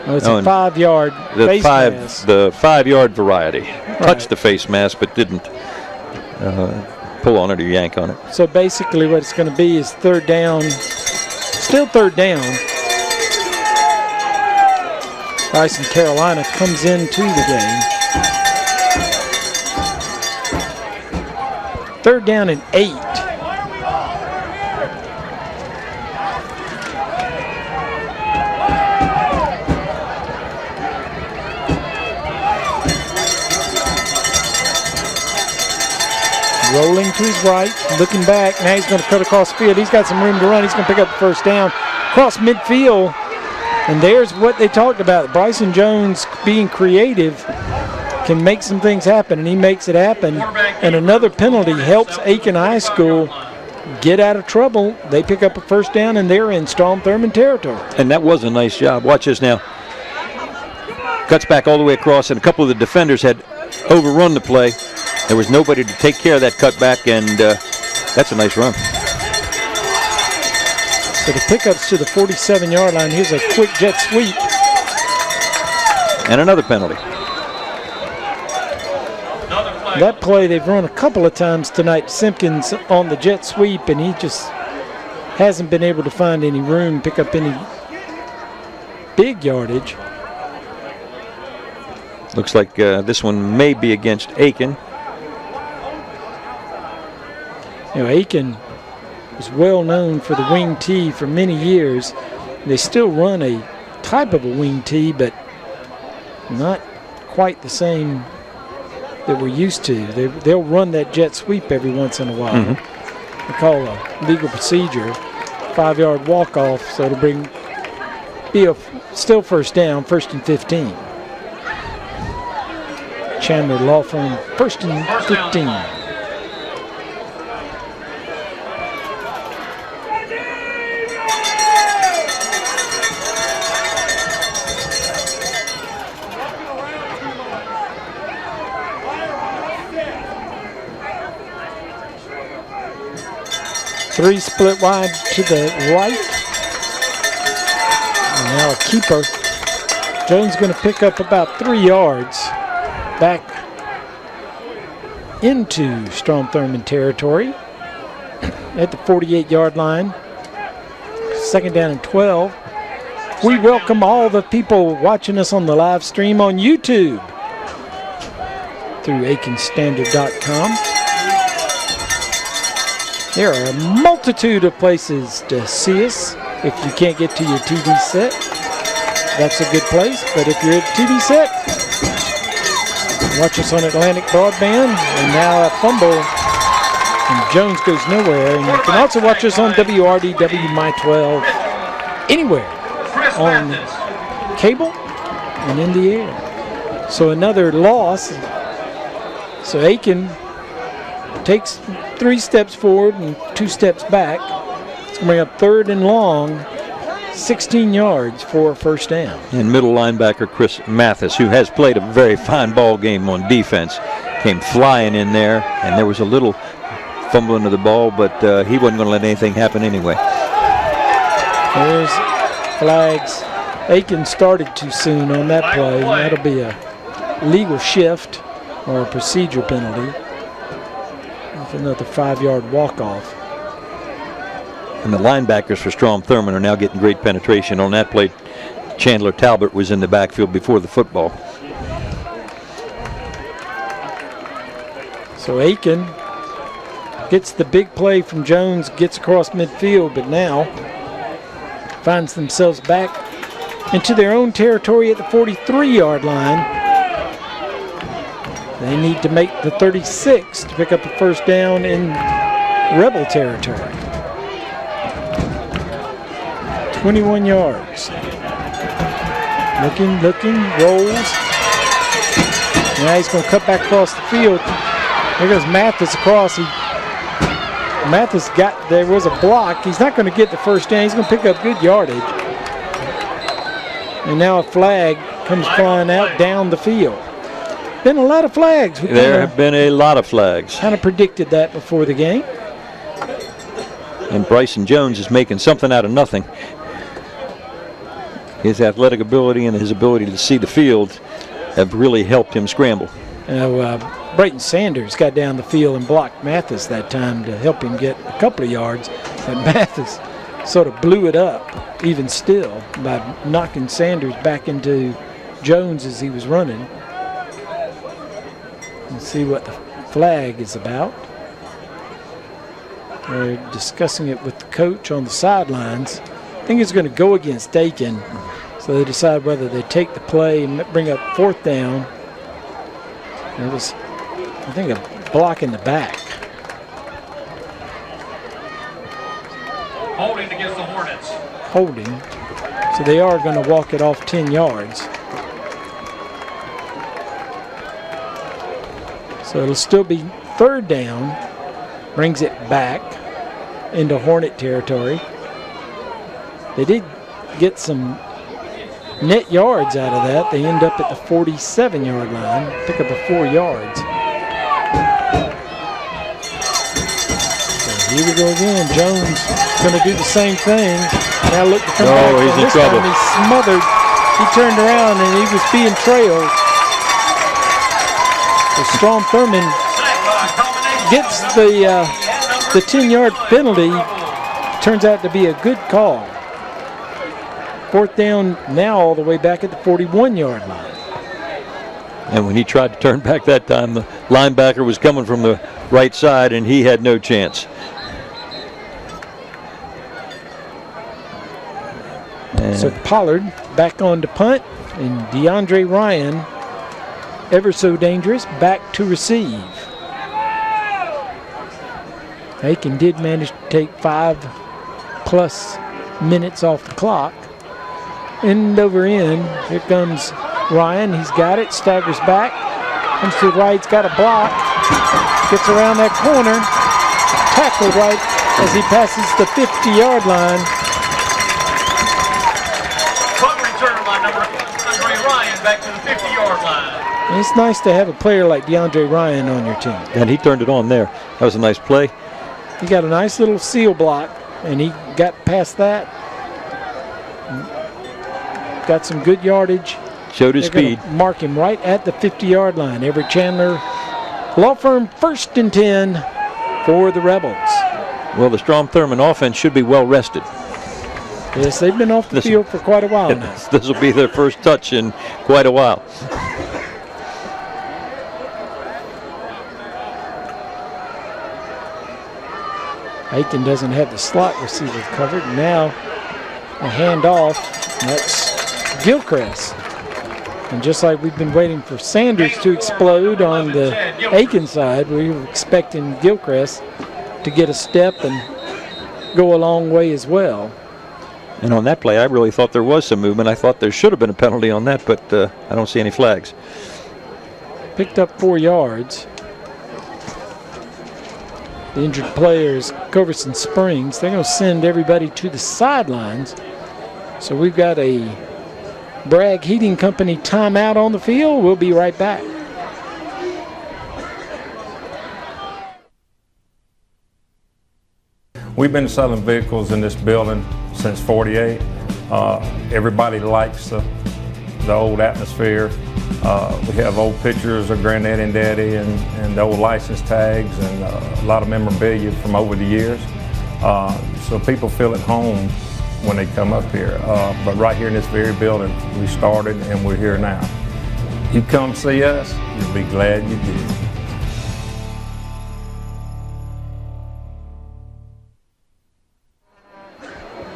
Oh, it's a 5-yard face mask. The 5-yard variety. Right. Touched the face mask, but didn't pull on it or yank on it. So basically what it's going to be is 3rd down, still 3rd down. Bryson Carolina comes into the game. 3rd down and 8. Rolling to his right, looking back. Now he's going to cut across the field. He's got some room to run. He's going to pick up the 1st down. Across midfield. And there's what they talked about. Bryson Jones being creative can make some things happen, and he makes it happen. And another penalty helps Aiken High School get out of trouble, they pick up a first down, and they're in Strom Thurmond territory. And that was a nice job. Watch this now. Cuts back all the way across, and a couple of the defenders had overrun the play. There was nobody to take care of that cutback, and that's a nice run. So the pickups to the 47-yard line. Here's a quick jet sweep. And another penalty. That play they've run a couple of times tonight. Simpkins on the jet sweep, and he just hasn't been able to find any room, pick up any big yardage. Looks like this one may be against Aiken. You know, Aiken was well known for the wing tee for many years. They still run a type of a wing tee, but not quite the same that we're used to. They'll run that jet sweep every once in a while. They call a legal procedure, 5-yard walk-off, so it'll be a still first down, 1st and 15. Chandler Law Firm, 1st and 15. Three split wide to the right. And now a keeper. Jones going to pick up about 3 yards back into Strom Thurmond territory at the 48-yard line. 2nd down and 12. We welcome all the people watching us on the live stream on YouTube through aikenstandard.com. There are a multitude of places to see us. If you can't get to your TV set, that's a good place. But if you're at TV set, watch us on Atlantic Broadband. And now a fumble, and Jones goes nowhere. And you can also watch us on WRDW My 12, anywhere on cable and in the air. So another loss. So Aiken takes 3 steps forward and 2 steps back. It's going to bring up 3rd and long, 16 yards for a first down. And middle linebacker Chris Mathis, who has played a very fine ball game on defense, came flying in there, and there was a little fumbling of the ball, but he wasn't going to let anything happen anyway. There's flags. Aiken started too soon on that play. That'll be a legal shift or a procedure penalty. Another 5-yard walk-off. And the linebackers for Strom Thurmond are now getting great penetration on that play. Chandler Talbot was in the backfield before the football. So Aiken gets the big play from Jones, gets across midfield, but now finds themselves back into their own territory at the 43-yard line. They need to make the 36 to pick up a first down in Rebel territory. 21 yards. Looking, rolls. Now he's going to cut back across the field. There goes Mathis across. Mathis there was a block. He's not going to get the first down. He's going to pick up good yardage. And now a flag comes flying out down the field. Been a lot of flags. There have been a lot of flags. Kind of predicted that before the game. And Bryson Jones is making something out of nothing. His athletic ability and his ability to see the field have really helped him scramble. Brayton Sanders got down the field and blocked Mathis that time to help him get a couple of yards. But Mathis sort of blew it up, even still, by knocking Sanders back into Jones as he was running. Let's see what the flag is about. They're discussing it with the coach on the sidelines. I think it's going to go against Aiken. So they decide whether they take the play and bring up 4th down. It was, I think, a block in the back. Holding against the Hornets. Holding. So they are going to walk it off 10 yards. So it'll still be 3rd down. Brings it back. into Hornet territory. They did get some net yards out of that. They end up at the 47-yard line, pick up a 4 yards. So here we go again. Jones going to do the same thing. Now look to come back. He's in this trouble. time he's smothered. He turned around and he was being trailed. So Strom Thurmond gets the 10-yard penalty. Turns out to be a good call. 4th down now all the way back at the 41-yard line. And when he tried to turn back that time, the linebacker was coming from the right side, and he had no chance. So Pollard back on to punt, and DeAndre Ryan, ever so dangerous, back to receive. Aiken did manage to take 5+ minutes off the clock. End over end. Here comes Ryan. He's got it. Staggers back. Comes to the right. He's got a block. Gets around that corner. Tackled right as he passes the 50-yard line. Punt return by number DeAndre Ryan back to the 50-yard line. And it's nice to have a player like DeAndre Ryan on your team. And he turned it on there. That was a nice play. He got a nice little seal block, and he got past that. Got some good yardage. Showed his speed. Mark him right at the 50-yard line. Everett Chandler Law Firm 1st and 10 for the Rebels. Well, the Strom Thurmond offense should be well rested. Yes, they've been off the field for quite a while now. This will be their first touch in quite a while. Aiken doesn't have the slot receiver covered. Now a handoff. That's Gilchrist. And just like we've been waiting for Sanders to explode on the Aiken side, we were expecting Gilchrist to get a step and go a long way as well. And on that play, I really thought there was some movement. I thought there should have been a penalty on that, but I don't see any flags. Picked up 4 yards. The injured players, Coverson Springs, they're going to send everybody to the sidelines. So we've got a Bragg Heating Company timeout on the field. We'll be right back. We've been selling vehicles in this building since '48. Everybody likes the old atmosphere. We have old pictures of Granddaddy and Daddy and the old license tags and a lot of memorabilia from over the years. So people feel at home when they come up here. But right here in this very building, we started and we're here now. You come see us, you'll be glad you did.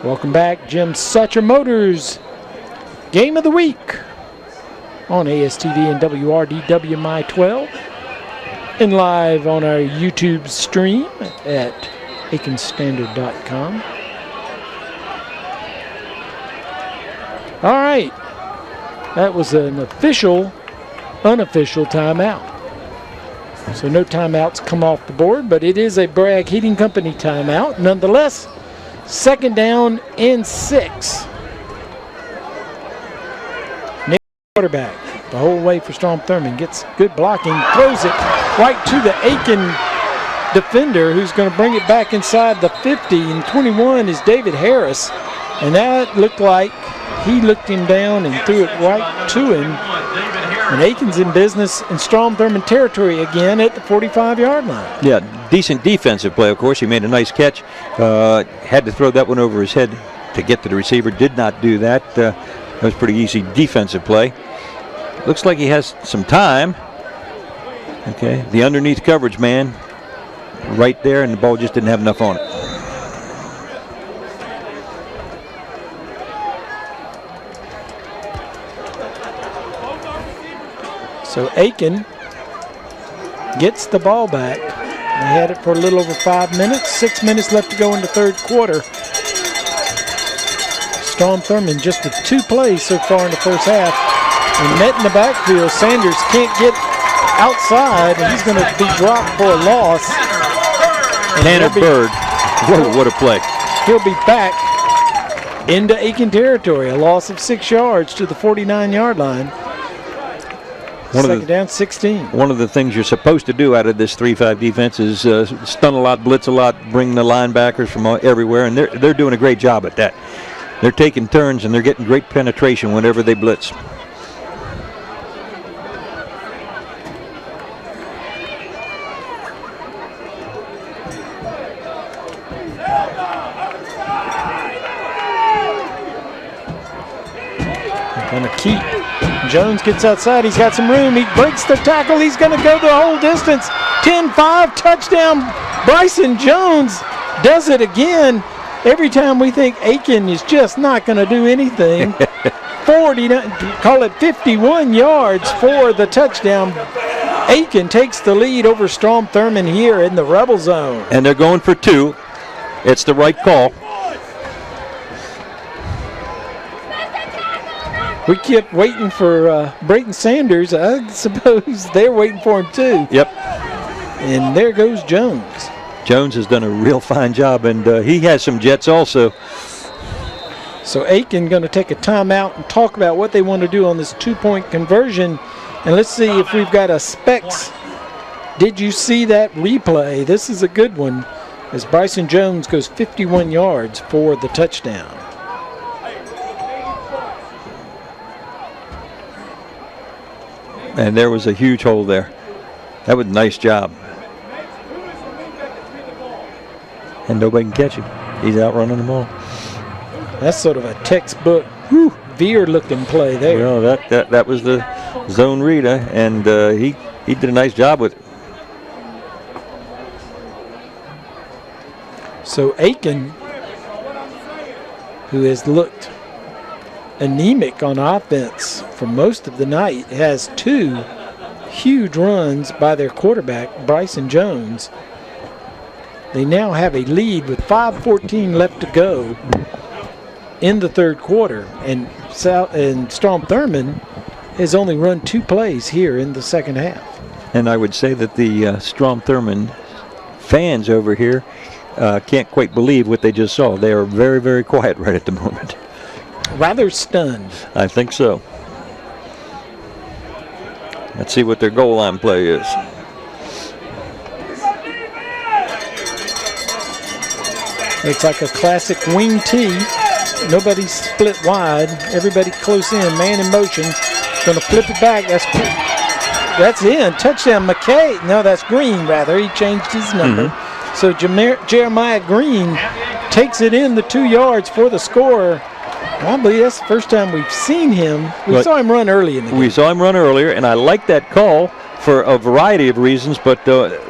Welcome back, Jim Satcher Motors Game of the Week on ASTV and WRDW 12 and live on our YouTube stream at aikenstandard.com. All right, that was an official, unofficial timeout. So no timeouts come off the board, but it is a Bragg Heating Company timeout. Nonetheless, 2nd down and 6. Nick quarterback the whole way for Strom Thurmond. Gets good blocking, throws it right to the Aiken defender who's going to bring it back inside the 50. And 21 is David Harris. And that looked like he looked him down and threw it right to him. And Aiken's in business in Strom Thurmond territory again at the 45-yard line. Yeah, decent defensive play, of course. He made a nice catch. Had to throw that one over his head to get to the receiver. Did not do that. That was pretty easy defensive play. Looks like he has some time. Okay, the underneath coverage man right there, and the ball just didn't have enough on it. So Aiken gets the ball back. They had it for a little over 5 minutes. 6 minutes left to go in the 3rd quarter. Strom Thurmond just with 2 plays so far in the 1st half. And met in the backfield. Sanders can't get outside, and he's going to be dropped for a loss. Tanner Bird Whoa, what a play. He'll be back into Aiken territory. A loss of 6 yards to the 49-yard line. Second down, 16. One of the things you're supposed to do out of this 3-5 defense is stun a lot, blitz a lot, bring the linebackers from everywhere, and they're doing a great job at that. They're taking turns, and they're getting great penetration whenever they blitz. Going to keep. Jones gets outside. He's got some room. He breaks the tackle. He's going to go the whole distance. 10-5, touchdown. Bryson Jones does it again. Every time we think Aiken is just not going to do anything. 51 yards for the touchdown. Aiken takes the lead over Strom Thurmond here in the Rebel Zone. And they're going for 2. It's the right call. We kept waiting for Brayton Sanders. I suppose they're waiting for him too. Yep. And there goes Jones. Jones has done a real fine job, and he has some jets also. So Aiken going to take a timeout and talk about what they want to do on this 2-point conversion. And let's see if we've got a Specs. Did you see that replay? This is a good one as Bryson Jones goes 51 yards for the touchdown. And there was a huge hole there. That was a nice job. And nobody can catch him. He's out running them all. That's sort of a textbook veer-looking play there. Well, that was the zone read, and he did a nice job with it. So Aiken, who has looked anemic on offense for most of the night, has 2 huge runs by their quarterback, Bryson Jones. They now have a lead with 5:14 left to go in the third quarter, and Strom Thurmond has only run 2 plays here in the second half. And I would say that the Strom Thurmond fans over here can't quite believe what they just saw. They are very, very quiet right at the moment. Rather stunned. I think so. Let's see what their goal line play is. It's like a classic wing T. Nobody's split wide. Everybody close in. Man in motion. Going to flip it back. That's in. Touchdown McKay. No, that's Green rather. He changed his number. So Jeremiah Green takes it in the 2 yards for the score. I believe that's the first time we've seen him. We saw him run early in the game. We saw him run earlier, and I like that call for a variety of reasons, but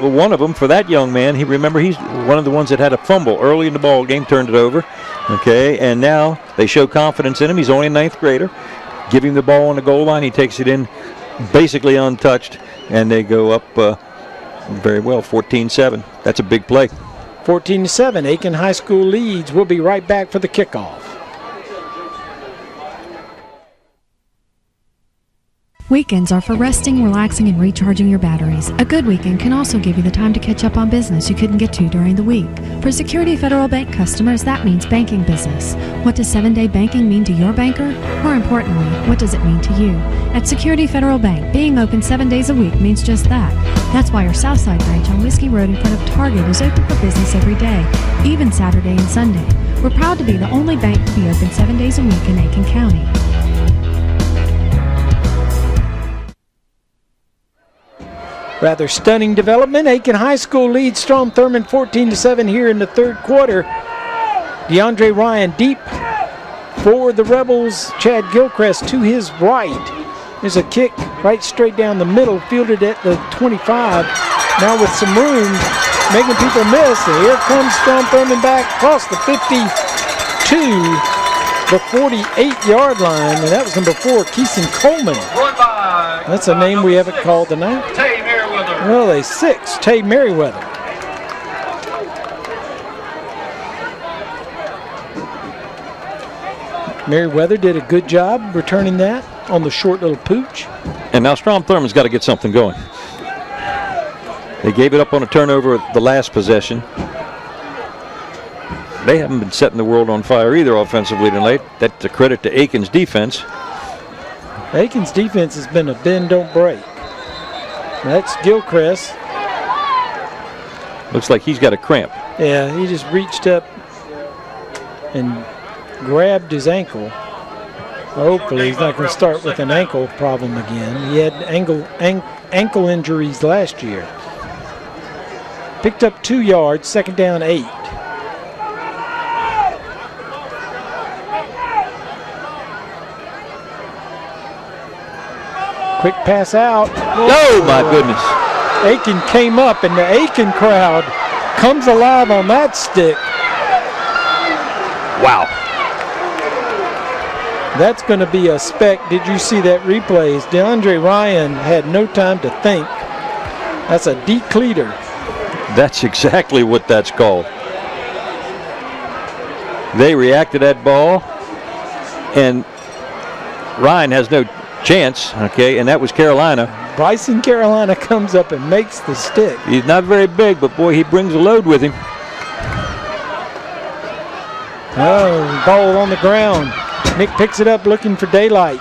one of them for that young man, he's one of the ones that had a fumble early in the ball game, turned it over. Okay, and now they show confidence in him. He's only a 9th grader. Give him the ball on the goal line. He takes it in basically untouched, and they go up very well, 14-7. That's a big play. 14-7, Aiken High School leads. We'll be right back for the kickoff. Weekends are for resting, relaxing, and recharging your batteries. A good weekend can also give you the time to catch up on business you couldn't get to during the week. For Security Federal Bank customers, that means banking business. What does 7-day banking mean to your banker? More importantly, what does it mean to you? At Security Federal Bank, being open 7 days a week means just that. That's why our Southside branch on Whiskey Road in front of Target is open for business every day, even Saturday and Sunday. We're proud to be the only bank to be open 7 days a week in Aiken County. Rather stunning development. Aiken High School leads Strom Thurmond 14-7 here in the third quarter. DeAndre Ryan deep for the Rebels. Chad Gilchrist to his right. There's a kick right straight down the middle, fielded at the 25. Now with some room, making people miss. And here comes Strom Thurmond back across the 50 to the 48-yard line. And that was number 4, Keeson Coleman. That's a name we haven't called tonight. Well, a 6, Tay Merriweather. Merriweather did a good job returning that on the short little pooch. And now Strom Thurmond's got to get something going. They gave it up on a turnover the last possession. They haven't been setting the world on fire either offensively tonight. That's a credit to Aiken's defense. Aiken's defense has been a bend, don't break. That's Gilchrist. Looks like he's got a cramp. Yeah, he just reached up and grabbed his ankle. Hopefully he's not going to start with an ankle problem again. He had ankle injuries last year. Picked up 2 yards, second down 8. Quick pass out. Oh, my goodness. Aiken came up, and the Aiken crowd comes alive on that stick. Wow. That's going to be a spec. Did you see that replay? DeAndre Ryan had no time to think. That's a decleater. That's exactly what that's called. They react to that ball, and Ryan has no chance, okay, and that was Carolina. Bryson Carolina comes up and makes the stick. He's not very big, but boy, he brings a load with him. Oh, ball on the ground. Nick picks it up looking for daylight.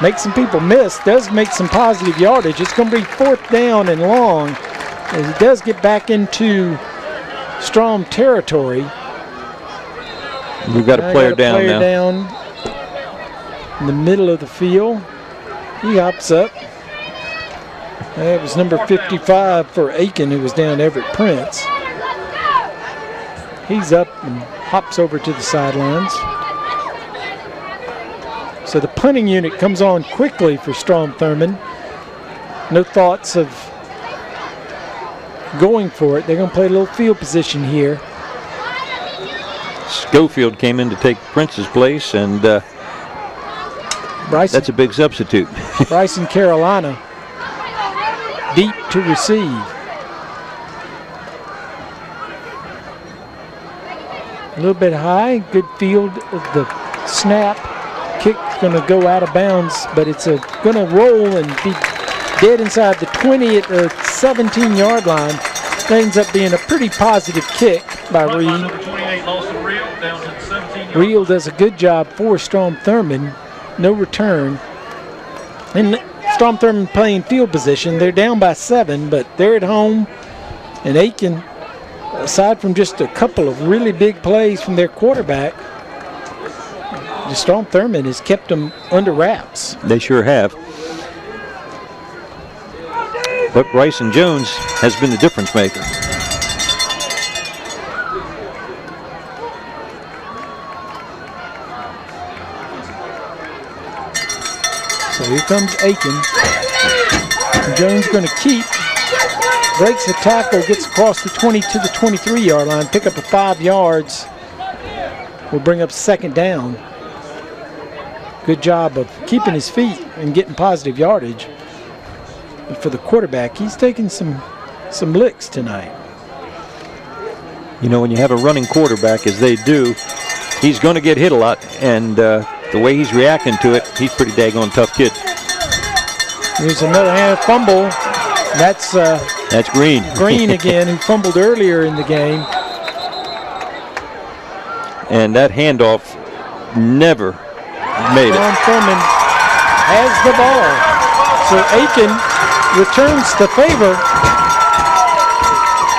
Makes some people miss, does make some positive yardage. It's going to be 4th down and long as he does get back into Strom territory. We've got a player down now. Down in the middle of the field. He hops up. That was number 55 for Aiken, who was down, Everett Prince. He's up and hops over to the sidelines. So the punting unit comes on quickly for Strom Thurmond. No thoughts of going for it. They're going to play a little field position here. Schofield came in to take Prince's place, and Bryson, that's a big substitute. Bryson Carolina deep to receive. A little bit high, good field of the snap. Kick's going to go out of bounds, but it's going to roll and be dead inside the 20 at the 17-yard line. That ends up being a pretty positive kick by Reed. Reel does a good job for Strom Thurmond. No return. And Strom Thurmond playing field position. They're down by 7, but they're at home. And Aiken, aside from just a couple of really big plays from their quarterback, Strom Thurmond has kept them under wraps. They sure have. But Bryson Jones has been the difference maker. So here comes Aiken. Jones going to keep. Breaks the tackle, gets across the 20 to the 23-yard line. Pick up a 5 yards. Will bring up second down. Good job of keeping his feet and getting positive yardage. But for the quarterback, he's taking some licks tonight. You know, when you have a running quarterback, as they do, he's going to get hit a lot, and the way he's reacting to it, he's pretty daggone tough kid. Here's another hand fumble. That's Green. Green again, who fumbled earlier in the game. And that handoff never made it. Thurmond has the ball. So Aiken returns the favor.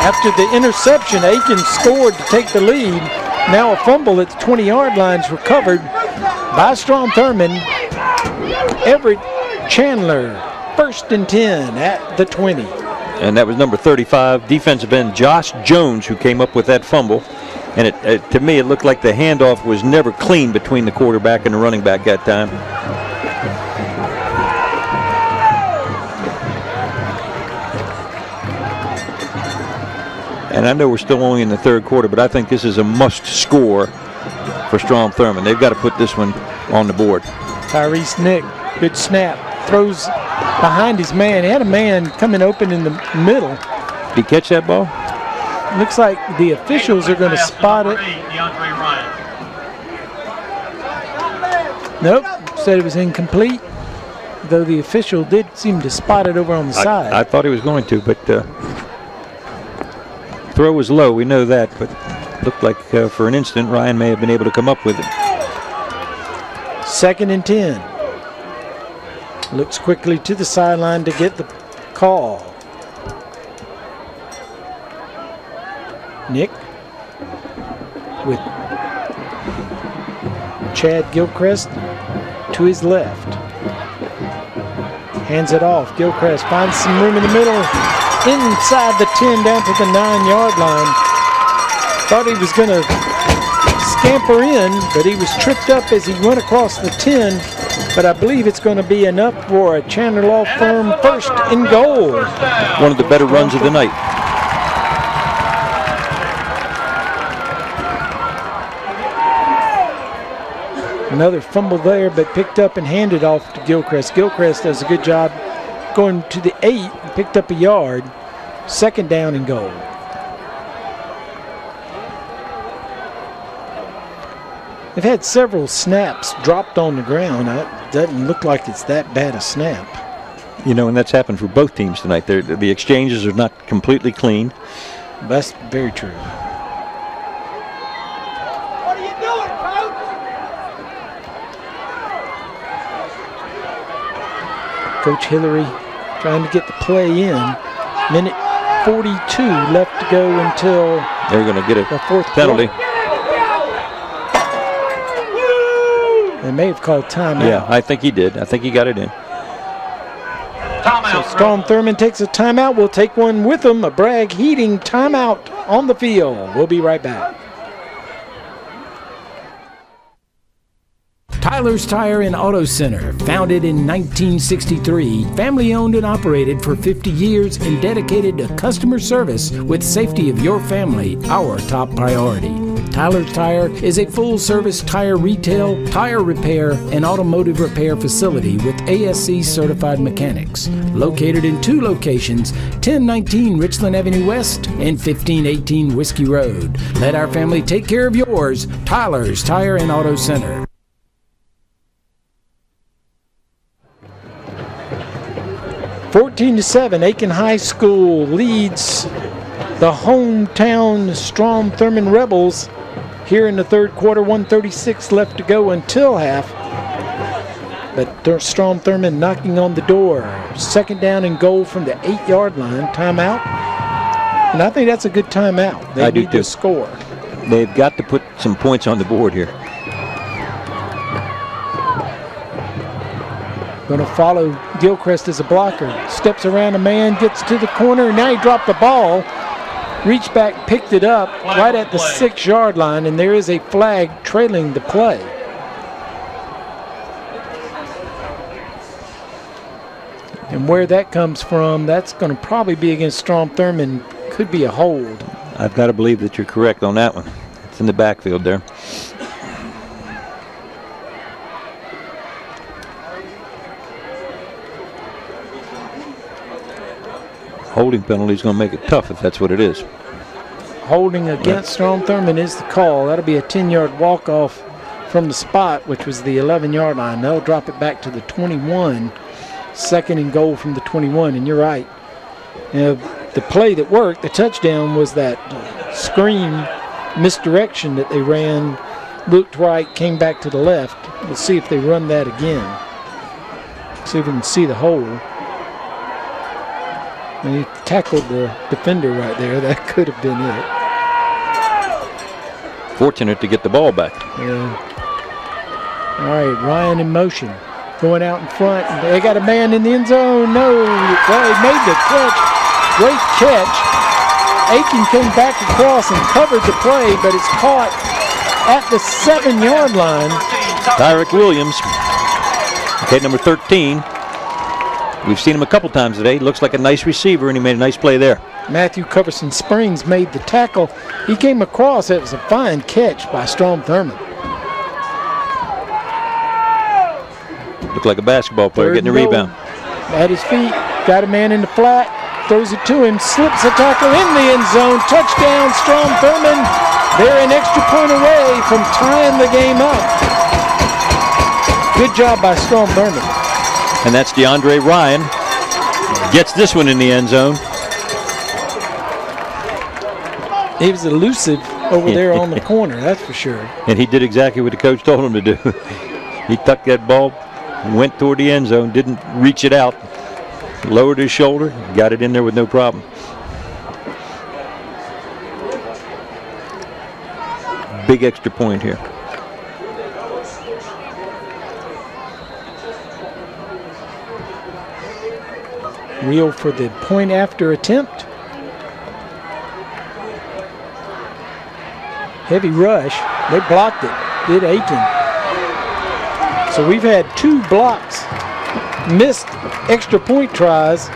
After the interception, Aiken scored to take the lead. Now a fumble at the 20-yard line is recovered by Strom Thurmond. Everett Chandler, 1st and 10 at the 20. And that was number 35, defensive end Josh Jones, who came up with that fumble. And to me, it looked like the handoff was never clean between the quarterback and the running back that time. And I know we're still only in the 3rd quarter, but I think this is a must score for Strom Thurmond. They've got to put this one on the board. Tyrese Nick, good snap. Throws behind his man. He had a man coming open in the middle. Did he catch that ball? Looks like the officials are going to spot it. Nope, said it was incomplete, though the official did seem to spot it over on the side. I thought he was going to, but throw was low, we know that, but Looked like for an instant Ryan may have been able to come up with it. 2nd and 10. Looks quickly to the sideline to get the call. Nick with Chad Gilchrist to his left. Hands it off. Gilchrist finds some room in the middle. Inside the 10 down to the 9-yard line. Thought he was going to scamper in, but he was tripped up as he went across the 10. But I believe it's going to be enough for a Chandler Law Firm 1st and goal. One of the better runs of the night. Another fumble there, but picked up and handed off to Gilchrist. Gilchrist does a good job going to the 8, picked up a yard. 2nd down and goal. They've had several snaps dropped on the ground. It doesn't look like it's that bad a snap. You know, and that's happened for both teams tonight. The exchanges are not completely clean. That's very true. What are you doing, Coach Hillary trying to get the play in. Minute 42 left to go until they're going to get a the 4th penalty. Quarter. They may have called timeout. Yeah, I think he did. I think he got it in. So Strom Thurmond takes a timeout. We'll take one with him. A Bragg Heating timeout on the field. We'll be right back. Tyler's Tire and Auto Center, founded in 1963, family owned and operated for 50 years and dedicated to customer service with safety of your family, our top priority. Tyler's Tire is a full-service tire retail, tire repair, and automotive repair facility with ASC certified mechanics. Located in 2 locations, 1019 Richland Avenue West and 1518 Whiskey Road. Let our family take care of yours. Tyler's Tire and Auto Center. 14-7, Aiken High School leads the hometown Strom Thurmond Rebels here in the 3rd quarter. 1:36 left to go until half. But Strom Thurmond knocking on the door. 2nd down and goal from the 8-yard line. Timeout. And I think that's a good timeout. They need to score. They've got to put some points on the board here. Going to follow Gilchrist as a blocker. Steps around a man, gets to the corner. Now he dropped the ball. Reached back, picked it up right at the 6-yard line, and there is a flag trailing the play. And where that comes from, that's going to probably be against Strom Thurmond. Could be a hold. I've got to believe that you're correct on that one. It's in the backfield there. Holding penalty is going to make it tough if that's what it is. Holding against Strom Thurmond is the call. That'll be a 10-yard walk-off from the spot, which was the 11-yard line. They'll drop it back to the 21. 2nd and goal from the 21, and you're right. The play that worked, the touchdown, was that screen misdirection that they ran. Looked right, came back to the left. We'll see if they run that again. See if we can see the hole. And he tackled the defender right there. That could have been it. Fortunate to get the ball back. Yeah. All right, Ryan in motion. Going out in front. They got a man in the end zone. No. Well, he made the catch. Great catch. Aiken came back across and covered the play, but it's caught at the 7-yard line. Tyrick Williams. Okay, number 13. We've seen him a couple times today. Looks like a nice receiver, and he made a nice play there. Matthew Coverson Springs made the tackle. He came across. It was a fine catch by Strom Thurmond. Looked like a basketball player getting a rebound. At his feet, got a man in the flat, throws it to him, slips a tackle in the end zone. Touchdown, Strom Thurmond. They're an extra point away from tying the game up. Good job by Strom Thurmond. And that's DeAndre Ryan. Gets this one in the end zone. He was elusive over there on the corner, that's for sure. And he did exactly what the coach told him to do. He tucked that ball, went toward the end zone, didn't reach it out, lowered his shoulder, got it in there with no problem. Big extra point here. Wheel for the point after attempt. Heavy rush. They blocked it. Did Aiken. So we've had 2 blocks. Missed extra point tries.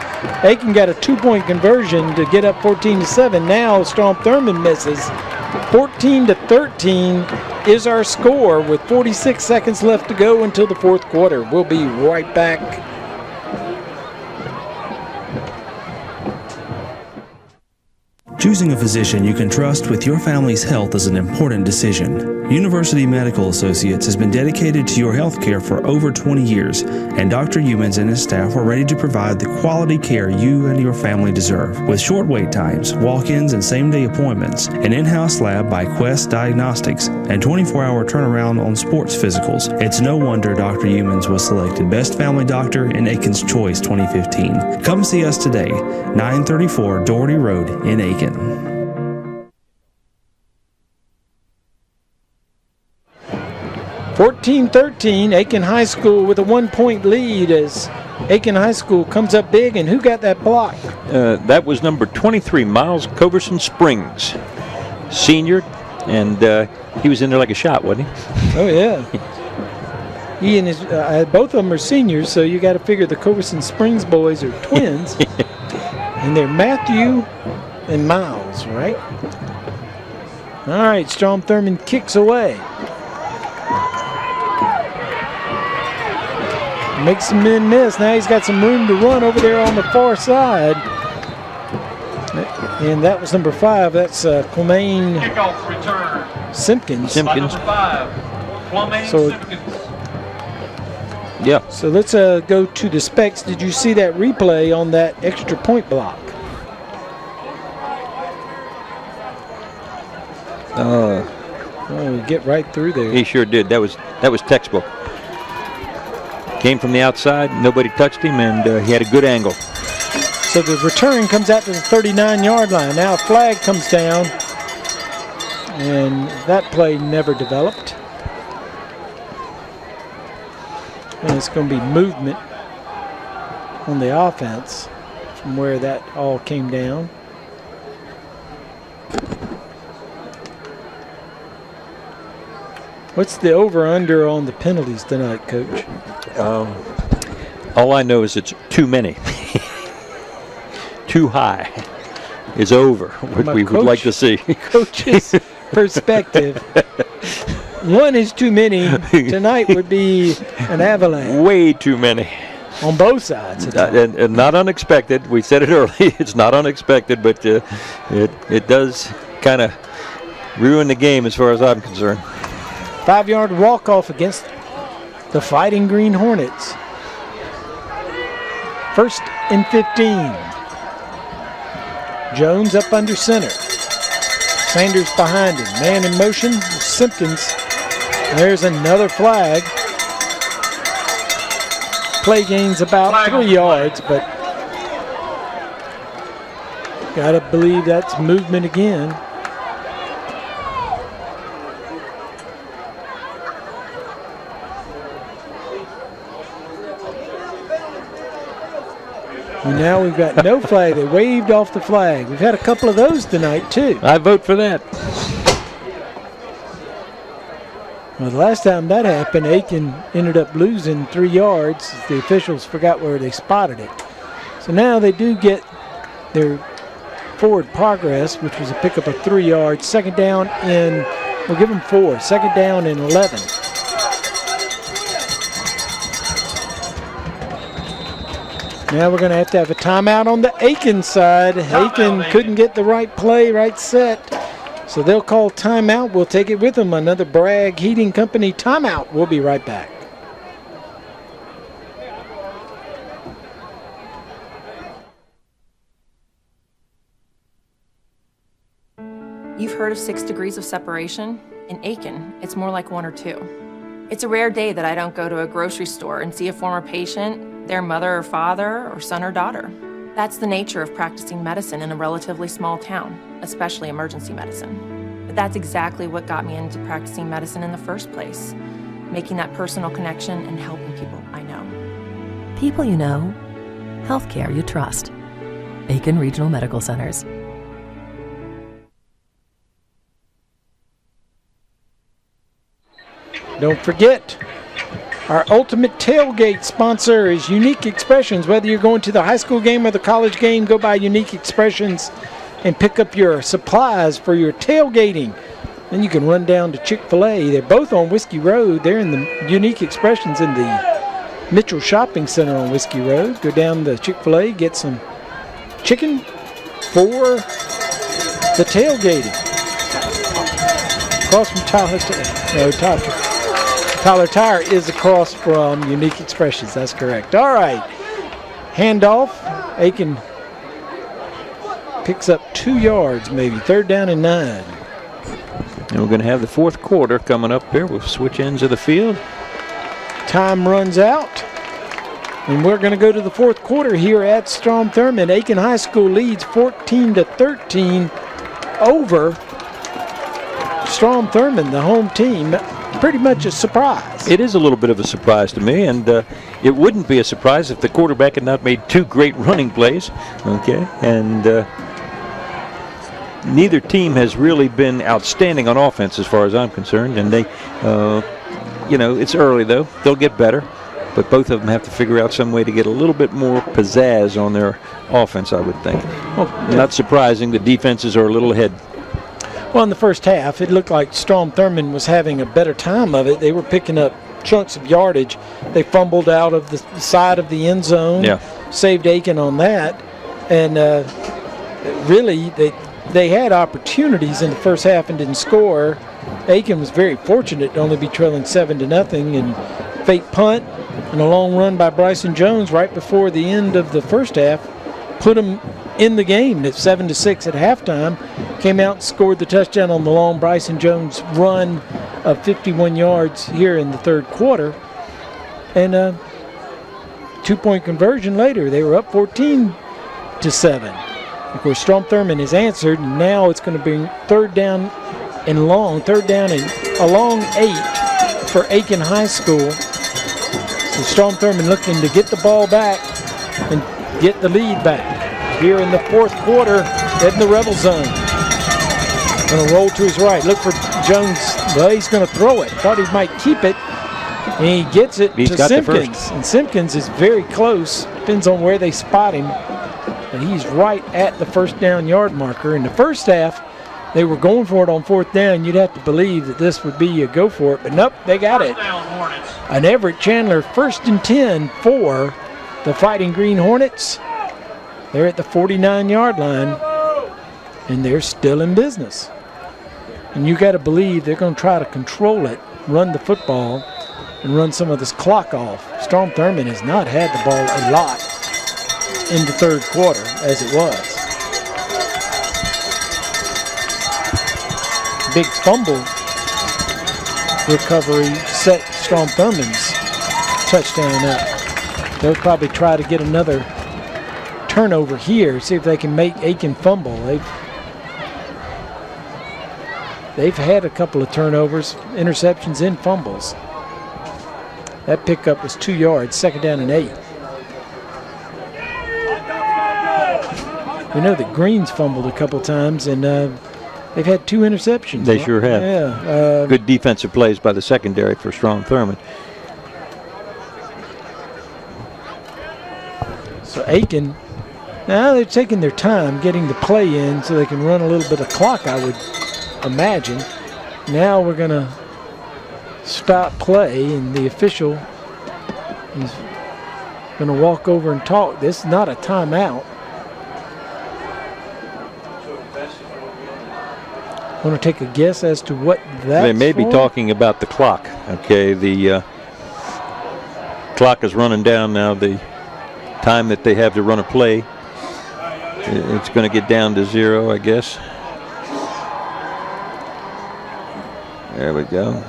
Aiken got a 2-point conversion to get up 14-7. Now Strom Thurmond misses. 14-13 is our score with 46 seconds left to go until the 4th quarter. We'll be right back. Choosing a physician you can trust with your family's health is an important decision. University Medical Associates has been dedicated to your health care for over 20 years, and Dr. Humans and his staff are ready to provide the quality care you and your family deserve. With short wait times, walk-ins and same-day appointments, an in-house lab by Quest Diagnostics, and 24-hour turnaround on sports physicals, it's no wonder Dr. Humans was selected Best Family Doctor in Aiken's Choice 2015. Come see us today, 934 Doherty Road in Aiken. 14-13, Aiken High School with a 1-point lead as Aiken High School comes up big. And who got that block? That was number 23, Miles Coverson Springs, senior, and he was in there like a shot, wasn't he? Oh, yeah. He and his, both of them are seniors, so you got to figure the Coverson Springs boys are twins. And they're Matthew and Miles, right? All right, Strom Thurmond kicks away. Makes some men miss. Now he's got some room to run over there on the far side. And that was number 5. That's Clemaine Kickoff return. Simpkins. By number 5, Clemaine Simpkins. Yeah. So let's go to the specs. Did you see that replay on that extra point block? Oh, get right through there. He sure did. That was textbook. Came from the outside, nobody touched him, and he had a good angle. So the return comes out to the 39-yard line. Now a flag comes down, and that play never developed. And it's going to be movement on the offense from where that all came down. What's the over-under on the penalties tonight, Coach? All I know is it's too many. Too high is over, what we would like to see. Coach's perspective. 1 is too many. Tonight would be an avalanche. Way too many. On both sides. And not unexpected. We said it early. It's not unexpected, but it does kind of ruin the game as far as I'm concerned. 5-yard walk-off against the Fighting Green Hornets. 1st and 15. Jones up under center. Sanders behind him. Man in motion. Simpkins. There's another flag. Play gain's about 3 yards, but gotta believe that's movement again. And now we've got no flag. They waved off the flag. We've had a couple of those tonight, too. I vote for that. Well, the last time that happened, Aiken ended up losing 3 yards. The officials forgot where they spotted it. So now they do get their forward progress, which was a pickup of 3 yards. Second down in, we'll give them 4. Second down in 11. Now we're going to have a timeout on the Aiken side. Aiken couldn't get the right play, right set. So they'll call timeout. We'll take it with them. Another Bragg Heating Company timeout. We'll be right back. You've heard of 6 degrees of separation? In Aiken, it's more like 1 or 2. It's a rare day that I don't go to a grocery store and see a former patient, their mother or father, or son or daughter. That's the nature of practicing medicine in a relatively small town, especially emergency medicine. But that's exactly what got me into practicing medicine in the first place, making that personal connection and helping people I know. People you know, healthcare you trust. Aiken Regional Medical Centers. Don't forget, our ultimate tailgate sponsor is Unique Expressions. Whether you're going to the high school game or the college game, go by Unique Expressions and pick up your supplies for your tailgating. Then you can run down to Chick-fil-A. They're both on Whiskey Road. They're in the Unique Expressions in the Mitchell Shopping Center on Whiskey Road. Go down to Chick-fil-A, get some chicken for the tailgating. Across from Tyler Tire is across from Unique Expressions. That's correct. All right. Handoff. Aiken picks up 2 yards, maybe. 3rd down and 9. And we're going to have the 4th quarter coming up here. We'll switch ends of the field. Time runs out. And we're going to go to the 4th quarter here at Strom Thurmond. Aiken High School leads 14-13 over Strom Thurmond, the home team. Pretty much a surprise. It is a little bit of a surprise to me, and it wouldn't be a surprise if the quarterback had not made 2 great running plays. Okay, and neither team has really been outstanding on offense as far as I'm concerned, and they, it's early though. They'll get better, but both of them have to figure out some way to get a little bit more pizzazz on their offense, I would think. Not surprising, the defenses are a little ahead. Well, in the first half, it looked like Strom Thurmond was having a better time of it. They were picking up chunks of yardage. They fumbled out of the side of the end zone, saved Aiken on that. And really, they had opportunities in the first half and didn't score. Aiken was very fortunate to only be trailing 7-0, and fake punt and a long run by Bryson Jones right before the end of the first half put them in the game at 7-6 at halftime. Came out and scored the touchdown on the long Bryson Jones run of 51 yards here in the 3rd quarter. And a 2-point conversion later. They were up 14-7. Of course, Strom Thurmond has answered, and now it's going to be 3rd down and long. 3rd down and a long 8 for Aiken High School. So Strom Thurmond looking to get the ball back and get the lead back. Here in the 4th quarter, in the rebel zone. Going to roll to his right. Look for Jones. Well, he's going to throw it. Thought he might keep it. And he gets it to Simpkins. And Simpkins is very close. Depends on where they spot him. And he's right at the 1st down yard marker. In the first half, they were going for it on 4th down. You'd have to believe that this would be a go for it. But nope, they got it. An Everett Chandler 1st and 10 for the Fighting Green Hornets. They're at the 49-yard line, and they're still in business. And you got to believe they're going to try to control it, run the football, and run some of this clock off. Strom Thurmond has not had the ball a lot in the 3rd quarter, as it was. Big fumble recovery set Strom Thurmond's touchdown up. They'll probably try to get another turnover here, see if they can make Aiken fumble. They've had a couple of turnovers, interceptions and fumbles. That pickup was 2 yards, 2nd down and 8. We know that Green's fumbled a couple times, and they've had 2 interceptions. They sure have. Yeah. Good defensive plays by the secondary for Strom Thurmond. So Aiken, now they're taking their time getting the play in so they can run a little bit of clock, I would imagine. Now we're going to stop play, and the official is going to walk over and talk. This is not a timeout. Want to take a guess as to what that's They may be talking about the clock. Okay, the clock is running down now. The time that they have to run a play, it's going to get down to 0, I guess. There we go.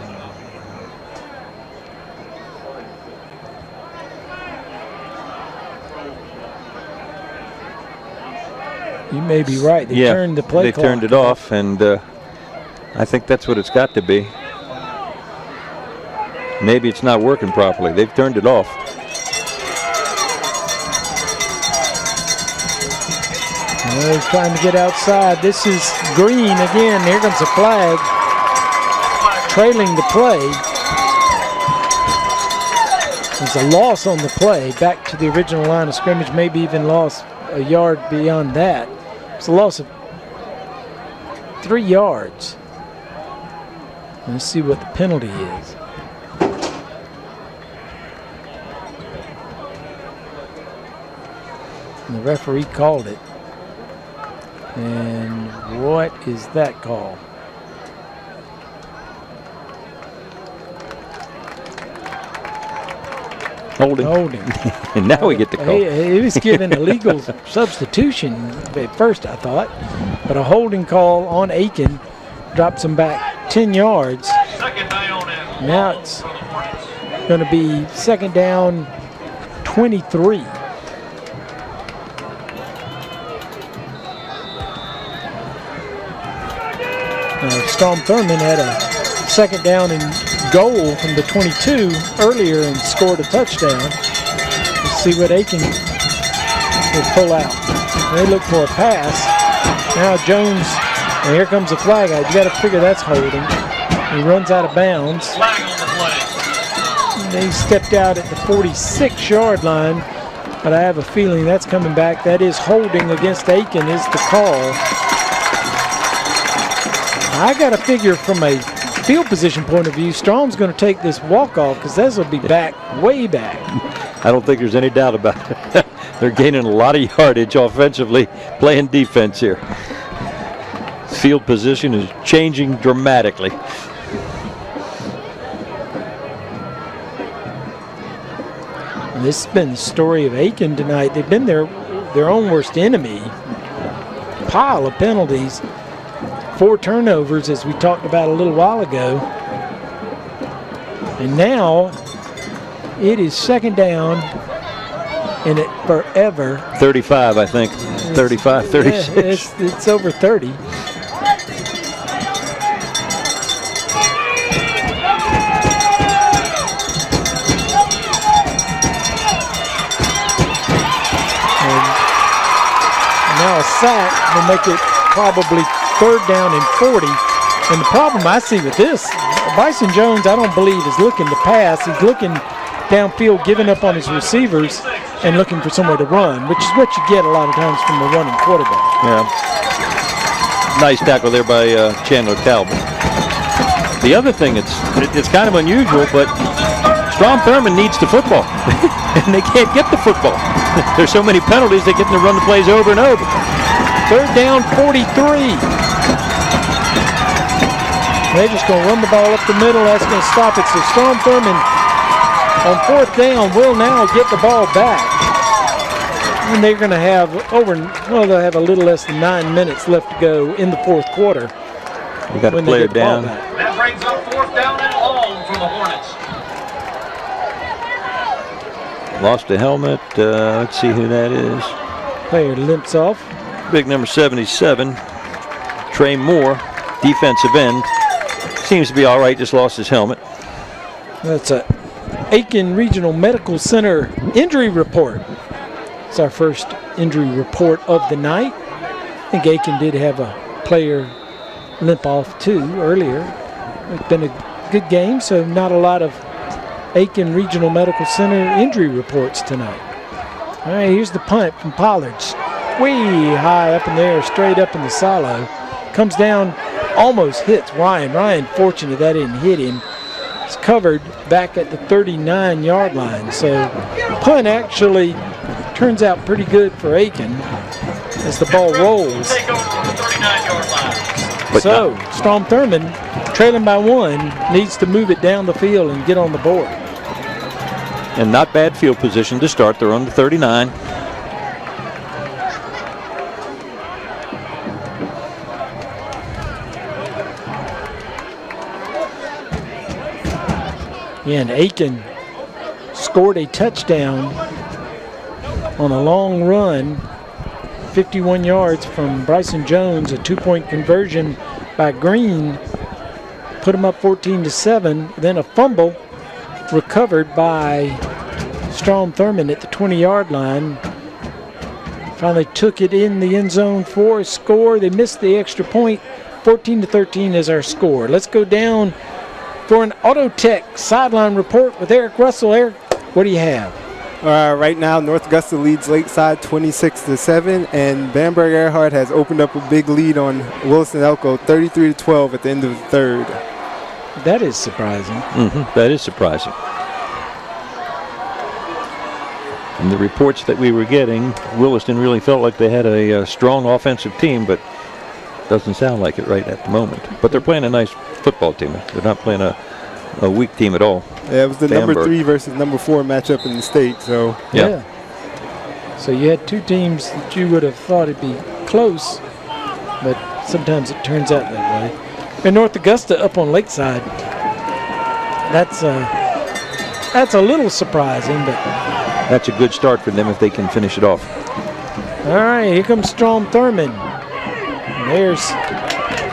You may be right. They turned the play clock. They turned it off, and I think that's what it's got to be. Maybe it's not working properly. They've turned it off. Well, he's trying to get outside. This is green again. Here comes a flag. Trailing the play. There's a loss on the play. Back to the original line of scrimmage. Maybe even lost a yard beyond that. It's a loss of 3 yards. Let's see what the penalty is. And the referee called it. And what is that call? Holding. And now we get the call. He was given a legal substitution at first, I thought. But a holding call on Aiken drops him back 10 yards. Now it's going to be second down 23. Strom Thurmond had a second down and goal from the 22 earlier and scored a touchdown. Let's see what Aiken will pull out. They look for a pass. Now Jones, and here comes a flag. You got to figure that's holding. He runs out of bounds. They stepped out at the 46-yard line, but I have a feeling that's coming back. That is holding against Aiken is the call. I got to figure from a field position point of view, Strom's going to take this walk-off because this will be back, way back. I don't think there's any doubt about it. They're gaining a lot of yardage offensively, playing defense here. Field position is changing dramatically. And this has been the story of Aiken tonight. They've been their own worst enemy. Pile of penalties. 4 turnovers, as we talked about a little while ago. And now it is second down, and it forever. 35, I think. 35, 36. Yeah, it's over 30. And now a sack will make it probably third down and 40. And the problem I see with this, Bryson Jones, I don't believe, is looking to pass. He's looking downfield, giving up on his receivers, and looking for somewhere to run, which is what you get a lot of times from a running quarterback. Yeah. Nice tackle there by Chandler Talbot. The other thing, it's kind of unusual, but Strom Thurmond needs the football, and they can't get the football. There's so many penalties, they're getting to run the plays over and over. Third down, 43. They're just going to run the ball up the middle. That's going to stop it. So Strom Thurmond on fourth down will now get the ball back. And they're going to have they'll have a little less than 9 minutes left to go in the fourth quarter. We got a player down. That brings up fourth down and long for the Hornets. Lost a helmet. Let's see who that is. Player limps off. Big number 77, Trey Moore, defensive end. Seems to be all right, just lost his helmet. That's a Aiken Regional Medical Center injury report. It's our first injury report of the night. I think Aiken did have a player limp off too earlier. It's been a good game, so not a lot of Aiken Regional Medical Center injury reports tonight. All right, here's the punt from Pollard. Way high up in the air, straight up in the silo. Comes down, almost hits Ryan. Ryan, fortunate that didn't hit him. It's covered back at the 39-yard line. So punt actually turns out pretty good for Aiken as the ball rolls. So Strom Thurmond, trailing by 1, needs to move it down the field and get on the board. And not bad field position to start. They're on the 39. Yeah, and Aiken scored a touchdown on a long run, 51 yards from Bryson Jones, a 2-point conversion by Green, put them up 14-7. Then a fumble recovered by Strom Thurmond at the 20-yard line. Finally took it in the end zone for a score. They missed the extra point. 14-13 is our score. Let's go down for an Auto Tech sideline report with Eric Russell. Eric, what do you have? Right now, North Augusta leads Lakeside 26-7, and Bamberg Earhart has opened up a big lead on Wilson Elko, 33-12 at the end of the third. That is surprising. That is surprising. And the reports that we were getting, Williston really felt like they had a strong offensive team, but doesn't sound like it right at the moment. But they're playing a nice football team. They're not playing a weak team at all. Yeah, it was the Bamberg. number 3 versus number 4 matchup in the state. So yeah. So you had two teams that you would have thought it'd be close, but sometimes it turns out that way. And North Augusta up on Lakeside. That's a little surprising, but that's a good start for them if they can finish it off. All right, here comes Strom Thurmond. And there's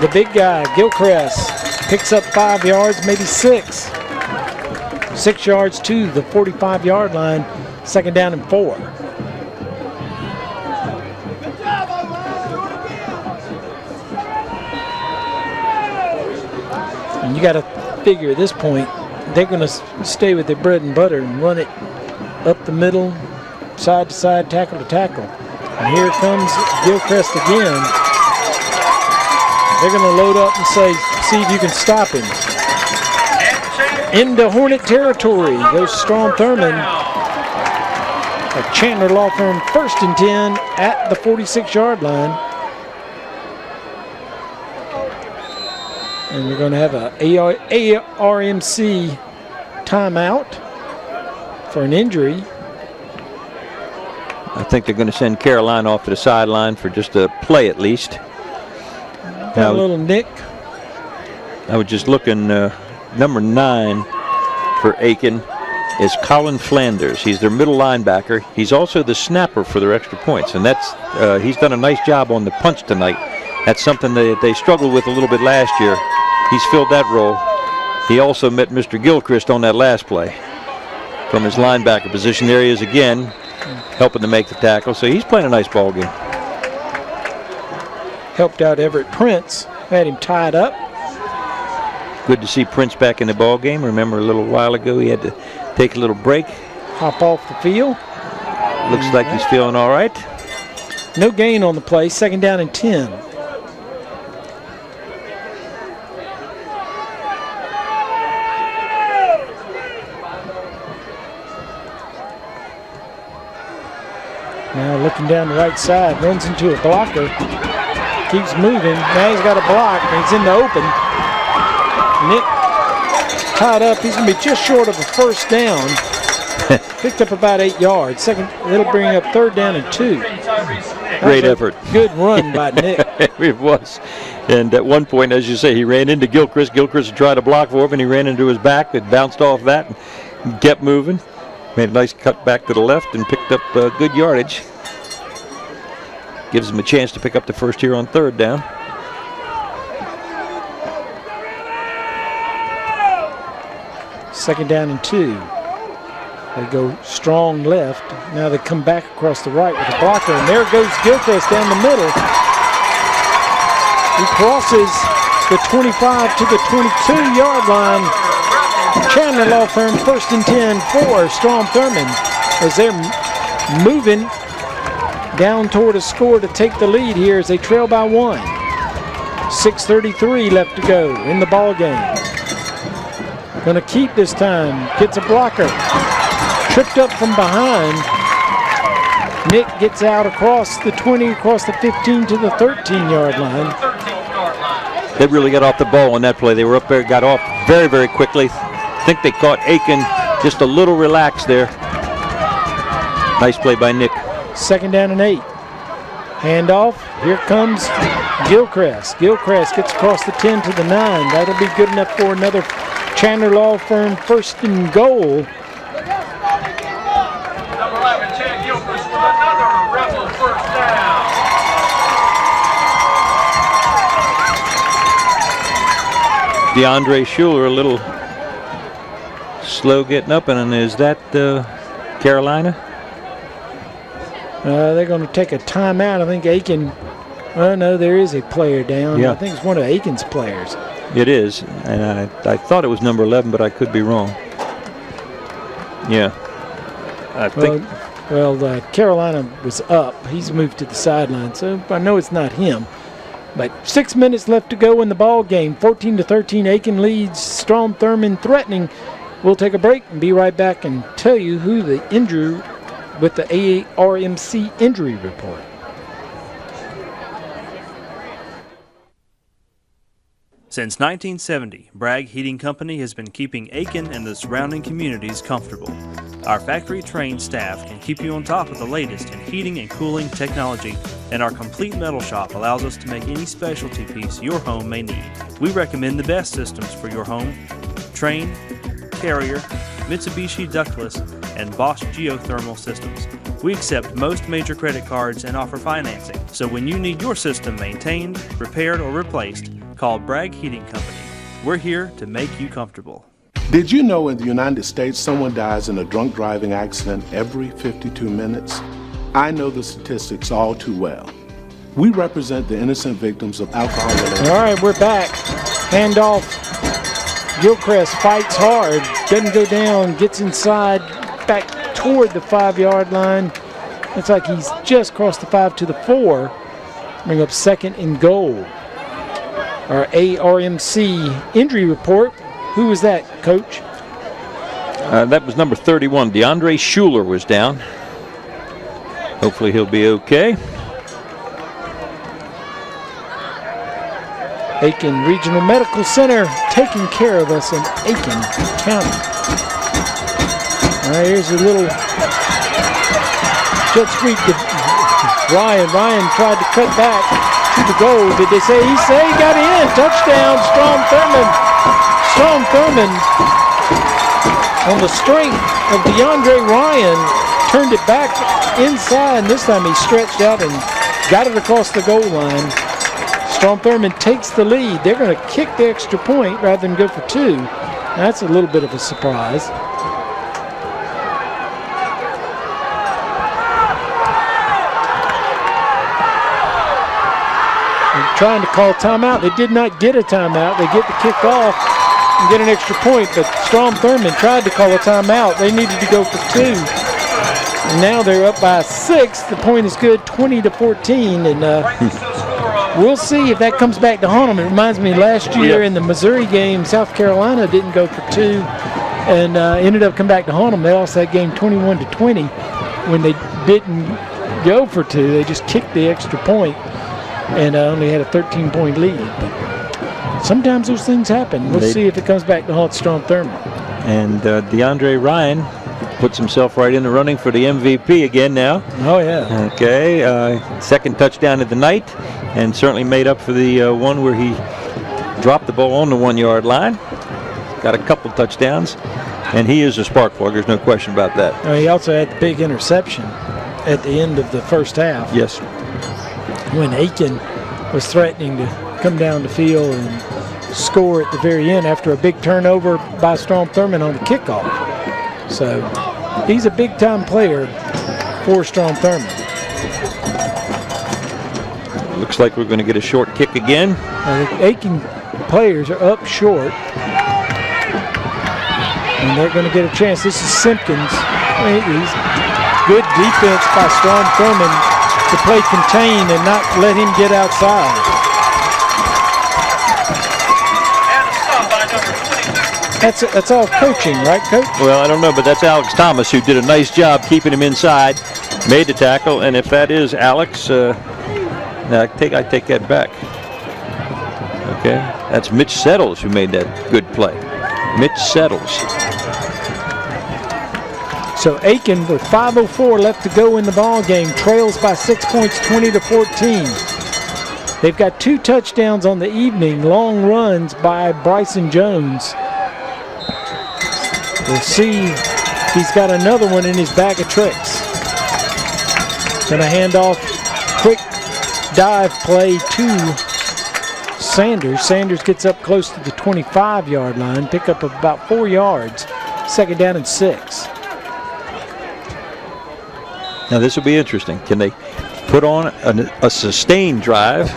the big guy, Gilchrist. Picks up 5 yards, maybe 6. 6 yards to the 45-yard line, 2nd down and 4. And you got to figure at this point, they're going to stay with their bread and butter and run it up the middle, side to side, tackle to tackle. And here comes Gilchrist again. They're going to load up and see if you can stop him. Into Hornet territory goes Strom Thurmond. A Chandler Law Firm 1st and 10 at the 46-yard line. And we're going to have a ARMC timeout for an injury. I think they're going to send Caroline off to the sideline for just a play at least. Got a little nick. I was just looking, number 9 for Aiken is Colin Flanders. He's their middle linebacker. He's also the snapper for their extra points, and that's he's done a nice job on the punch tonight. That's something that they struggled with a little bit last year. He's filled that role. He also met Mr. Gilchrist on that last play from his linebacker position. There he is again, helping to make the tackle. So he's playing a nice ball game. Helped out Everett Prince, had him tied up. Good to see Prince back in the ball game. Remember a little while ago he had to take a little break. Hop off the field. Looks like he's feeling all right. No gain on the play, 2nd down and 10. Now looking down the right side, runs into a blocker. Keeps moving. Now he's got a block, and he's in the open. Nick tied up. He's going to be just short of a 1st down. Picked up about 8 yards. It'll bring up 3rd down and 2. Great effort. Good run by Nick. It was. And at one point, as you say, he ran into Gilchrist. Gilchrist tried to block for him, and he ran into his back. It bounced off that and kept moving. Made a nice cut back to the left and picked up good yardage. Gives him a chance to pick up the first here on 3rd down. Second down and 2. They go strong left. Now they come back across the right with a blocker, and there goes Gilchrist down the middle. He crosses the 25 to the 22-yard line. Chandler Law Firm 1st and 10 for Strom Thurmond as they're moving down toward a score to take the lead here as they trail by 1. 6:33 left to go in the ball game. Going to keep this time. Gets a blocker. Tripped up from behind. Nick gets out across the 20, across the 15 to the 13-yard line. They really got off the ball on that play. They were up there, got off very, very quickly. I think they caught Aiken just a little relaxed there. Nice play by Nick. 2nd down and 8. Handoff. Here comes Gilchrist. Gilchrist gets across the 10 to the 9. That'll be good enough for another Chandler Law Firm, first and goal. Number 11, Chad Gilchrist with another Rebel first down. DeAndre Schuler a little slow getting up, and is that Carolina? They're going to take a timeout. I think Aiken, oh no, there is a player down. Yeah. I think it's one of Aiken's players. It is, and I thought it was number 11, but I could be wrong. Yeah. I think. Well, Carolina was up. He's moved to the sideline, so I know it's not him. But 6 minutes left to go in the ball game. 14-13, Aiken leads. Strom Thurmond threatening. We'll take a break and be right back and tell you who the injured with the ARMC injury report. Since 1970, Bragg Heating Company has been keeping Aiken and the surrounding communities comfortable. Our factory-trained staff can keep you on top of the latest in heating and cooling technology, and our complete metal shop allows us to make any specialty piece your home may need. We recommend the best systems for your home: Trane, Carrier, Mitsubishi ductless, and Bosch geothermal systems. We accept most major credit cards and offer financing, so when you need your system maintained, repaired, or replaced, call Bragg Heating Company. We're here to make you comfortable. Did you know in the United States someone dies in a drunk driving accident every 52 minutes? I know the statistics all too well. We represent the innocent victims of alcohol-related... All right, we're back. Handoff. Gilchrist fights hard, doesn't go down, gets inside, back toward the 5-yard line. Looks like he's just crossed the 5 to the 4. Bring up second and goal. Our ARMC injury report. Who was that, Coach? That was number 31. DeAndre Schuler was down. Hopefully he'll be okay. Aiken Regional Medical Center taking care of us in Aiken County. All right, here's a little jet sweep to Ryan. Ryan tried to cut back to the goal. Did they say he got in? Touchdown, Strom Thurmond. Strom Thurmond, on the strength of DeAndre Ryan, turned it back inside. This time he stretched out and got it across the goal line. Strom Thurmond takes the lead. They're going to kick the extra point rather than go for 2. That's a little bit of a surprise. They're trying to call timeout. They did not get a timeout. They get the kick off and get an extra point, but Strom Thurmond tried to call a timeout. They needed to go for 2. And now they're up by 6. The point is good, 20-14, and we'll see if that comes back to haunt them. It reminds me last year in the Missouri game, South Carolina didn't go for 2 and ended up coming back to haunt them. They lost that game 21-20 when they didn't go for 2. They just kicked the extra point and only had a 13-point lead. But sometimes those things happen. We'll see if it comes back to haunt Strom Thurmond. And DeAndre Ryan puts himself right in the running for the MVP again now. Oh, yeah. Okay, second touchdown of the night, and certainly made up for the one where he dropped the ball on the 1-yard line. Got a couple touchdowns, and he is a spark plug. There's no question about that. He also had the big interception at the end of the first half. Yes. When Aiken was threatening to come down the field and score at the very end after a big turnover by Strom Thurmond on the kickoff. So he's a big-time player for Strom Thurmond. Looks like we're going to get a short kick again. The Aiken players are up short, and they're going to get a chance. This is Simpkins. He's good defense by Strom Thurmond to play contain and not let him get outside. That's all coaching, right, Coach? Well, I don't know, but that's Alex Thomas, who did a nice job keeping him inside, made the tackle, and if that is Alex, I take that back. Okay, that's Mitch Settles who made that good play. Mitch Settles. So Aiken, with 5:04 left to go in the ball game, trails by 6 points, 20-14. They've got 2 touchdowns on the evening, long runs by Bryson Jones. We'll see. He's got another one in his bag of tricks. Gonna hand off, quick dive play to Sanders. Sanders gets up close to the 25-yard line, pick up about 4 yards. 2nd down and 6. Now this will be interesting. Can they put on a sustained drive?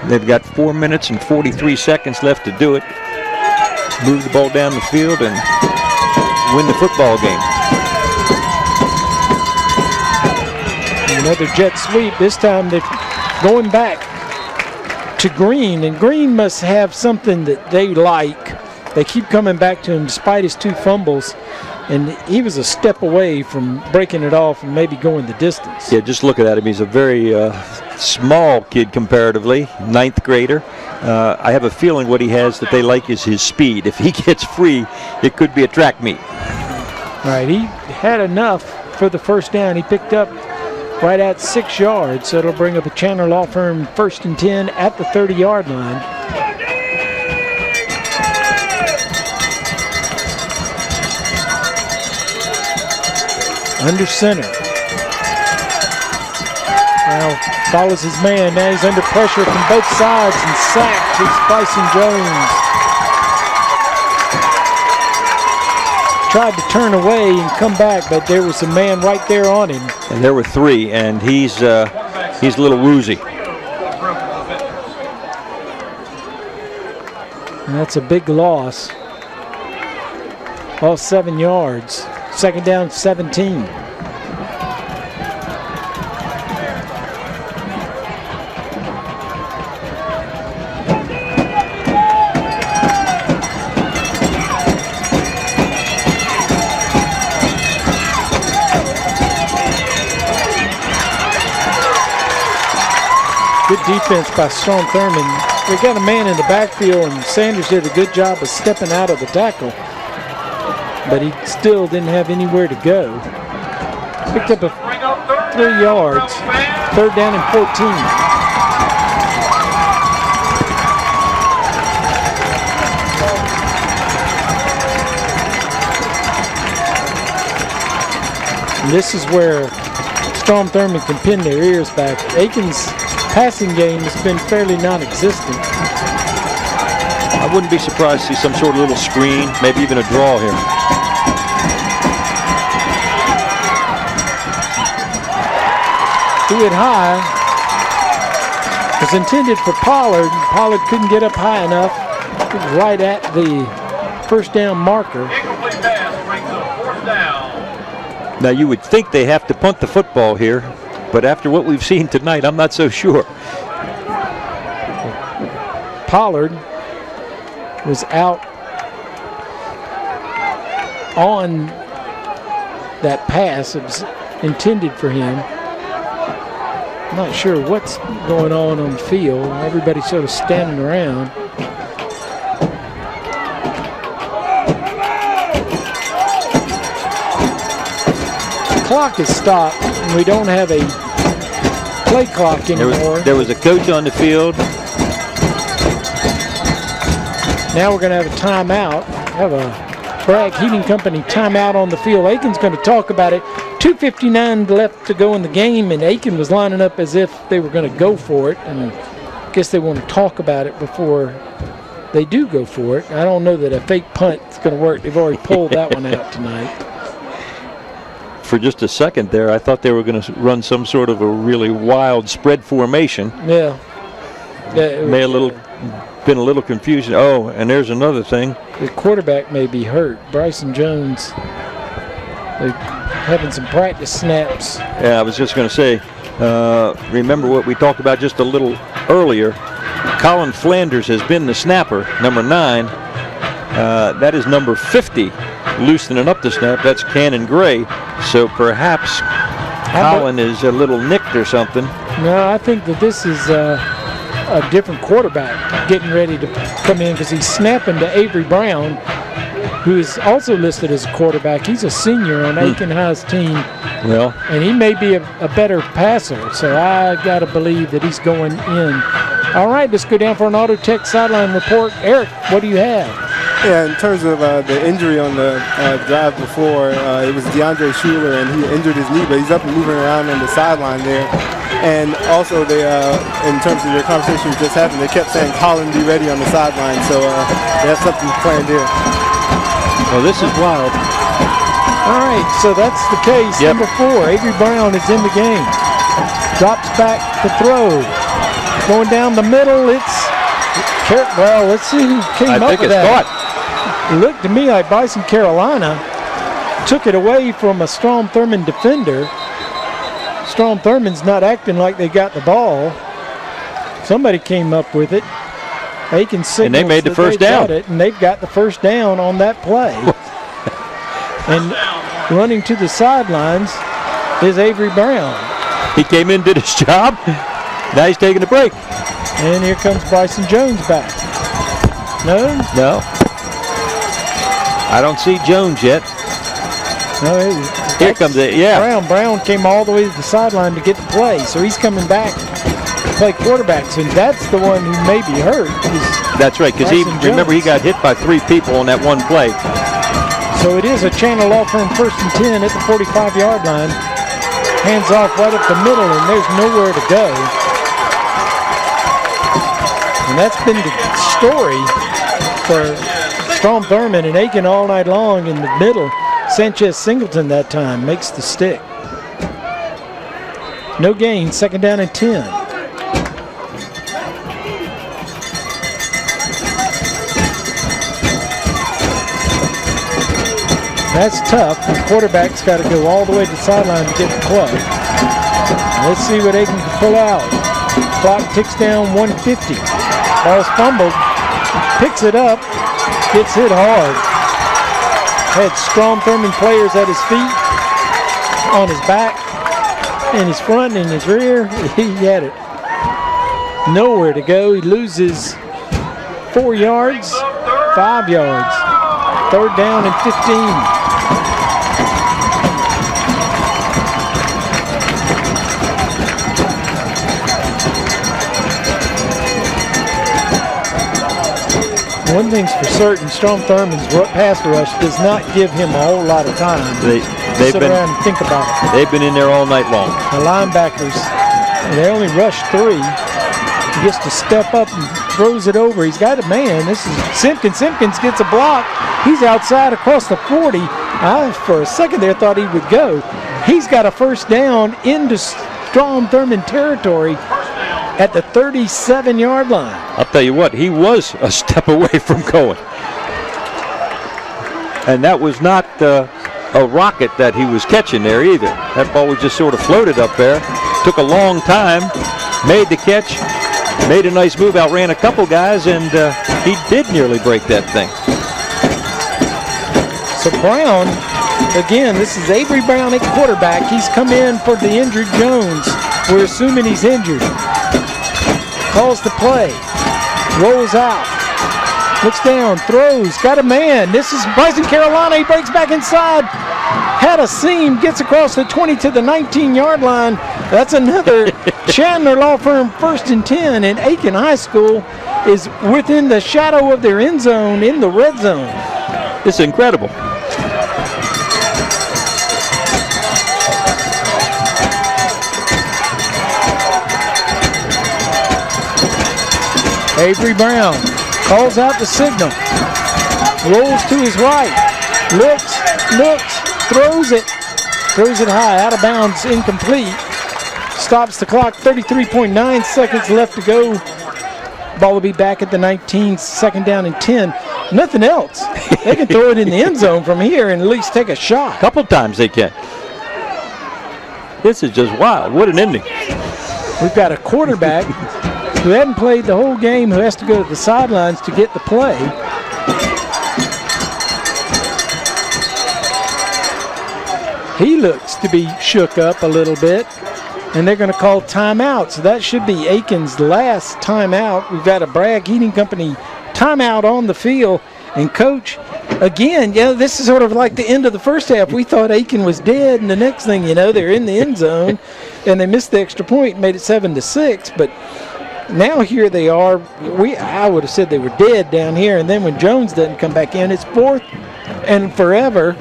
They've got 4 minutes and 43 seconds left to do it. Move the ball down the field and win the football game. Another jet sweep. This time they're going back to Green, and Green must have something that they like. They keep coming back to him despite his 2 fumbles, and he was a step away from breaking it off and maybe going the distance. Yeah, just looking at him, he's a very small kid comparatively, 9th grader. I have a feeling what he has that they like is his speed. If he gets free, it could be a track meet. Right, he had enough for the 1st down. He picked up right at 6 yards, so it'll bring up a Chandler Law Firm 1st and 10 at the 30-yard line. Under center. Now follows his man. Now he's under pressure from both sides and sacked. It's Bryson Jones. Tried to turn away and come back, but there was a man right there on him. And there were 3, and he's a little woozy. And that's a big loss. All 7 yards. 2nd down, 17. Good defense by Strom Thurmond. We got a man in the backfield, and Sanders did a good job of stepping out of the tackle, but he still didn't have anywhere to go. Picked up 3 yards. 3rd down and 14. And this is where Strom Thurmond can pin their ears back. Aiken's passing game has been fairly non-existent. I wouldn't be surprised to see some sort of little screen, maybe even a draw here. Threw it high. It was intended for Pollard. Pollard couldn't get up high enough. It was right at the 1st down marker. Now you would think they have to punt the football here, but after what we've seen tonight, I'm not so sure. Pollard was out on that pass. It was intended for him. I'm not sure what's going on the field. Everybody's sort of standing around. The clock is stopped, and we don't have a play clock anymore. There was a coach on the field. Now we're going to have a timeout. Have a Bragg Heating Company timeout on the field. Aiken's going to talk about it. 2:59 left to go in the game, and Aiken was lining up as if they were going to go for it, and I guess they want to talk about it before they do go for it. I don't know that a fake punt is going to work. They've already pulled that one out tonight. For just a second there, I thought they were going to run some sort of a really wild spread formation. Yeah. Been a little confusion. Oh, and there's another thing. The quarterback may be hurt. Bryson Jones, they're having some practice snaps. Yeah, I was just going to say, remember what we talked about just a little earlier. Colin Flanders has been the snapper, number 9. That is number 50, loosening up the snap. That's Cannon Gray. So perhaps Colin is a little nicked or something. No, I think that this is a different quarterback getting ready to come in, because he's snapping to Avery Brown, who is also listed as a quarterback. He's a senior on Aiken High's team. Well, and he may be a better passer, so I got to believe that he's going in. All right, let's go down for an Auto Tech sideline report. Eric, what do you have? Yeah, in terms of the injury on the drive before, it was DeAndre Schuler, and he injured his knee, but he's up and moving around on the sideline there. And also, they, in terms of their conversation that just happened, they kept saying, "Colin, be ready" on the sideline. So they have something planned here. Well, this is wild. All right, so that's the case. Yep. Number 4, Avery Brown is in the game. Drops back to throw. Going down the middle, it's well, let's see who came up with that. Caught. It looked to me like Bison Carolina took it away from a Strom Thurmond defender. Strom Thurmond's not acting like they got the ball. Somebody came up with it. Aiken signals and they made the first down. And they've got the first down on that play. And running to the sidelines is Avery Brown. He came in, did his job. Now he's taking a break. And here comes Bryson Jones back. No? No. I don't see Jones yet. No, here comes it, yeah. Brown came all the way to the sideline to get the play, so he's coming back to play quarterback. So that's the one who may be hurt. That's right, because remember he got hit by 3 people on that one play. So it is a Chandler Law Firm 1st and 10 at the 45-yard line. Hands off right up the middle, and there's nowhere to go. And that's been the story for Strom Thurmond and Aiken all night long in the middle. Sanchez Singleton that time makes the stick. No gain, 2nd down and 10. That's tough. The quarterback's got to go all the way to the sideline to get the play. Let's see what Aiken can pull out. Clock ticks down 150. Ball's fumbled. Picks it up. Gets hit hard. Had Strom Thurmond players at his feet, on his back, in his front, and his rear. He had it. Nowhere to go. He loses 4 yards, 5 yards. 3rd down and 15. One thing's for certain, Strom Thurmond's pass rush does not give him a whole lot of time to sit around and think about it. They've been in there all night long. The linebackers, they only rushed 3. He gets to step up and throws it over. He's got a man. This is Simpkins. Simpkins gets a block. He's outside across the 40. I, for a second there, thought he would go. He's got a first down into Strom Thurmond territory at the 37-yard line. I'll tell you what, he was a step away from going. And that was not a rocket that he was catching there either. That ball was just sort of floated up there. Took a long time, made the catch, made a nice move, outran a couple guys, and he did nearly break that thing. So Brown, again, this is Avery Brown at quarterback. He's come in for the injured Jones. We're assuming he's injured. Calls the play. Rolls out. Looks down. Throws. Got a man. This is Bryson Carolina. He breaks back inside. Had a seam. Gets across the 20 to the 19-yard line. That's another Chandler Law Firm 1st and 10. And Aiken High School is within the shadow of their end zone in the red zone. It's incredible. Avery Brown calls out the signal. Rolls to his right. Looks, throws it high, out of bounds, incomplete. Stops the clock, 33.9 seconds left to go. Ball will be back at the 19, 2nd down and 10. Nothing else. They can throw it in the end zone from here and at least take a shot. A couple times they can. This is just wild. What an ending. We've got a quarterback who hadn't played the whole game, who has to go to the sidelines to get the play. He looks to be shook up a little bit, and they're going to call timeout. So that should be Aiken's last timeout. We've got a Bragg Heating Company timeout on the field. And Coach, again, this is sort of like the end of the first half. We thought Aiken was dead, and the next thing you know, they're in the end zone, and they missed the extra point, made it 7-6. But now here they are. I would have said they were dead down here, and then when Jones doesn't come back in, it's 4th and forever,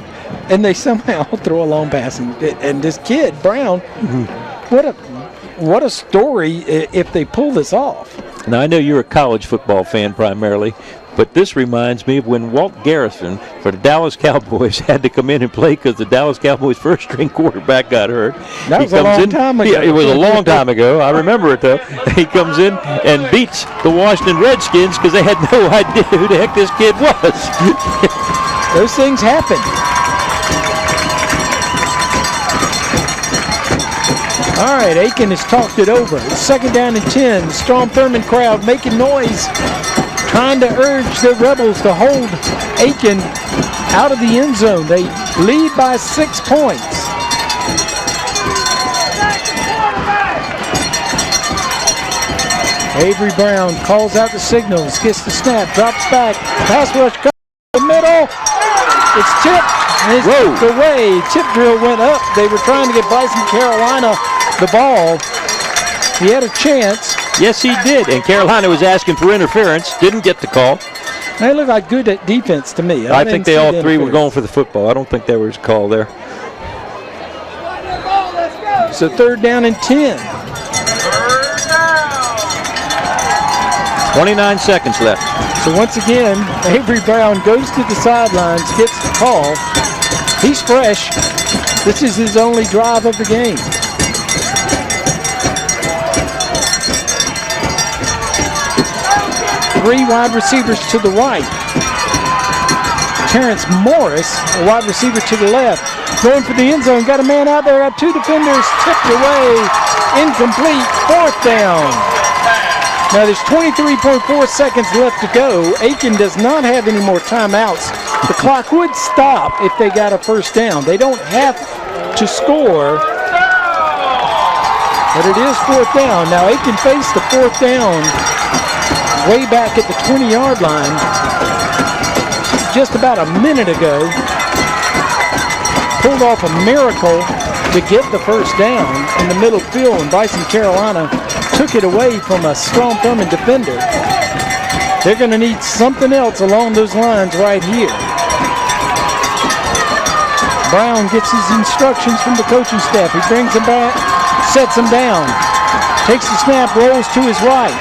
and they somehow throw a long pass. And this kid, Brown, what a story if they pull this off. Now, I know you're a college football fan primarily, but this reminds me of when Walt Garrison for the Dallas Cowboys had to come in and play because the Dallas Cowboys' first-string quarterback got hurt. That was a long time ago. Yeah, it was a long time ago. I remember it, though. He comes in and beats the Washington Redskins because they had no idea who the heck this kid was. Those things happen. All right, Aiken has talked it over. It's 2nd down and 10. The Strom Thurmond crowd making noise, trying to urge the Rebels to hold Aiken out of the end zone. They lead by 6 points. Avery Brown calls out the signals, gets the snap, drops back, pass rush comes to the middle. It's tipped, and it's tipped away. Tip drill went up. They were trying to get Bryson Carolina the ball. He had a chance. Yes, he did, and Carolina was asking for interference, didn't get the call. They look like good at defense to me. I think they all three were going for the football. I don't think there was a call there. So 3rd down and 10. 29 seconds left. So once again, Avery Brown goes to the sidelines, gets the call. He's fresh. This is his only drive of the game. Three wide receivers to the right. Terrence Morris, a wide receiver to the left. Going for the end zone. Got a man out there. Got 2 defenders. Tipped away. Incomplete. 4th down. Now there's 23.4 seconds left to go. Aiken does not have any more timeouts. The clock would stop if they got a 1st down. They don't have to score, but it is 4th down. Now Aiken faced the 4th down way back at the 20-yard line just about a minute ago. Pulled off a miracle to get the 1st down in the middle field, and Bryson Carolina took it away from a Strom Thurmond defender. They're going to need something else along those lines right here. Brown gets his instructions from the coaching staff. He brings him back, sets him down, takes the snap, rolls to his right.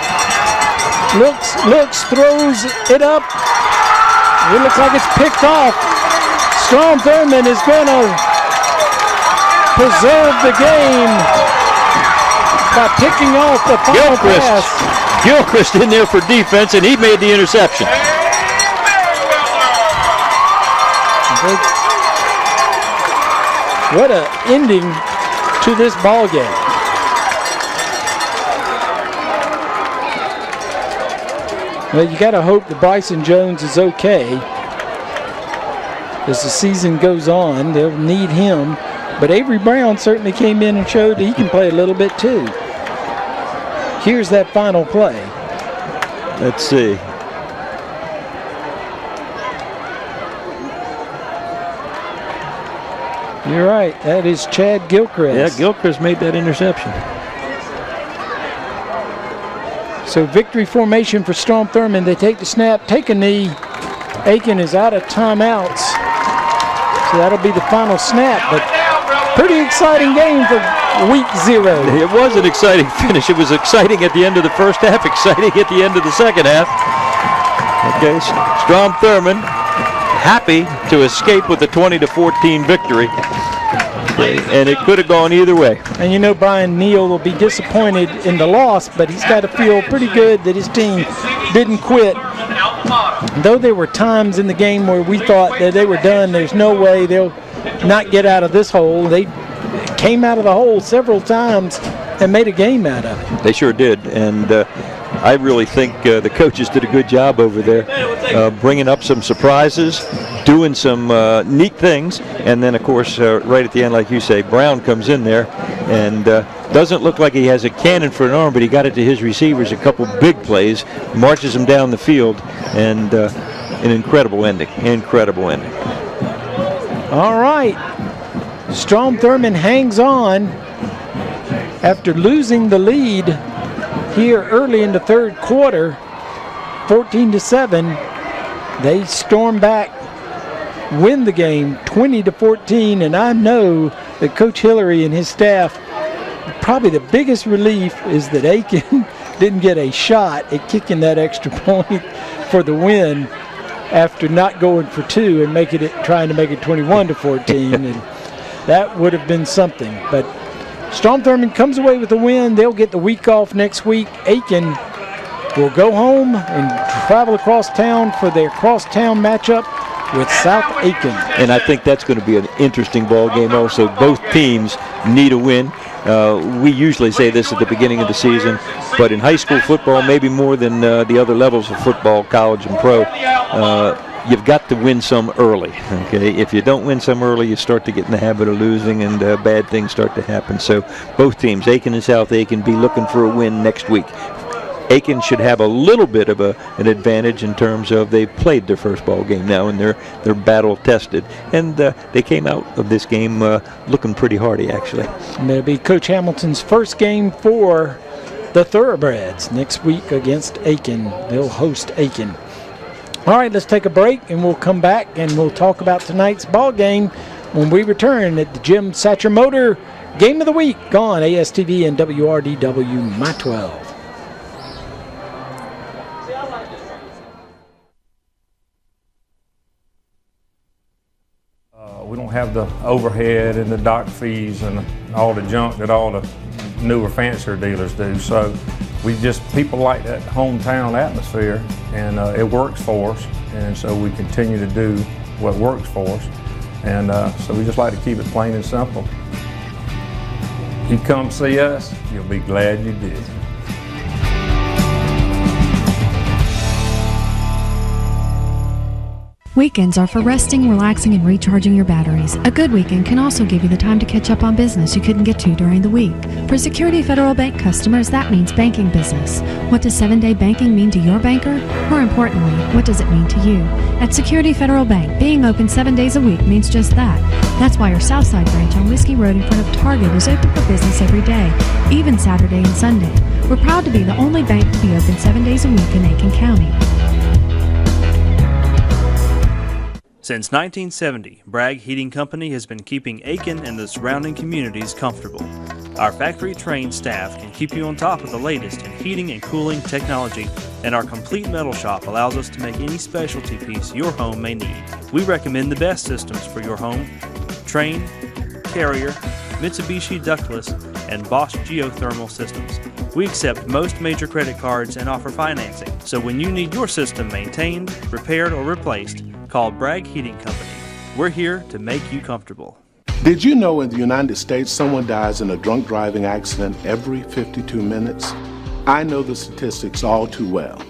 Looks, throws it up. It looks like it's picked off. Strom Thurmond is going to preserve the game by picking off the final pass. Gilchrist in there for defense, and he made the interception. What an ending to this ball game. Well, you got to hope that Bryson Jones is okay as the season goes on. They'll need him. But Avery Brown certainly came in and showed that he can play a little bit too. Here's that final play. Let's see. You're right. That is Chad Gilchrist. Yeah, Gilchrist made that interception. So victory formation for Strom Thurmond. They take the snap, take a knee. Aiken is out of timeouts. So that'll be the final snap. But pretty exciting game for week 0. It was an exciting finish. It was exciting at the end of the first half, exciting at the end of the second half. Okay, Strom Thurmond happy to escape with a 20-14 victory. And it could have gone either way. And you know Brian Neal will be disappointed in the loss, but he's got to feel pretty good that his team didn't quit. Though there were times in the game where we thought that they were done, there's no way they'll not get out of this hole. They came out of the hole several times and made a game out of it. They sure did. And I really think the coaches did a good job over there, bringing up some surprises, doing some neat things, and then, of course, right at the end, like you say, Brown comes in there and doesn't look like he has a cannon for an arm, but he got it to his receivers, a couple big plays, marches them down the field, and an incredible ending, All right. Strom Thurmond hangs on after losing the lead here early in the third quarter, 14-7. They storm back, win the game 20-14, and I know that Coach Hillary and his staff, probably the biggest relief is that Aiken didn't get a shot at kicking that extra point for the win after not going for two and trying to make it 21-14, and that would have been something. But Strom Thurmond comes away with a win. They'll get the week off next week. Aiken will go home and travel across town for their crosstown matchup with South Aiken. And I think that's going to be an interesting ball game also. Both teams need a win. We usually say this at the beginning of the season, but in high school football, maybe more than the other levels of football, college and pro, you've got to win some early. Okay, if you don't win some early, you start to get in the habit of losing, and bad things start to happen. So both teams, Aiken and South Aiken, be looking for a win next week. Aiken should have a little bit of an advantage in terms of they've played their first ball game now, and they're battle tested, and they came out of this game looking pretty hardy, actually. And it'll be Coach Hamilton's first game for the Thoroughbreds next week against Aiken. They'll host Aiken. All right, let's take a break, and we'll come back and we'll talk about tonight's ball game when we return at the Jim Satcher Motor Game of the Week on ASTV and WRDW My 12. We don't have the overhead and the dock fees and all the junk that all the newer, fancier dealers do. So people like that hometown atmosphere, and it works for us. And so we continue to do what works for us. And so we just like to keep it plain and simple. You come see us, you'll be glad you did. Weekends are for resting, relaxing, and recharging your batteries. A good weekend can also give you the time to catch up on business you couldn't get to during the week. For Security Federal Bank customers, that means banking business. What does 7-day banking mean to your banker? More importantly, what does it mean to you? At Security Federal Bank, being open 7 days a week means just that. That's why our Southside branch on Whiskey Road in front of Target is open for business every day, even Saturday and Sunday. We're proud to be the only bank to be open 7 days a week in Aiken County. Since 1970, Bragg Heating Company has been keeping Aiken and the surrounding communities comfortable. Our factory-trained staff can keep you on top of the latest in heating and cooling technology, and our complete metal shop allows us to make any specialty piece your home may need. We recommend the best systems for your home: Trane, Carrier, Mitsubishi ductless, and Bosch geothermal systems. We accept most major credit cards and offer financing, so when you need your system maintained, repaired, or replaced, call Bragg Heating Company. We're here to make you comfortable. Did you know in the United States someone dies in a drunk driving accident every 52 minutes? I know the statistics all too well.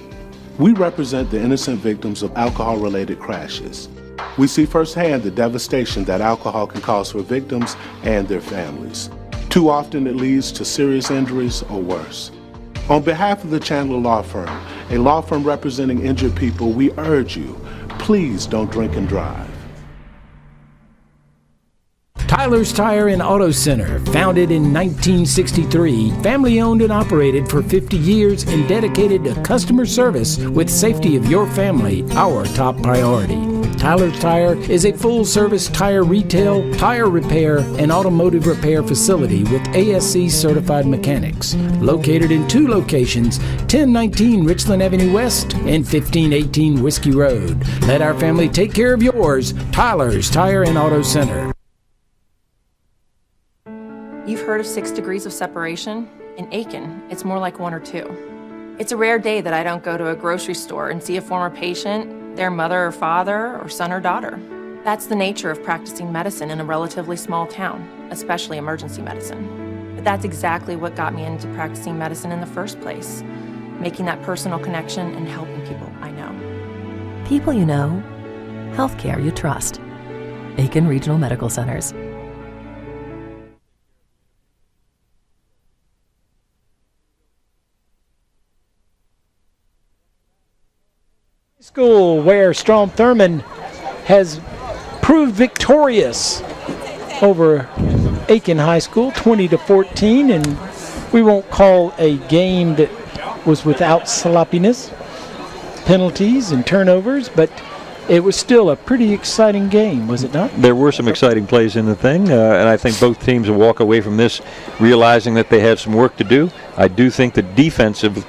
We represent the innocent victims of alcohol-related crashes. We see firsthand the devastation that alcohol can cause for victims and their families. Too often it leads to serious injuries or worse. On behalf of the Chandler Law Firm, a law firm representing injured people, we urge you, please don't drink and drive. Tyler's Tire and Auto Center, founded in 1963, family-owned and operated for 50 years and dedicated to customer service with safety of your family, our top priority. Tyler's Tire is a full-service tire retail, tire repair, and automotive repair facility with ASC certified mechanics. Located in 2 locations, 1019 Richland Avenue West and 1518 Whiskey Road. Let our family take care of yours. Tyler's Tire and Auto Center. You've heard of 6 degrees of separation? In Aiken, it's more like 1 or 2. It's a rare day that I don't go to a grocery store and see a former patient, their mother or father, or son or daughter. That's the nature of practicing medicine in a relatively small town, especially emergency medicine. But that's exactly what got me into practicing medicine in the first place, making that personal connection and helping people I know. People you know, healthcare you trust. Aiken Regional Medical Centers. School where Strom Thurmond has proved victorious over Aiken High School 20-14, and we won't call a game that was without sloppiness, penalties, and turnovers, but it was still a pretty exciting game, was it not? There were some exciting plays in the thing, and I think both teams will walk away from this realizing that they had some work to do. I do think the defensive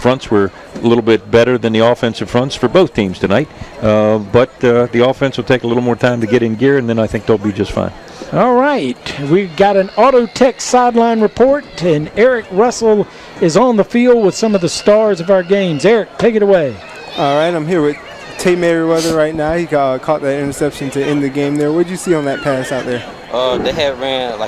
fronts were a little bit better than the offensive fronts for both teams tonight, but the offense will take a little more time to get in gear, and then I think they'll be just fine. All right, we've got an Auto Tech sideline report, and Eric Russell is on the field with some of the stars of our games. Eric, take it away. All right, I'm here with Tay Merriweather right now. He caught that interception to end the game there. What did you see on that pass out there? They had ran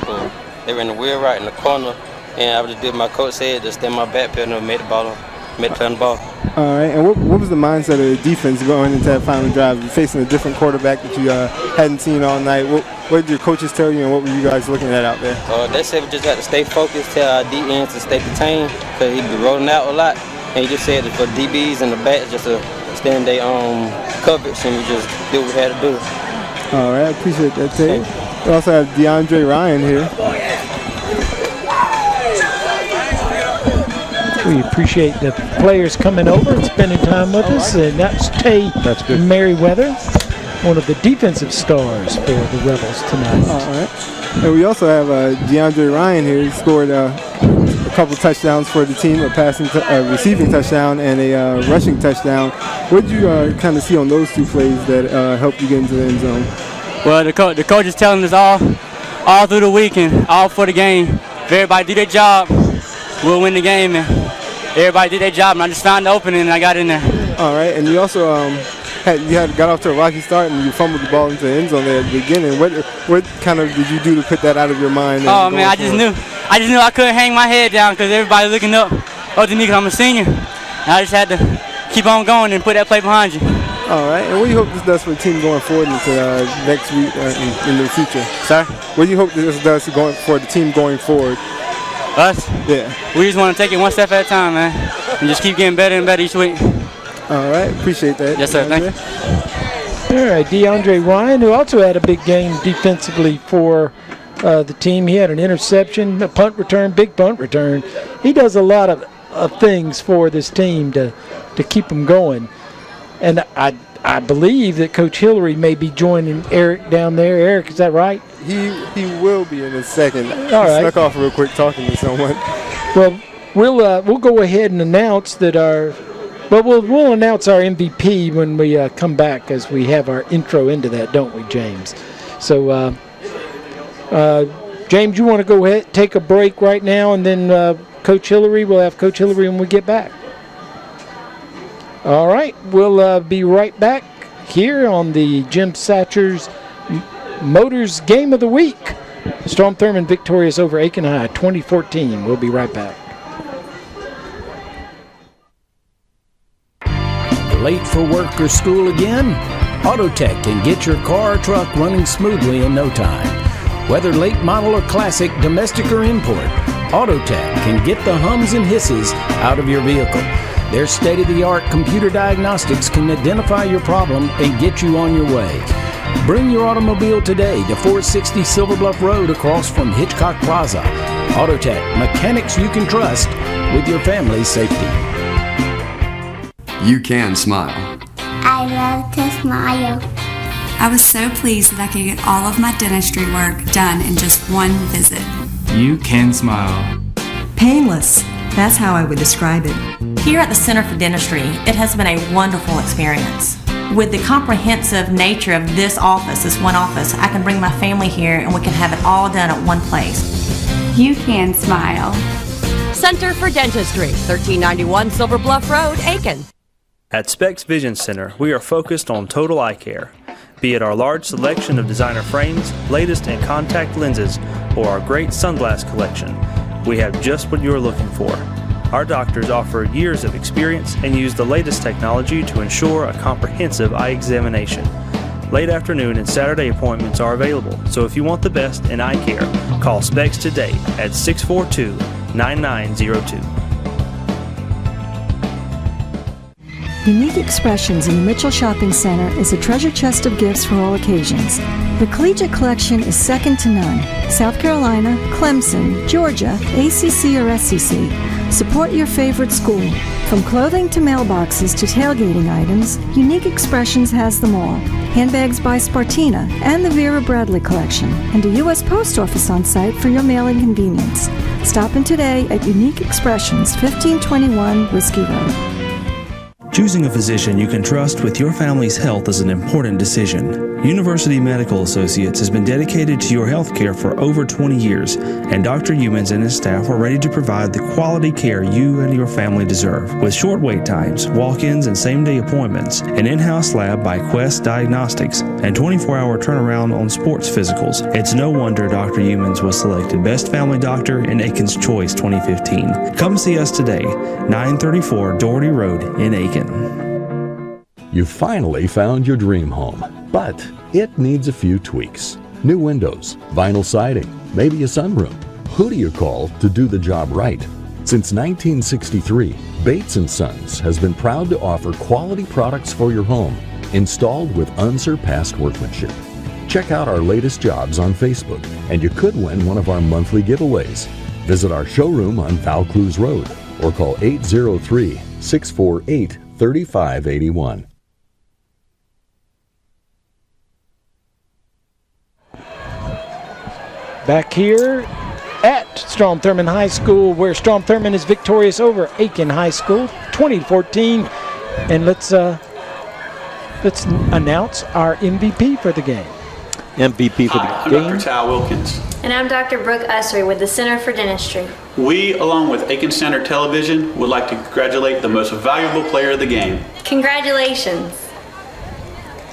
they ran the wheel right in the corner, and I just did my coach said, just stand my back pedal and made the play on the ball. All right, and what was the mindset of the defense going into that final drive? You're facing a different quarterback that you hadn't seen all night. What did your coaches tell you, and what were you guys looking at out there? They said we just got to stay focused, tell our DNs to stay contained, because he'd be rolling out a lot. And he just said that for DBs and the backs just to stay in their coverage, and we just did what we had to do. All right, I appreciate that, Tay. We also have DeAndre Ryan here. We appreciate the players coming over and spending time with us, and that's Tay Merriweather, one of the defensive stars for the Rebels tonight. All right. And we also have DeAndre Ryan here. He scored a couple touchdowns for the team, a receiving touchdown and a rushing touchdown. What did you kind of see on those two plays that helped you get into the end zone? Well, the coach is telling us all through the week and all for the game. If everybody do their job, we'll win the game. And everybody did their job, and I just found the opening and I got in there. All right, and you also got off to a rocky start and you fumbled the ball into the end zone there at the beginning. What kind of did you do to put that out of your mind? Oh man, I just knew I couldn't hang my head down because everybody looking up to me because I'm a senior. And I just had to keep on going and put that play behind you. All right, and what do you hope this does for the team going forward into next week in the future? Sir? What do you hope this does for the team going forward? Us? Yeah. We just want to take it one step at a time, man, and just keep getting better and better each week. All right, appreciate that. Yes, sir. Thank you. All right, DeAndre Ryan, who also had a big game defensively for the team. He had an interception, a punt return, big punt return. He does a lot of things for this team to keep them going. And I believe that Coach Hillary may be joining Eric down there. Eric, is that right? He will be in a second. All right. Snuck off real quick talking to someone. Well, we'll go ahead and announce that we'll announce our MVP when we come back, as we have our intro into that, don't we, James? So, James, you want to go ahead, take a break right now, and then Coach Hillary, we'll have Coach Hillary when we get back. All right, we'll be right back here on the Jim Satcher's Motors Game of the Week. Strom Thurmond victorious over Aiken High 2014. We'll be right back. Late for work or school again? AutoTech can get your car or truck running smoothly in no time. Whether late model or classic, domestic or import, AutoTech can get the hums and hisses out of your vehicle. Their state-of-the-art computer diagnostics can identify your problem and get you on your way. Bring your automobile today to 460 Silver Bluff Road across from Hitchcock Plaza. AutoTech, mechanics you can trust with your family's safety. You can smile. I love to smile. I was so pleased that I could get all of my dentistry work done in just one visit. You can smile. Painless. That's how I would describe it. Here at the Center for Dentistry, it has been a wonderful experience. With the comprehensive nature of this one office, I can bring my family here and we can have it all done at one place. You can smile. Center for Dentistry, 1391 Silver Bluff Road, Aiken. At Specs Vision Center, we are focused on total eye care. Be it our large selection of designer frames, latest in contact lenses, or our great sunglass collection, we have just what you're looking for. Our doctors offer years of experience and use the latest technology to ensure a comprehensive eye examination. Late afternoon and Saturday appointments are available, so if you want the best in eye care, call Specs today at 642-9902. Unique Expressions in the Mitchell Shopping Center is a treasure chest of gifts for all occasions. The collegiate collection is second to none. South Carolina, Clemson, Georgia, ACC or SEC. Support your favorite school. From clothing to mailboxes to tailgating items, Unique Expressions has them all. Handbags by Spartina and the Vera Bradley collection, and a U.S. Post Office on site for your mailing convenience. Stop in today at Unique Expressions, 1521 Whiskey Road. Choosing a physician you can trust with your family's health is an important decision. University Medical Associates has been dedicated to your health care for over 20 years, and Dr. Humans and his staff are ready to provide the quality care you and your family deserve. With short wait times, walk-ins and same-day appointments, an in-house lab by Quest Diagnostics, and 24-hour turnaround on sports physicals, it's no wonder Dr. Humans was selected Best Family Doctor in Aiken's Choice 2015. Come see us today, 934 Doherty Road in Aiken. You finally found your dream home, but it needs a few tweaks. New windows, vinyl siding, maybe a sunroom. Who do you call to do the job right? Since 1963, Bates & Sons has been proud to offer quality products for your home, installed with unsurpassed workmanship. Check out our latest jobs on Facebook, and you could win one of our monthly giveaways. Visit our showroom on Vaucluse Road, or call 803-648-3581. Back here at Strom Thurmond High School, where Strom Thurmond is victorious over Aiken High School, 20-14. And let's announce our MVP for the game. MVP for the I'm game. Dr. Tal Wilkins. And I'm Dr. Brooke Ussery with the Center for Dentistry. We, along with Aiken Center Television, would like to congratulate the most valuable player of the game. Congratulations.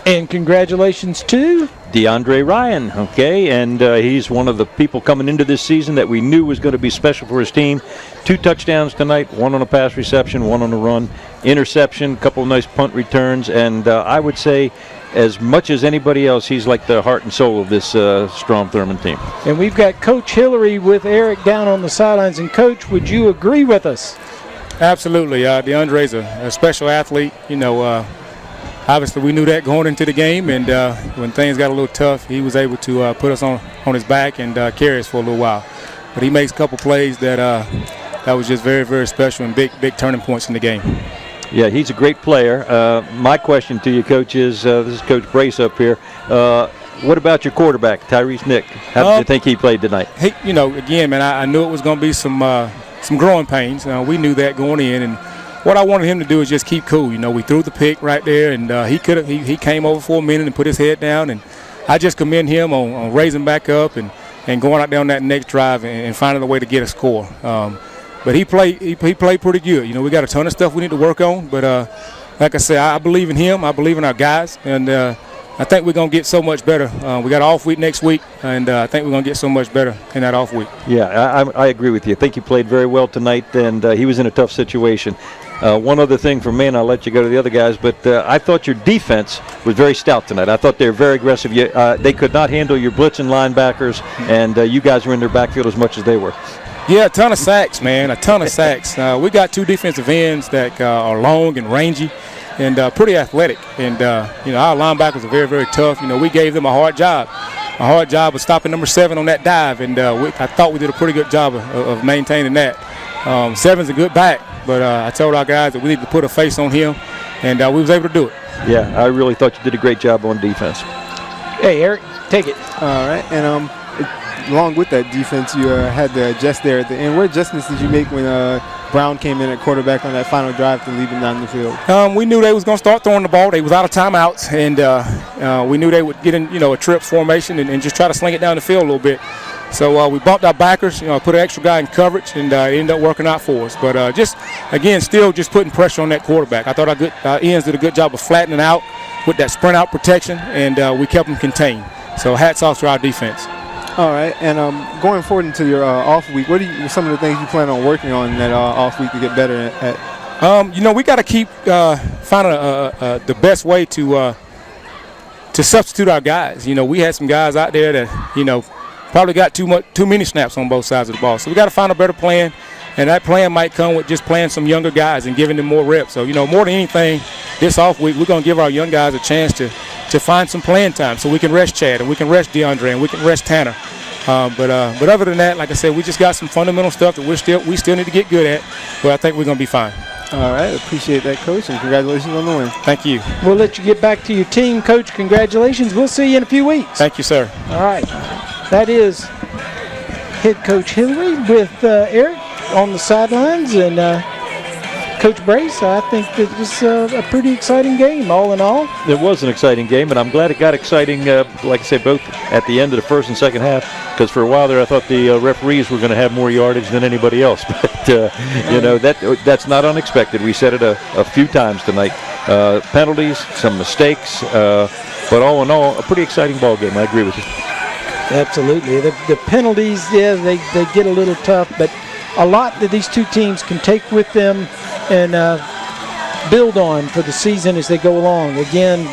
And congratulations to DeAndre Ryan, okay, and he's one of the people coming into this season that we knew was going to be special for his team. 2 touchdowns tonight, 1 on a pass reception, 1 on a run, interception, couple of nice punt returns, and I would say as much as anybody else, he's like the heart and soul of this Strom Thurmond team. And we've got Coach Hillary with Eric down on the sidelines. And Coach, would you agree with us? Absolutely. DeAndre's a special athlete. You know, obviously we knew that going into the game, and when things got a little tough, he was able to put us on his back and carry us for a little while. But he makes a couple plays that was just very, very special and big turning points in the game. Yeah, he's a great player. My question to you, Coach, is this is Coach Brace up here. What about your quarterback, Tyrese Nick? How did you think he played tonight? He, you know, again, man, I knew it was going to be some growing pains. We knew that going in, and what I wanted him to do is just keep cool. You know, we threw the pick right there, and he came over for a minute and put his head down, and I just commend him on raising back up and going out there on that next drive and finding a way to get a score. But he played pretty good. You know, we got a ton of stuff we need to work on, but like I said, I believe in him. I believe in our guys, and I think we're going to get so much better. We got an off week next week, and I think we're going to get so much better in that off week. Yeah, I agree with you. I think you played very well tonight, and he was in a tough situation. One other thing for me, and I'll let you go to the other guys, but I thought your defense was very stout tonight. I thought they were very aggressive. They could not handle your blitzing linebackers, and you guys were in their backfield as much as they were. Yeah, a ton of sacks, man, a ton of sacks. We got 2 defensive ends that are long and rangy and pretty athletic. And, you know, our linebackers are very, very tough. You know, we gave them a hard job of stopping number 7 on that dive, and I thought we did a pretty good job of maintaining that. 7's a good back, but I told our guys that we need to put a face on him, and we was able to do it. Yeah, I really thought you did a great job on defense. Hey, Eric, take it. All right, and along with that defense, you had to adjust there at the end. What adjustments did you make when Brown came in at quarterback on that final drive to lead them down the field? We knew they was going to start throwing the ball. They was out of timeouts, and we knew they would get in, you know, a trip formation and just try to sling it down the field a little bit. So we bumped our backers, you know, put an extra guy in coverage, and it ended up working out for us. But just, again, still just putting pressure on that quarterback. I thought our ends did a good job of flattening out with that sprint out protection, and we kept them contained. So hats off to our defense. All right, and going forward into your off week, what are some of the things you plan on working on in that off week to get better at? You know, we got to keep finding the best way to substitute our guys. You know, we had some guys out there that, you know, probably got too many snaps on both sides of the ball. So we got to find a better plan And that plan might come with just playing some younger guys and giving them more reps. So, more than anything, this off week, we're going to give our young guys a chance to find some playing time so we can rest Chad and we can rest DeAndre and we can rest Tanner. But other than that, like I said, we just got some fundamental stuff that we still need to get good at, but I think we're going to be fine. All right, appreciate that, Coach, and congratulations on the win. Thank you. We'll let you get back to your team, Coach. Congratulations. We'll see you in a few weeks. Thank you, sir. All right. That is head coach Hillary with Eric on the sidelines, and Coach Brace, I think it was a pretty exciting game, all in all. It was an exciting game, and I'm glad it got exciting, like I said, both at the end of the first and second half, because for a while there I thought the referees were going to have more yardage than anybody else. But, that's not unexpected. We said it a few times tonight. Penalties, some mistakes, but all in all, a pretty exciting ball game. I agree with you. Absolutely. The penalties, yeah, they get a little tough, but a lot that these two teams can take with them and build on for the season as they go along. Again,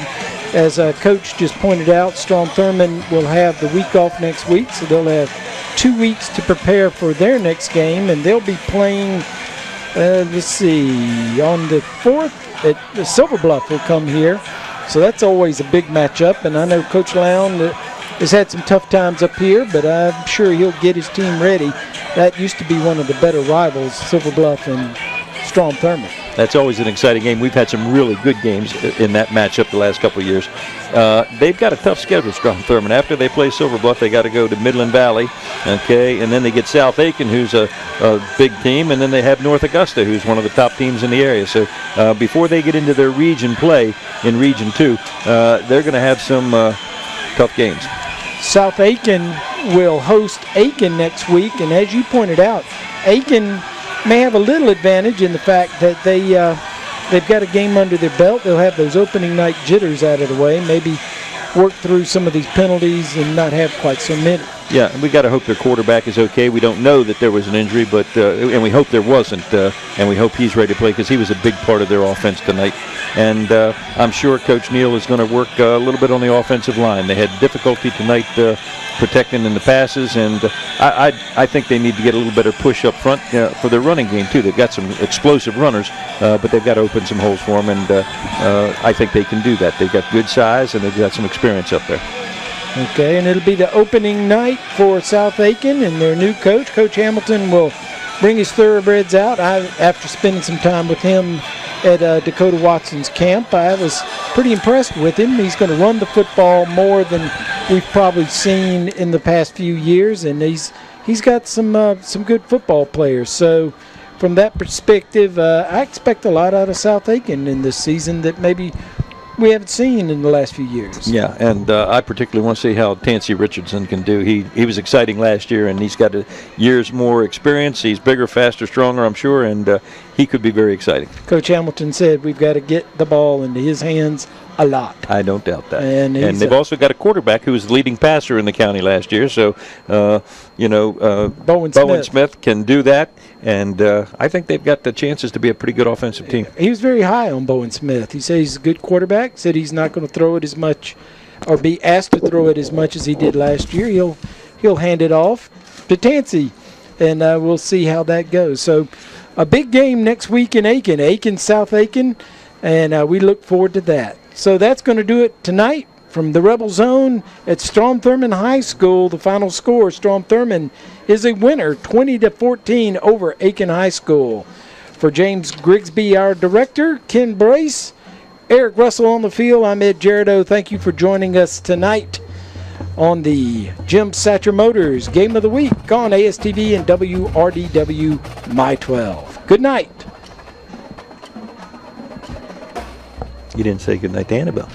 as Coach just pointed out, Strom Thurmond will have the week off next week, so they'll have 2 weeks to prepare for their next game, and they'll be playing, on the 4th, at the Silver Bluff will come here. So that's always a big matchup, and I know Coach Lown has had some tough times up here, but I'm sure he'll get his team ready. That used to be one of the better rivals, Silver Bluff and Strom Thurmond. That's always an exciting game. We've had some really good games in that matchup the last couple of years. They've got a tough schedule, Strom Thurmond. After they play Silver Bluff, they got to go to Midland Valley, okay, and then they get South Aiken, who's a big team, and then they have North Augusta, who's one of the top teams in the area. So before they get into their region play in Region 2, they're going to have some tough games. South Aiken will host Aiken next week, and as you pointed out, Aiken may have a little advantage in the fact that they've got a game under their belt. They'll have those opening night jitters out of the way, maybe work through some of these penalties and not have quite so many. Yeah, and we got to hope their quarterback is okay. We don't know that there was an injury, but and we hope there wasn't, and we hope he's ready to play because he was a big part of their offense tonight. And I'm sure Coach Neal is going to work a little bit on the offensive line. They had difficulty tonight protecting in the passes, and I think they need to get a little better push up front for their running game too. They've got some explosive runners, but they've got to open some holes for them, and I think they can do that. They've got good size, and they've got some experience up there. Okay, and it'll be the opening night for South Aiken and their new coach. Coach Hamilton will bring his thoroughbreds out. After spending some time with him at Dakota Watson's camp, I was pretty impressed with him. He's going to run the football more than we've probably seen in the past few years, and he's got some good football players. So from that perspective, I expect a lot out of South Aiken in this season that maybe we haven't seen in the last few years. Yeah, and I particularly want to see how Tansy Richardson can do. He was exciting last year, and he's got years more experience. He's bigger, faster, stronger, I'm sure, and he could be very exciting. Coach Hamilton said we've got to get the ball into his hands a lot. I don't doubt that. And they've also got a quarterback who was the leading passer in the county last year, so Bowen Smith can do that, and I think they've got the chances to be a pretty good offensive team. He was very high on Bowen Smith. He said he's a good quarterback, said he's not going to throw it as much or be asked to throw it as much as he did last year. He'll hand it off to Tansy, and we'll see how that goes. So a big game next week in Aiken, South Aiken, and we look forward to that. So that's going to do it tonight from the Rebel Zone at Strom Thurmond High School. The final score, Strom Thurmond is a winner, 20-14 over Aiken High School. For James Grigsby, our director, Ken Brace, Eric Russell on the field, I'm Ed Gerardo. Thank you for joining us tonight on the Jim Satcher Motors Game of the Week on ASTV and WRDW My 12. Good night. You didn't say good night to Annabelle.